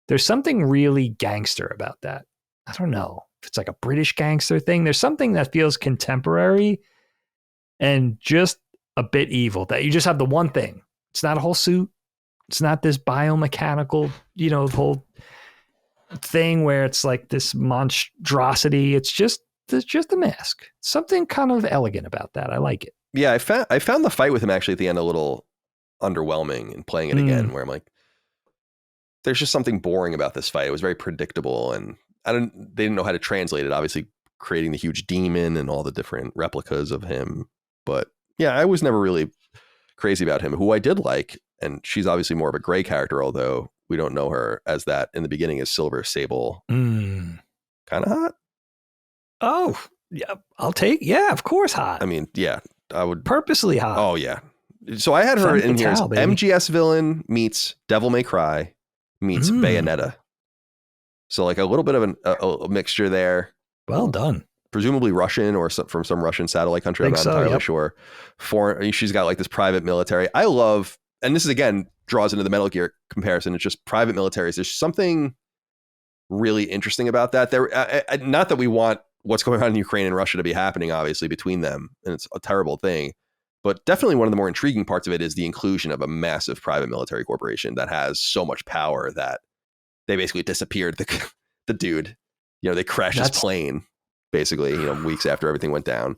There's something really gangster about that. I don't know if it's like a British gangster thing. There's something that feels contemporary and just a bit evil, that you just have the one thing. It's not a whole suit. It's not this biomechanical, whole thing where it's like this monstrosity. It's just a mask. Something kind of elegant about that. I like it. Yeah, I found the fight with him actually at the end a little underwhelming, and playing it again, where I'm like, there's just something boring about this fight. It was very predictable, and they didn't know how to translate it, obviously creating the huge demon and all the different replicas of him. But yeah, I was never really crazy about him. Who I did like, and she's obviously more of a gray character, although we don't know her as that in the beginning, is Silver Sable. Kind of hot. Oh, yeah, of course hot. I mean, yeah, I would. Purposely hot. Oh, yeah. So I had her in here as MGS villain meets Devil May Cry meets Bayonetta. So like a little bit of a mixture there. Well done. Presumably Russian or from some Russian satellite country. I'm not entirely sure. She's got like this private military. I love, and this is again draws into the Metal Gear comparison. It's just private militaries. There's something really interesting about that. Not that we want what's going on in Ukraine and Russia to be happening, obviously, between them, and it's a terrible thing. But definitely one of the more intriguing parts of it is the inclusion of a massive private military corporation that has so much power that they basically disappeared the dude. They crashed his plane, basically, weeks after everything went down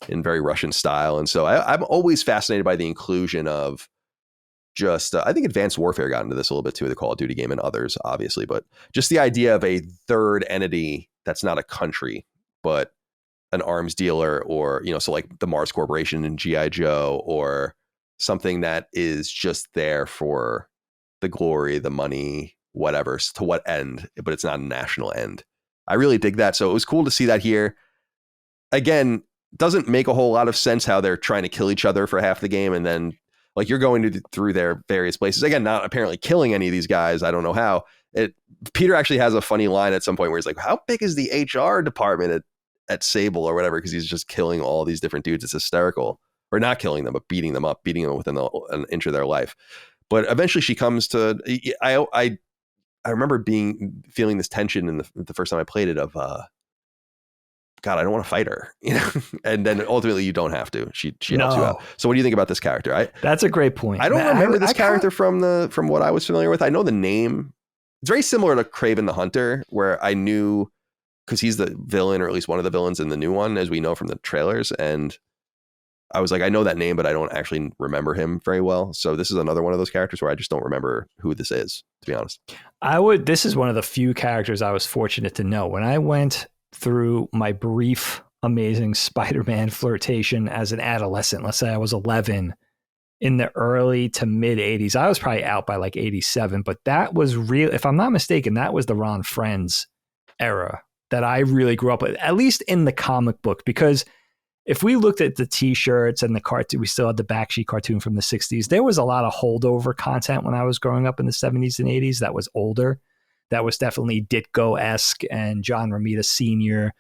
in very Russian style. And so I'm always fascinated by the inclusion of just, I think Advanced Warfare got into this a little bit too, the Call of Duty game, and others, obviously, but just the idea of a third entity that's not a country, but an arms dealer, or, so like the Mars Corporation in G.I. Joe, or something that is just there for the glory, the money, whatever, to what end, but it's not a national end. I really dig that. So it was cool to see that here. Again, doesn't make a whole lot of sense how they're trying to kill each other for half the game, and then like you're going through their various places. Again, not apparently killing any of these guys. I don't know how. Peter actually has a funny line at some point where he's like, how big is the HR department at Sable or whatever? Because he's just killing all these different dudes. It's hysterical. Or not killing them, but beating them up, beating them within an inch of their life. But eventually she comes to, I remember feeling this tension in the first time I played it of, God, I don't want to fight her, you know. And then ultimately you don't have to. She helps you out. So what do you think about this character? That's a great point. I don't remember this character from what I was familiar with. I know the name. It's very similar to Kraven the Hunter, where I knew because he's the villain, or at least one of the villains in the new one, as we know from the trailers. And I was like, I know that name, but I don't actually remember him very well. So this is another one of those characters where I just don't remember who this is, to be honest. This is one of the few characters I was fortunate to know. When I went through my brief, amazing Spider-Man flirtation as an adolescent, let's say I was 11 in the early to mid 80s. I was probably out by like 87, but that was real. If I'm not mistaken, that was the Ron Friends era that I really grew up with, at least in the comic book, because if we looked at the t-shirts and the cartoon, we still had the Bakshi cartoon from the 60s. There was a lot of holdover content when I was growing up in the 70s and 80s that was older. That was definitely Ditko-esque and John Romita Sr.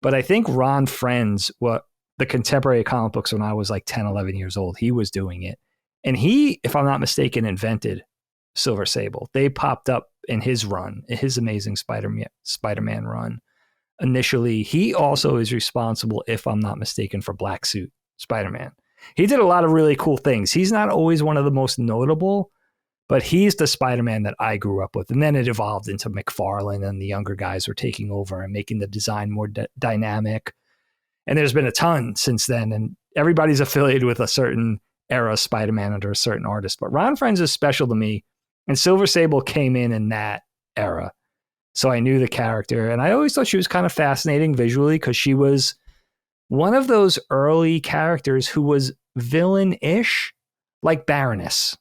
But I think Ron Friends, the contemporary comic books when I was like 10, 11 years old, he was doing it. And he, if I'm not mistaken, invented Silver Sable. They popped up in his run, his amazing Spider-Man run. Initially, he also is responsible, if I'm not mistaken, for Black Suit Spider-Man. He did a lot of really cool things. He's not always one of the most notable, but he's the Spider-Man that I grew up with. And then it evolved into McFarlane, and the younger guys were taking over and making the design more dynamic. And there's been a ton since then, and everybody's affiliated with a certain era of Spider-Man under a certain artist. But Ron Friends is special to me, and Silver Sable came in that era. So I knew the character, and I always thought she was kind of fascinating visually because she was one of those early characters who was villain-ish, like Baroness,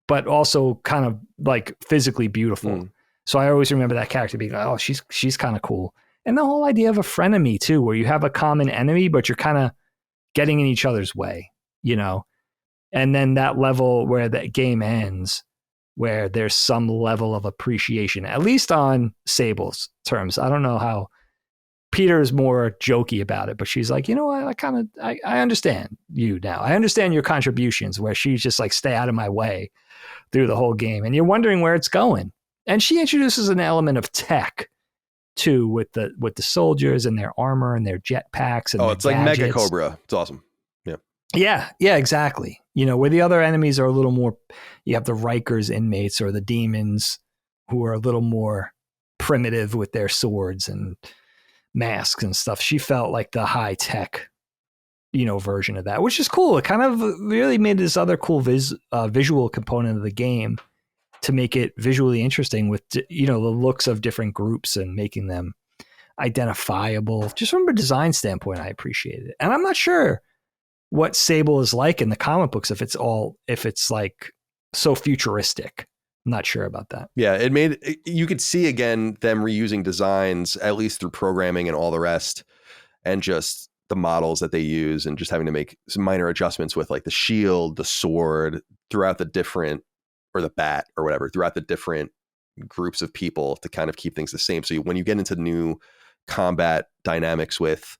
but also kind of like physically beautiful. So I always remember that character being like, oh, she's kind of cool. And the whole idea of a frenemy too, where you have a common enemy, but you're kind of getting in each other's way, you know? And then that level where that game ends, where there's some level of appreciation, at least on Sable's terms. I don't know how Peter's more jokey about it, but she's like, you know what? I understand you now. I understand your contributions, where she's just like, stay out of my way through the whole game. And you're wondering where it's going. And she introduces an element of tech too, with the soldiers and their armor and their jetpacks. And it's like Mega Cobra. It's awesome. Yeah, exactly. You know, where the other enemies are a little more, you have the Rikers inmates or the demons who are a little more primitive with their swords and masks and stuff. She felt like the high tech, version of that, which is cool. It kind of really made this other cool visual component of the game to make it visually interesting with, the looks of different groups and making them identifiable. Just from a design standpoint, I appreciated it. And I'm not sure what Sable is like in the comic books, if it's like so futuristic. I'm not sure about that. Yeah, you could see again them reusing designs, at least through programming and all the rest, and just the models that they use, and just having to make some minor adjustments with like the shield, the sword, throughout the different, or the bat or whatever, throughout the different groups of people to kind of keep things the same. So when you get into new combat dynamics with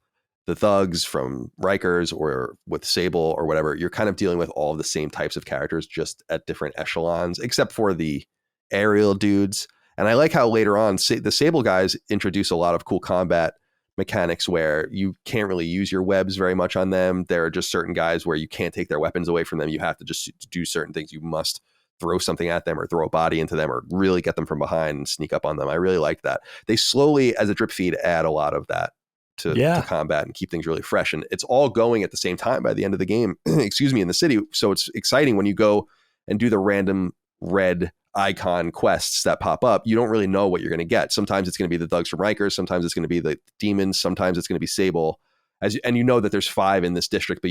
the thugs from Rikers or with Sable or whatever, you're kind of dealing with all of the same types of characters, just at different echelons, except for the aerial dudes. And I like how later on the Sable guys introduce a lot of cool combat mechanics where you can't really use your webs very much on them. There are just certain guys where you can't take their weapons away from them. You have to just do certain things. You must throw something at them or throw a body into them or really get them from behind and sneak up on them. I really like that. They slowly, as a drip feed, add a lot of that to combat and keep things really fresh. And it's all going at the same time by the end of the game, in the city. So it's exciting when you go and do the random red icon quests that pop up. You don't really know what you're going to get. Sometimes it's going to be the thugs from Rikers. Sometimes it's going to be the demons. Sometimes it's going to be Sable. And you know that there's 5 in this district, but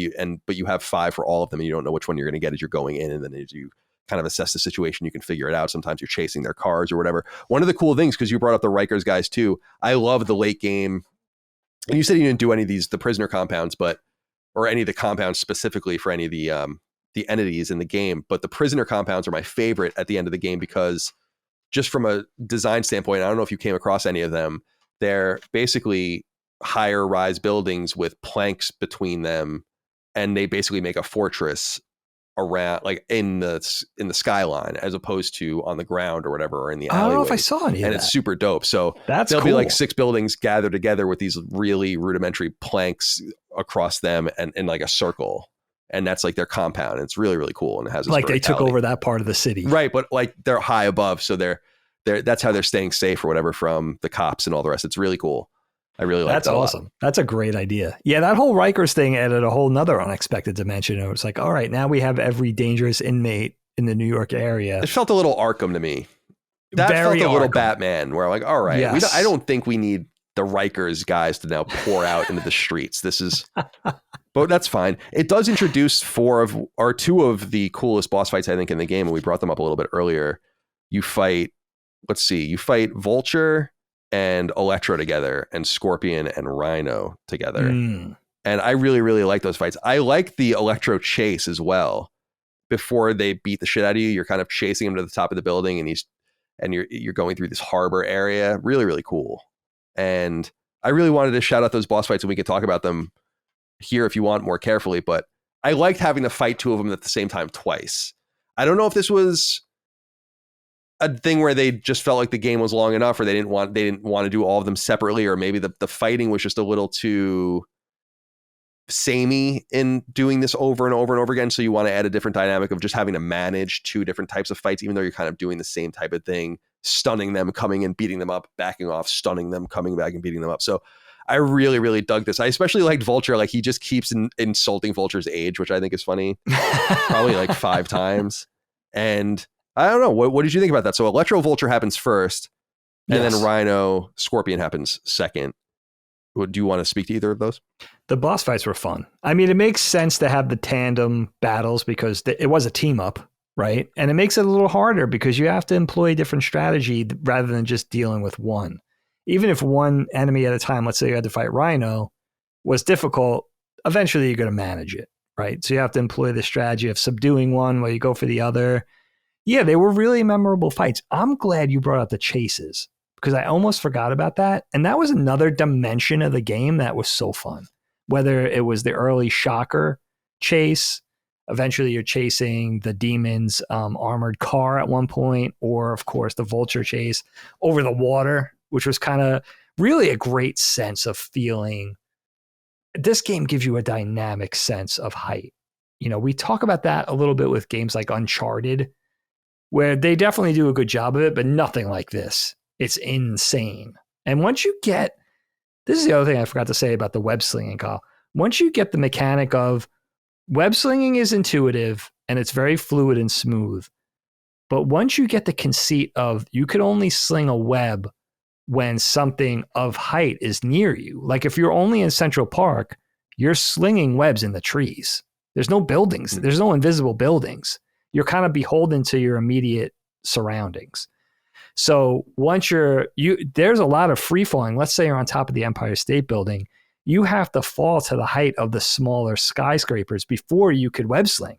you have 5 for all of them, and you don't know which one you're going to get as you're going in. And then as you kind of assess the situation. You can figure it out. Sometimes you're chasing their cars or whatever. One of the cool things, because you brought up the Rikers guys too, I love the late game. And you said you didn't do any of the prisoner compounds, or any of the compounds specifically for any of the entities in the game. But the prisoner compounds are my favorite at the end of the game, because just from a design standpoint, I don't know if you came across any of them. They're basically higher rise buildings with planks between them, and they basically make a fortress around, like in the skyline, as opposed to on the ground or whatever, or in the alleyway. I don't know if I saw any of and that. It's super dope. So there'll be like 6 buildings gathered together with these really rudimentary planks across them, and in like a circle. And that's like their compound. It's really, really cool. And it has this like they took verticality. over that part of the city. Right. But like they're high above. So they're that's how they're staying safe or whatever from the cops and all the rest. It's really cool. I really like that. That's awesome. That's a great idea. Yeah, that whole Rikers thing added a whole nother unexpected dimension. It was like, all right, now we have every dangerous inmate in the New York area. It felt a little Arkham to me. That felt a little Batman, where I'm like, all right, yes. I don't think we need the Rikers guys to now pour out into the streets. This is, but that's fine. It does introduce 2 of the coolest boss fights, I think, in the game. And we brought them up a little bit earlier. You fight Vulture and Electro together, and Scorpion and Rhino together. And I really, really like those fights. I like the Electro chase as well. Before they beat the shit out of you, you're kind of chasing him to the top of the building, and you're going through this harbor area. Really, really cool. And I really wanted to shout out those boss fights, and we can talk about them here if you want more carefully, but I liked having to fight 2 of them at the same time twice. I don't know if this was a thing where they just felt like the game was long enough, or they didn't want to do all of them separately, or maybe the fighting was just a little too samey in doing this over and over and over again. So you want to add a different dynamic of just having to manage 2 different types of fights, even though you're kind of doing the same type of thing, stunning them, coming in, beating them up, backing off, stunning them, coming back and beating them up. So I really, really dug this. I especially liked Vulture. Like, he just keeps insulting Vulture's age, which I think is funny. Probably like 5 times. And I don't know. What did you think about that? So Electro Vulture happens first, and then Rhino Scorpion happens second. Do you want to speak to either of those? The boss fights were fun. I mean, it makes sense to have the tandem battles because it was a team up, right? And it makes it a little harder because you have to employ different strategy rather than just dealing with one. Even if one enemy at a time, let's say you had to fight Rhino, was difficult, eventually you're going to manage it, right? So you have to employ the strategy of subduing one while you go for the other. Yeah, they were really memorable fights. I'm glad you brought up the chases because I almost forgot about that. And that was another dimension of the game that was so fun. Whether it was the early Shocker chase, eventually you're chasing the demon's armored car at one point, or of course the Vulture chase over the water, which was kind of really a great sense of feeling. This game gives you a dynamic sense of height. You know, we talk about that a little bit with games like Uncharted, where they definitely do a good job of it, but nothing like this. It's insane. And once you get, this is the other thing I forgot to say about the web slinging, Kyle. Once you get the mechanic of web slinging is intuitive and it's very fluid and smooth. But once you get the conceit of you could only sling a web when something of height is near you. Like if you're only in Central Park, you're slinging webs in the trees. There's no buildings. There's no invisible buildings. You're kind of beholden to your immediate surroundings. So once there's a lot of free falling. Let's say you're on top of the Empire State Building. You have to fall to the height of the smaller skyscrapers before you could web sling,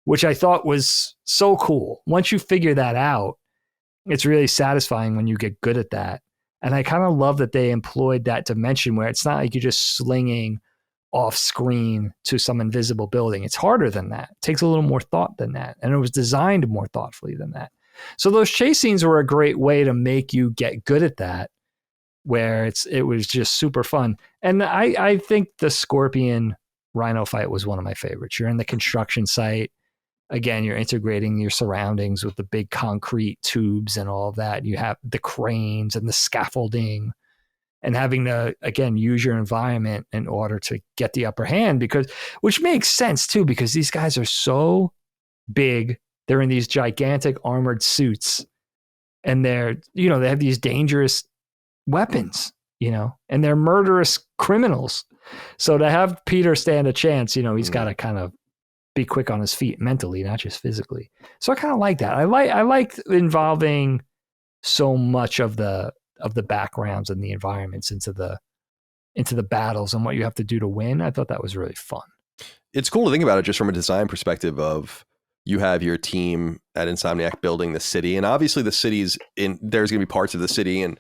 which I thought was so cool. Once you figure that out, it's really satisfying when you get good at that. And I kind of love that they employed that dimension where it's not like you're just slinging off screen to some invisible building. It's harder than that. It takes a little more thought than that. And it was designed more thoughtfully than that. So those chase scenes were a great way to make you get good at that, where it was just super fun. And I think the Scorpion Rhino fight was one of my favorites. You're in the construction site. Again, you're integrating your surroundings with the big concrete tubes and all of that. You have the cranes and the scaffolding and having to, again, use your environment in order to get the upper hand, which makes sense too, because these guys are so big. They're in these gigantic armored suits and they have these dangerous weapons, and they're murderous criminals. So to have Peter stand a chance, he's got to kind of be quick on his feet mentally, not just physically. So I kind of like that. I like involving so much of the backgrounds and the environments into the battles and what you have to do to win. I thought that was really fun. It's cool to think about it just from a design perspective of you have your team at Insomniac building the city, and obviously the city's there's going to be parts of the city and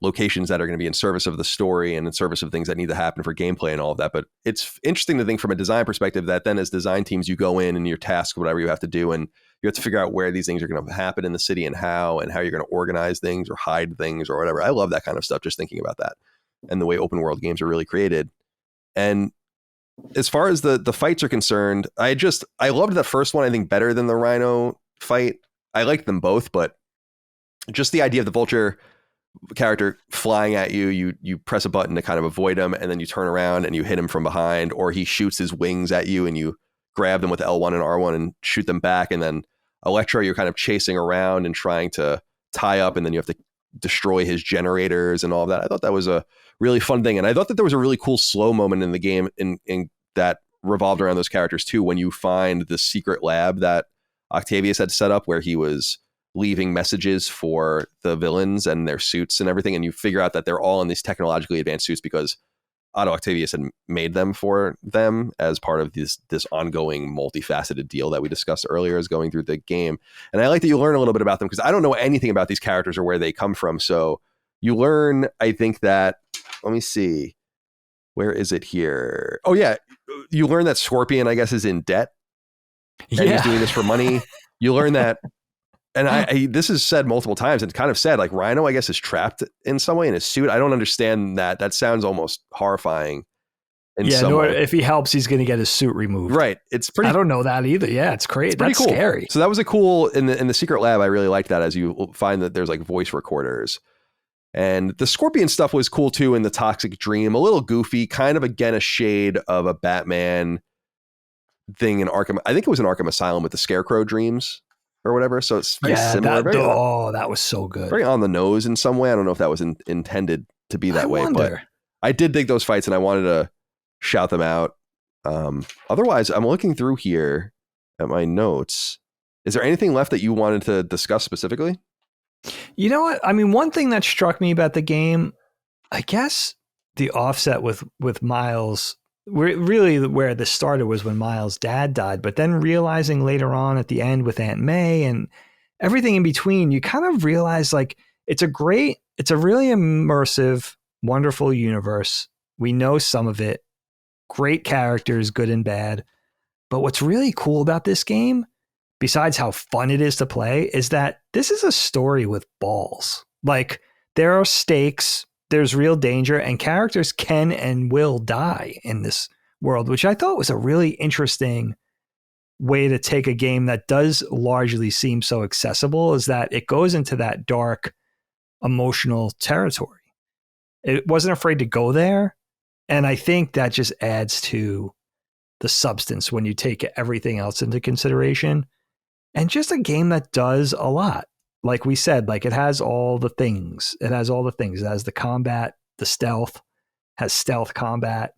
locations that are going to be in service of the story and in service of things that need to happen for gameplay and all of that. But it's interesting to think from a design perspective that then as design teams, you go in and you're tasked with whatever you have to do, and you have to figure out where these things are going to happen in the city and how you're going to organize things or hide things or whatever. I love that kind of stuff, just thinking about that and the way open world games are really created. And as far as the fights are concerned, I loved that first one, I think, better than the Rhino fight. I liked them both, but just the idea of the Vulture character flying at you press a button to kind of avoid him, and then you turn around and you hit him from behind, or he shoots his wings at you and you grab them with L1 and R1 and shoot them back. And then Electro, you're kind of chasing around and trying to tie up, and then you have to destroy his generators and all of that. I thought that was a really fun thing. And I thought that there was a really cool slow moment in the game in that revolved around those characters too, when you find the secret lab that Octavius had set up where he was leaving messages for the villains and their suits and everything. And you figure out that they're all in these technologically advanced suits because Otto Octavius had made them for them as part of this ongoing multifaceted deal that we discussed earlier as going through the game. And I like that you learn a little bit about them because I don't know anything about these characters or where they come from. So you learn, I think that, let me see, where is it here? Oh yeah. You learn that Scorpion, I guess, is in debt. And he's doing this for money. You learn that. And this is said multiple times and kind of said, like, Rhino, I guess, is trapped in some way in his suit. I don't understand that. That sounds almost horrifying. If he helps, he's going to get his suit removed. Right. It's pretty. I don't know that either. Yeah, it's crazy. That's cool. Scary. So that was a cool in the secret lab. I really liked that, as you find that there's like voice recorders. And the Scorpion stuff was cool too in the Toxic Dream. A little goofy, kind of again a shade of a Batman thing in Arkham. I think it was in Arkham Asylum with the Scarecrow dreams or whatever. So it's very similar. That was so good. Very on the nose in some way. I don't know if that was intended to be that way, but I did dig those fights and I wanted to shout them out. Otherwise, I'm looking through here at my notes. Is there anything left that you wanted to discuss specifically? You know what? I mean, one thing that struck me about the game, I guess the offset with Miles, where this started was when Miles' dad died, but then realizing later on at the end with Aunt May and everything in between, you kind of realize like it's a really immersive, wonderful universe. We know some of it, great characters, good and bad. But what's really cool about this game, besides how fun it is to play, is that this is a story with balls. Like, there are stakes, there's real danger, and characters can and will die in this world, which I thought was a really interesting way to take a game that does largely seem so accessible, is that it goes into that dark, emotional territory. It wasn't afraid to go there, and I think that just adds to the substance when you take everything else into consideration. And just a game that does a lot. Like we said, like it has all the things. It has the combat, the stealth, has stealth combat,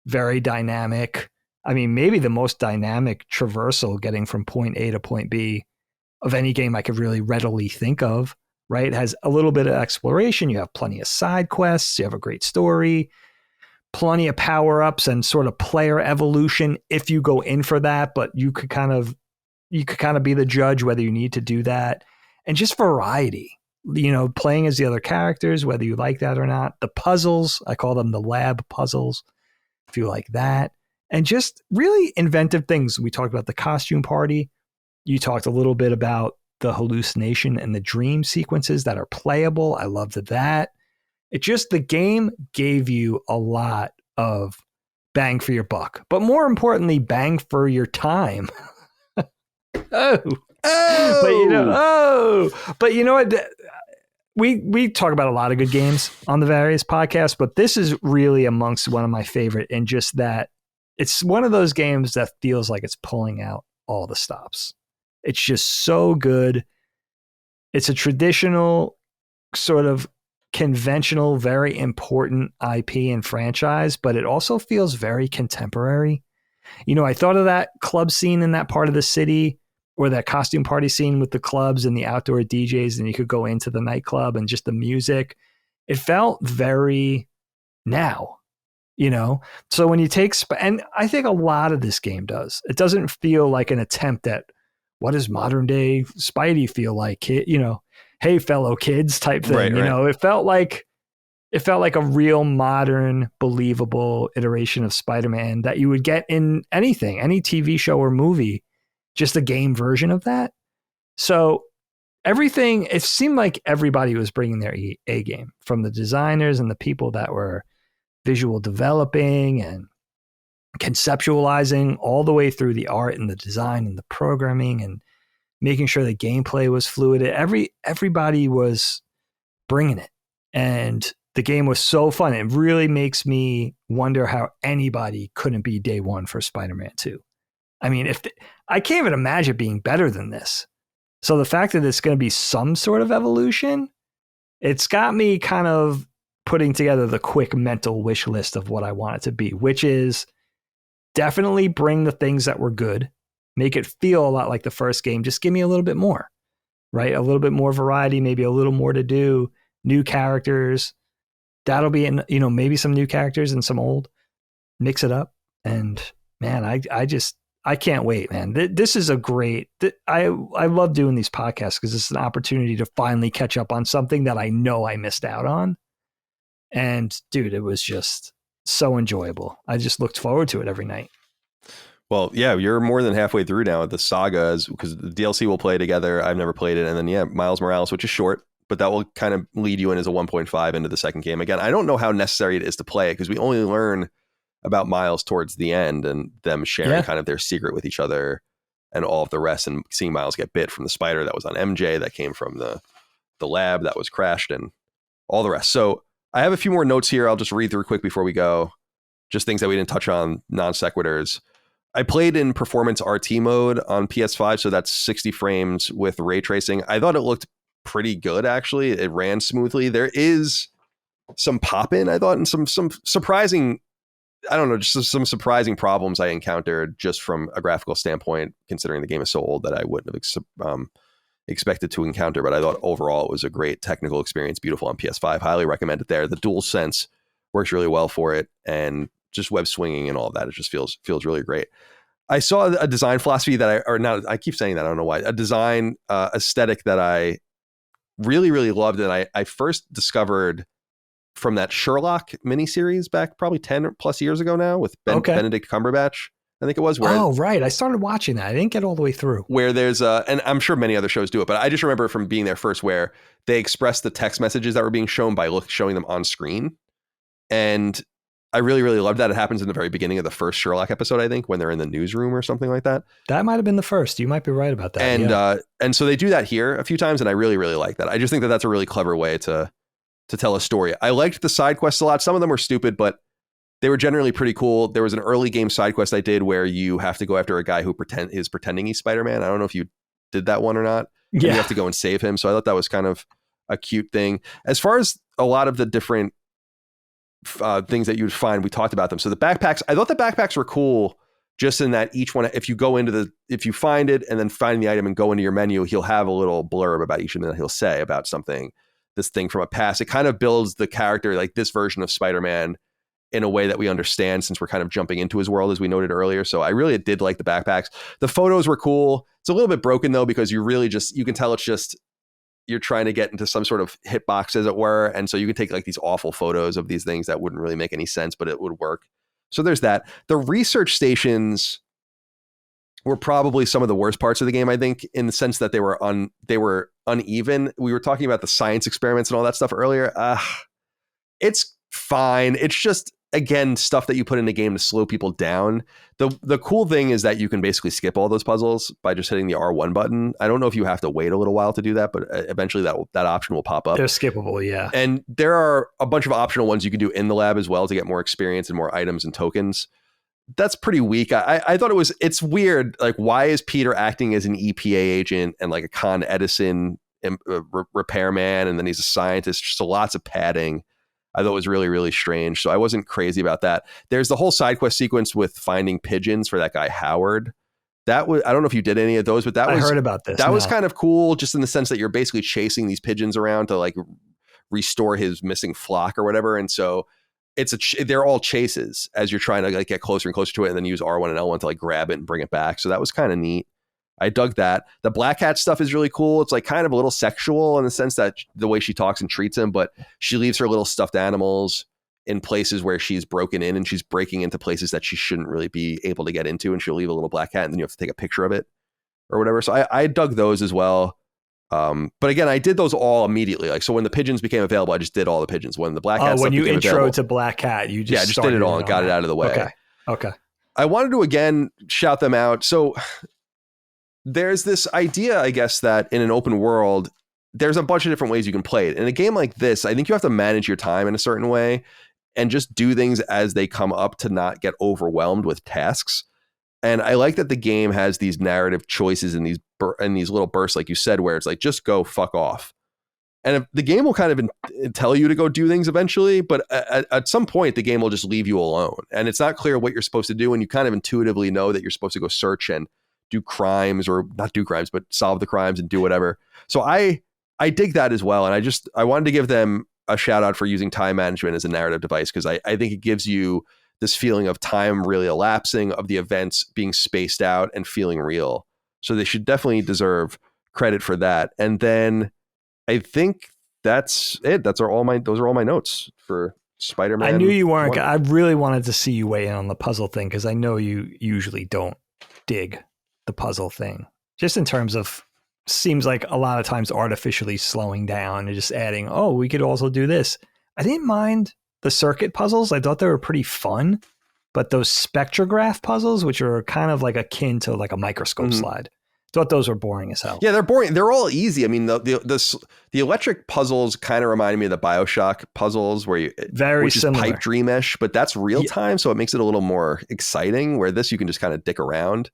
very dynamic. I mean, maybe the most dynamic traversal getting from point A to point B of any game I could really readily think of, right? It has a little bit of exploration. You have plenty of side quests. You have a great story, plenty of power-ups and sort of player evolution if you go in for that, but you could kind of be the judge whether you need to do that. And just variety, playing as the other characters, whether you like that or not. The puzzles, I call them the lab puzzles, if you like that. And just really inventive things. We talked about the costume party. You talked a little bit about the hallucination and the dream sequences that are playable. I loved that. The game gave you a lot of bang for your buck, but more importantly, bang for your time. But you know what? We talk about a lot of good games on the various podcasts, but this is really amongst one of my favorite in just that it's one of those games that feels like it's pulling out all the stops. It's just so good. It's a traditional, sort of conventional, very important IP and franchise, but it also feels very contemporary. I thought of that club scene in that part of the city, or that costume party scene with the clubs and the outdoor DJs, and you could go into the nightclub and just the music. It felt very now, So when you take, and I think a lot of this game does, it doesn't feel like an attempt at what does modern day Spidey feel like, hey, fellow kids type thing. Right. It felt like a real modern, believable iteration of Spider-Man that you would get in anything, any TV show or movie, just a game version of that. So everything, it seemed like everybody was bringing their A game, from the designers and the people that were visual developing and conceptualizing, all the way through the art and the design and the programming and making sure the gameplay was fluid. Everybody was bringing it. And the game was so fun. It really makes me wonder how anybody couldn't be day one for Spider-Man 2. I mean, I can't even imagine it being better than this. So the fact that it's going to be some sort of evolution, it's got me kind of putting together the quick mental wish list of what I want it to be, which is definitely bring the things that were good, make it feel a lot like the first game. Just give me a little bit more, right? A little bit more variety, maybe a little more to do, new characters. That'll be maybe some new characters and some old, mix it up. And man, I can't wait, man. This is a great, I love doing these podcasts because it's an opportunity to finally catch up on something that I know I missed out on. And dude, it was just so enjoyable. I just looked forward to it every night. Well, yeah, you're more than halfway through now with the sagas, because the DLC will play together. I've never played it. And then, Miles Morales, which is short, but that will kind of lead you in as a 1.5 into the second game. Again, I don't know how necessary it is to play it, because we only learn about Miles towards the end and them sharing kind of their secret with each other and all of the rest, and seeing Miles get bit from the spider that was on MJ, that came from the lab that was crashed, and all the rest. So I have a few more notes here. I'll just read through quick before we go. Just things that we didn't touch on, non sequiturs. I played in performance RT mode on PS5, so that's 60 frames with ray tracing. I thought it looked pretty good, actually. It ran smoothly. There is some pop-in, I thought, and some surprising, I don't know, just some surprising problems I encountered just from a graphical standpoint, considering the game is so old, that I wouldn't have expected to encounter. But I thought overall it was a great technical experience, beautiful on PS5. Highly recommend it there. The DualSense works really well for it, and just web swinging and all of that, it just feels really great. I saw a design philosophy that I keep saying that, I don't know why, a design aesthetic that I really, really loved, and I first discovered from that Sherlock miniseries back probably 10 plus years ago now, with Benedict Cumberbatch, I think it was. Right. I started watching that. I didn't get all the way through. Where there's and I'm sure many other shows do it, but I just remember from being there first, where they expressed the text messages that were being shown by showing them on screen. And I really, really loved that. It happens in the very beginning of the first Sherlock episode, I think, when they're in the newsroom or something like that. That might have been the first. You might be right about that. And so they do that here a few times, and I really, really like that. I just think that that's a really clever way to tell a story. I liked the side quests a lot. Some of them were stupid, but they were generally pretty cool. There was an early game side quest I did where you have to go after a guy who is pretending he's Spider-Man. I don't know if you did that one or not. Yeah. And you have to go and save him. So I thought that was kind of a cute thing. As far as a lot of the different things that you would find, we talked about them. So the backpacks, I thought the backpacks were cool, just in that each one, if you find it and then find the item and go into your menu, he'll have a little blurb about each, and then he'll say about something, this thing from a past. It kind of builds the character, like this version of Spider-Man, in a way that we understand, since we're kind of jumping into his world, as we noted earlier. So I really did like the backpacks. The photos were cool. It's a little bit broken though, because you can tell it's just, you're trying to get into some sort of hitbox, as it were. And so you can take like these awful photos of these things that wouldn't really make any sense, but it would work. So there's that. The research stations were probably some of the worst parts of the game, I think, in the sense that they were uneven. We were talking about the science experiments and all that stuff earlier. It's fine. It's just, again, stuff that you put in the game to slow people down. The cool thing is that you can basically skip all those puzzles by just hitting the R1 button. I don't know if you have to wait a little while to do that, but eventually that option will pop up. They're skippable, yeah. And there are a bunch of optional ones you can do in the lab as well to get more experience and more items and tokens. That's pretty weak. I thought it's weird. Like, why is Peter acting as an EPA agent and like a Con Edison repairman, and then he's a scientist? Just lots of padding. I thought was really, really strange. So I wasn't crazy about that. There's the whole side quest sequence with finding pigeons for that guy, Howard. That was, I don't know if you did any of those, but I heard about this. That was kind of cool, just in the sense that you're basically chasing these pigeons around to like restore his missing flock or whatever. And so they're all chases as you're trying to like get closer and closer to it, and then use R1 and L1 to like grab it and bring it back. So that was kind of neat. I dug that. The Black Hat stuff is really cool. It's like kind of a little sexual in the sense that the way she talks and treats him, but she leaves her little stuffed animals in places where she's broken in, and she's breaking into places that she shouldn't really be able to get into. And she'll leave a little black hat, and then you have to take a picture of it or whatever. So I dug those as well. But again, I did those all immediately. Like, so when the pigeons became available, I just did all the pigeons. When the Black Hat when you intro available, to Black Hat, you just I just did it all and got it out of the way. Okay. I wanted to again shout them out. So there's this idea, I guess, that in an open world, there's a bunch of different ways you can play it. In a game like this, I think you have to manage your time in a certain way and just do things as they come up to not get overwhelmed with tasks. And I like that the game has these narrative choices in these little bursts, like you said, where it's like, just go fuck off. And the game will kind of tell you to go do things eventually, but at some point, the game will just leave you alone. And it's not clear what you're supposed to do. And you kind of intuitively know that you're supposed to go search and do crimes, or not do crimes, but solve the crimes and do whatever. So I dig that as well. And I wanted to give them a shout out for using time management as a narrative device, because I think it gives you this feeling of time really elapsing, of the events being spaced out and feeling real. So they should definitely deserve credit for that. And then I think that's it. Those are all my notes for Spider-Man. I knew you weren't. I really wanted to see you weigh in on the puzzle thing, because I know you usually don't dig the puzzle thing, just in terms of, seems like a lot of times artificially slowing down and just adding, oh, we could also do this. I didn't mind the circuit puzzles. I thought they were pretty fun, but those spectrograph puzzles, which are kind of like akin to like a microscope slide, thought those were boring as hell. Yeah, they're boring. They're all easy. I mean, the electric puzzles kind of reminded me of the BioShock puzzles, which similar. Is pipe dreamish, but that's real time, so it makes it a little more exciting. Where this, you can just kind of dick around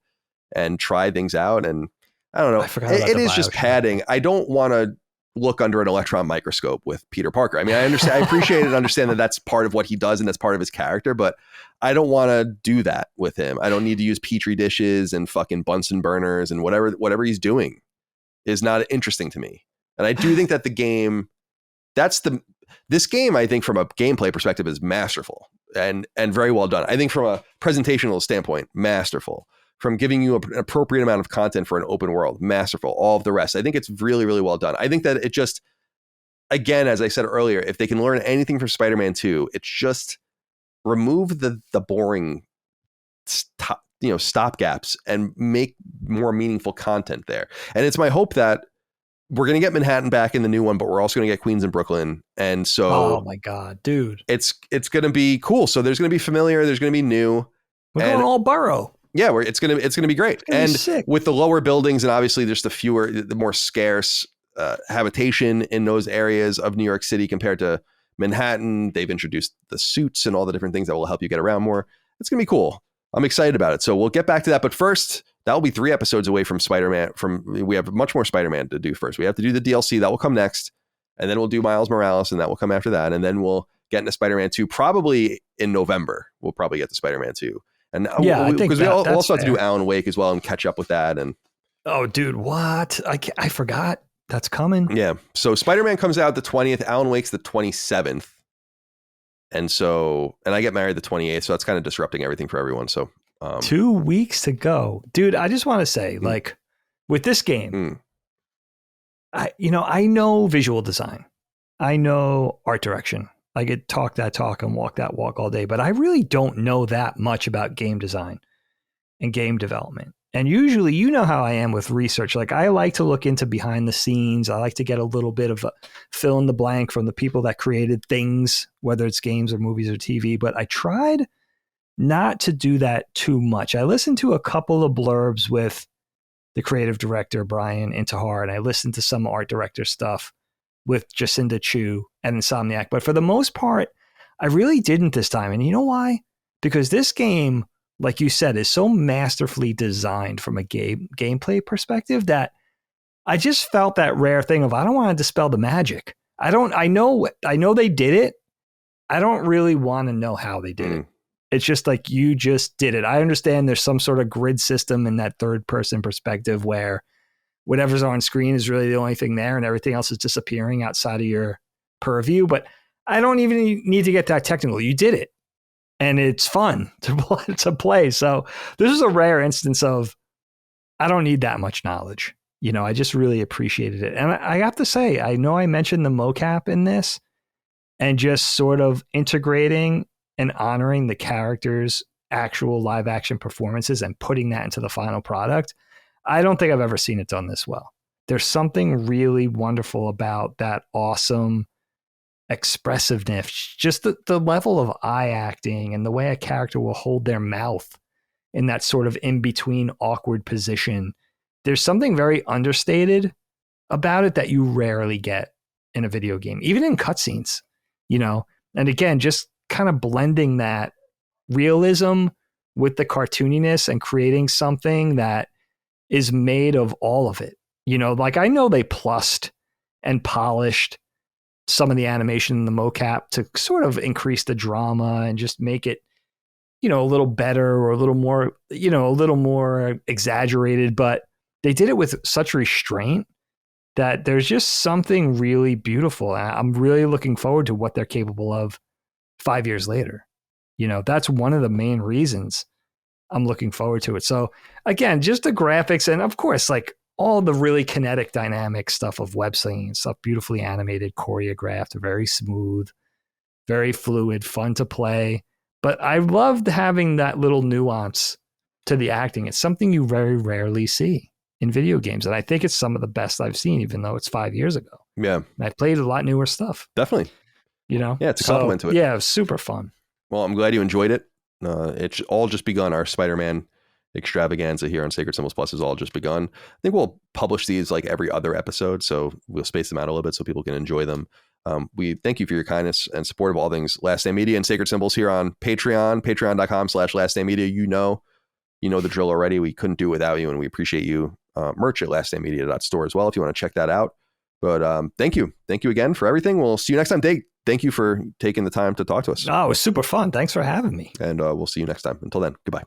and try things out. And I don't know, it is just padding. I don't want to look under an electron microscope with Peter Parker. I mean, I appreciate and understand that that's part of what he does and that's part of his character, but I don't want to do that with him. I don't need to use Petri dishes and fucking Bunsen burners, and whatever he's doing is not interesting to me. And I do think that the game, this game, I think from a gameplay perspective, is masterful and very well done. I think from a presentational standpoint, masterful. From giving you an appropriate amount of content for an open world, masterful. All of the rest, I think it's really, really well done. I think that it just, again, as I said earlier, if they can learn anything from Spider-Man 2, it's just remove the boring stopgaps and make more meaningful content there. And it's my hope that we're going to get Manhattan back in the new one, but we're also going to get Queens and Brooklyn. And so, oh my God, dude, it's going to be cool. So there's going to be familiar, there's going to be new. We're going all borough. Yeah, it's gonna be great, and with the lower buildings, and obviously there's the more scarce habitation in those areas of New York City compared to Manhattan. They've introduced the suits and all the different things that will help you get around more. It's gonna be cool. I'm excited about it. So we'll get back to that, but first, that will be 3 episodes away from Spider-Man. We have much more Spider-Man to do first. We have to do the DLC that will come next, and then we'll do Miles Morales, and that will come after that, and then we'll get into Spider-Man 2 probably in November. We'll probably get to Spider-Man 2. And yeah, because we also have to do Alan Wake as well and catch up with that. And oh, dude, what? I forgot that's coming. Yeah. So Spider-Man comes out the 20th. Alan Wake's the 27th. And I get married the 28th. So that's kind of disrupting everything for everyone. So 2 weeks to go, dude. I just want to say, like, with this game, I know visual design, I know art direction. I could talk that talk and walk that walk all day, but I really don't know that much about game design and game development. And usually, you know how I am with research. Like, I like to look into behind the scenes. I like to get a little bit of a fill in the blank from the people that created things, whether it's games or movies or TV. But I tried not to do that too much. I listened to a couple of blurbs with the creative director, Brian Intihar, and I listened to some art director stuff with Jacinda Chu and Insomniac. But for the most part, I really didn't this time. And you know why? Because this game, like you said, is so masterfully designed from a gameplay perspective that I just felt that rare thing of, I don't want to dispel the magic. I know they did it, I don't really want to know how they did it. It's just like, you just did it. I understand there's some sort of grid system in that third person perspective where whatever's on screen is really the only thing there and everything else is disappearing outside of your purview. But I don't even need to get that technical. You did it. And it's fun to play. So this is a rare instance of, I don't need that much knowledge. I just really appreciated it. And I have to say, I know I mentioned the mocap in this, and just sort of integrating and honoring the characters' actual live action performances and putting that into the final product. I don't think I've ever seen it done this well. There's something really wonderful about that awesome expressiveness, just the level of eye acting and the way a character will hold their mouth in that sort of in-between awkward position. There's something very understated about it that you rarely get in a video game, even in cutscenes, and again, just kind of blending that realism with the cartooniness and creating something that is made of all of it. Like, I know they plussed and polished some of the animation in the mocap to sort of increase the drama and just make it, a little better or a little more exaggerated, but they did it with such restraint that there's just something really beautiful. And I'm really looking forward to what they're capable of 5 years later. That's one of the main reasons I'm looking forward to it. So again, just the graphics, and of course, like all the really kinetic dynamic stuff of web slinging and stuff, beautifully animated, choreographed, very smooth, very fluid, fun to play. But I loved having that little nuance to the acting. It's something you very rarely see in video games. And I think it's some of the best I've seen, even though it's 5 years ago. Yeah. And I've played a lot newer stuff. Definitely. Yeah, it's a compliment to it. Yeah, it was super fun. Well, I'm glad you enjoyed it. It's all just begun. Our Spider-Man extravaganza here on Sacred Symbols Plus has all just begun. I think we'll publish these like every other episode, so we'll space them out a little bit so people can enjoy them. We thank you for your kindness and support of all things Last Stand Media and Sacred Symbols here on Patreon, patreon.com/laststandmedia. You know the drill already. We couldn't do it without you, and we appreciate you. Merch at laststandmedia.store as well if you want to check that out. But thank you again for everything. We'll see you next time. Dave, thank you for taking the time to talk to us. Oh, it was super fun. Thanks for having me. And we'll see you next time. Until then, goodbye.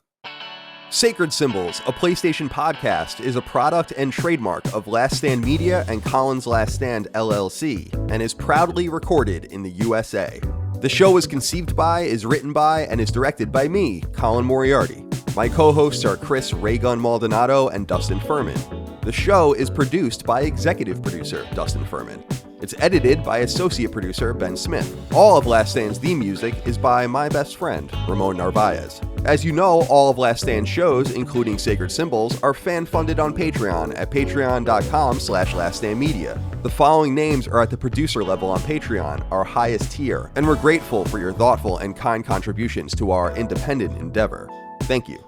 Sacred Symbols, a PlayStation podcast, is a product and trademark of Last Stand Media and Collins Last Stand LLC, and is proudly recorded in the USA. The show is conceived by, is written by, and is directed by me, Colin Moriarty. My co-hosts are Chris Raygun Maldonado and Dustin Furman. The show is produced by executive producer Dustin Furman. It's edited by associate producer Ben Smith. All of Last Stand's theme music is by my best friend, Ramon Narvaez. As you know, all of Last Stand's shows, including Sacred Symbols, are fan-funded on Patreon at patreon.com/laststandmedia. The following names are at the producer level on Patreon, our highest tier, and we're grateful for your thoughtful and kind contributions to our independent endeavor. Thank you.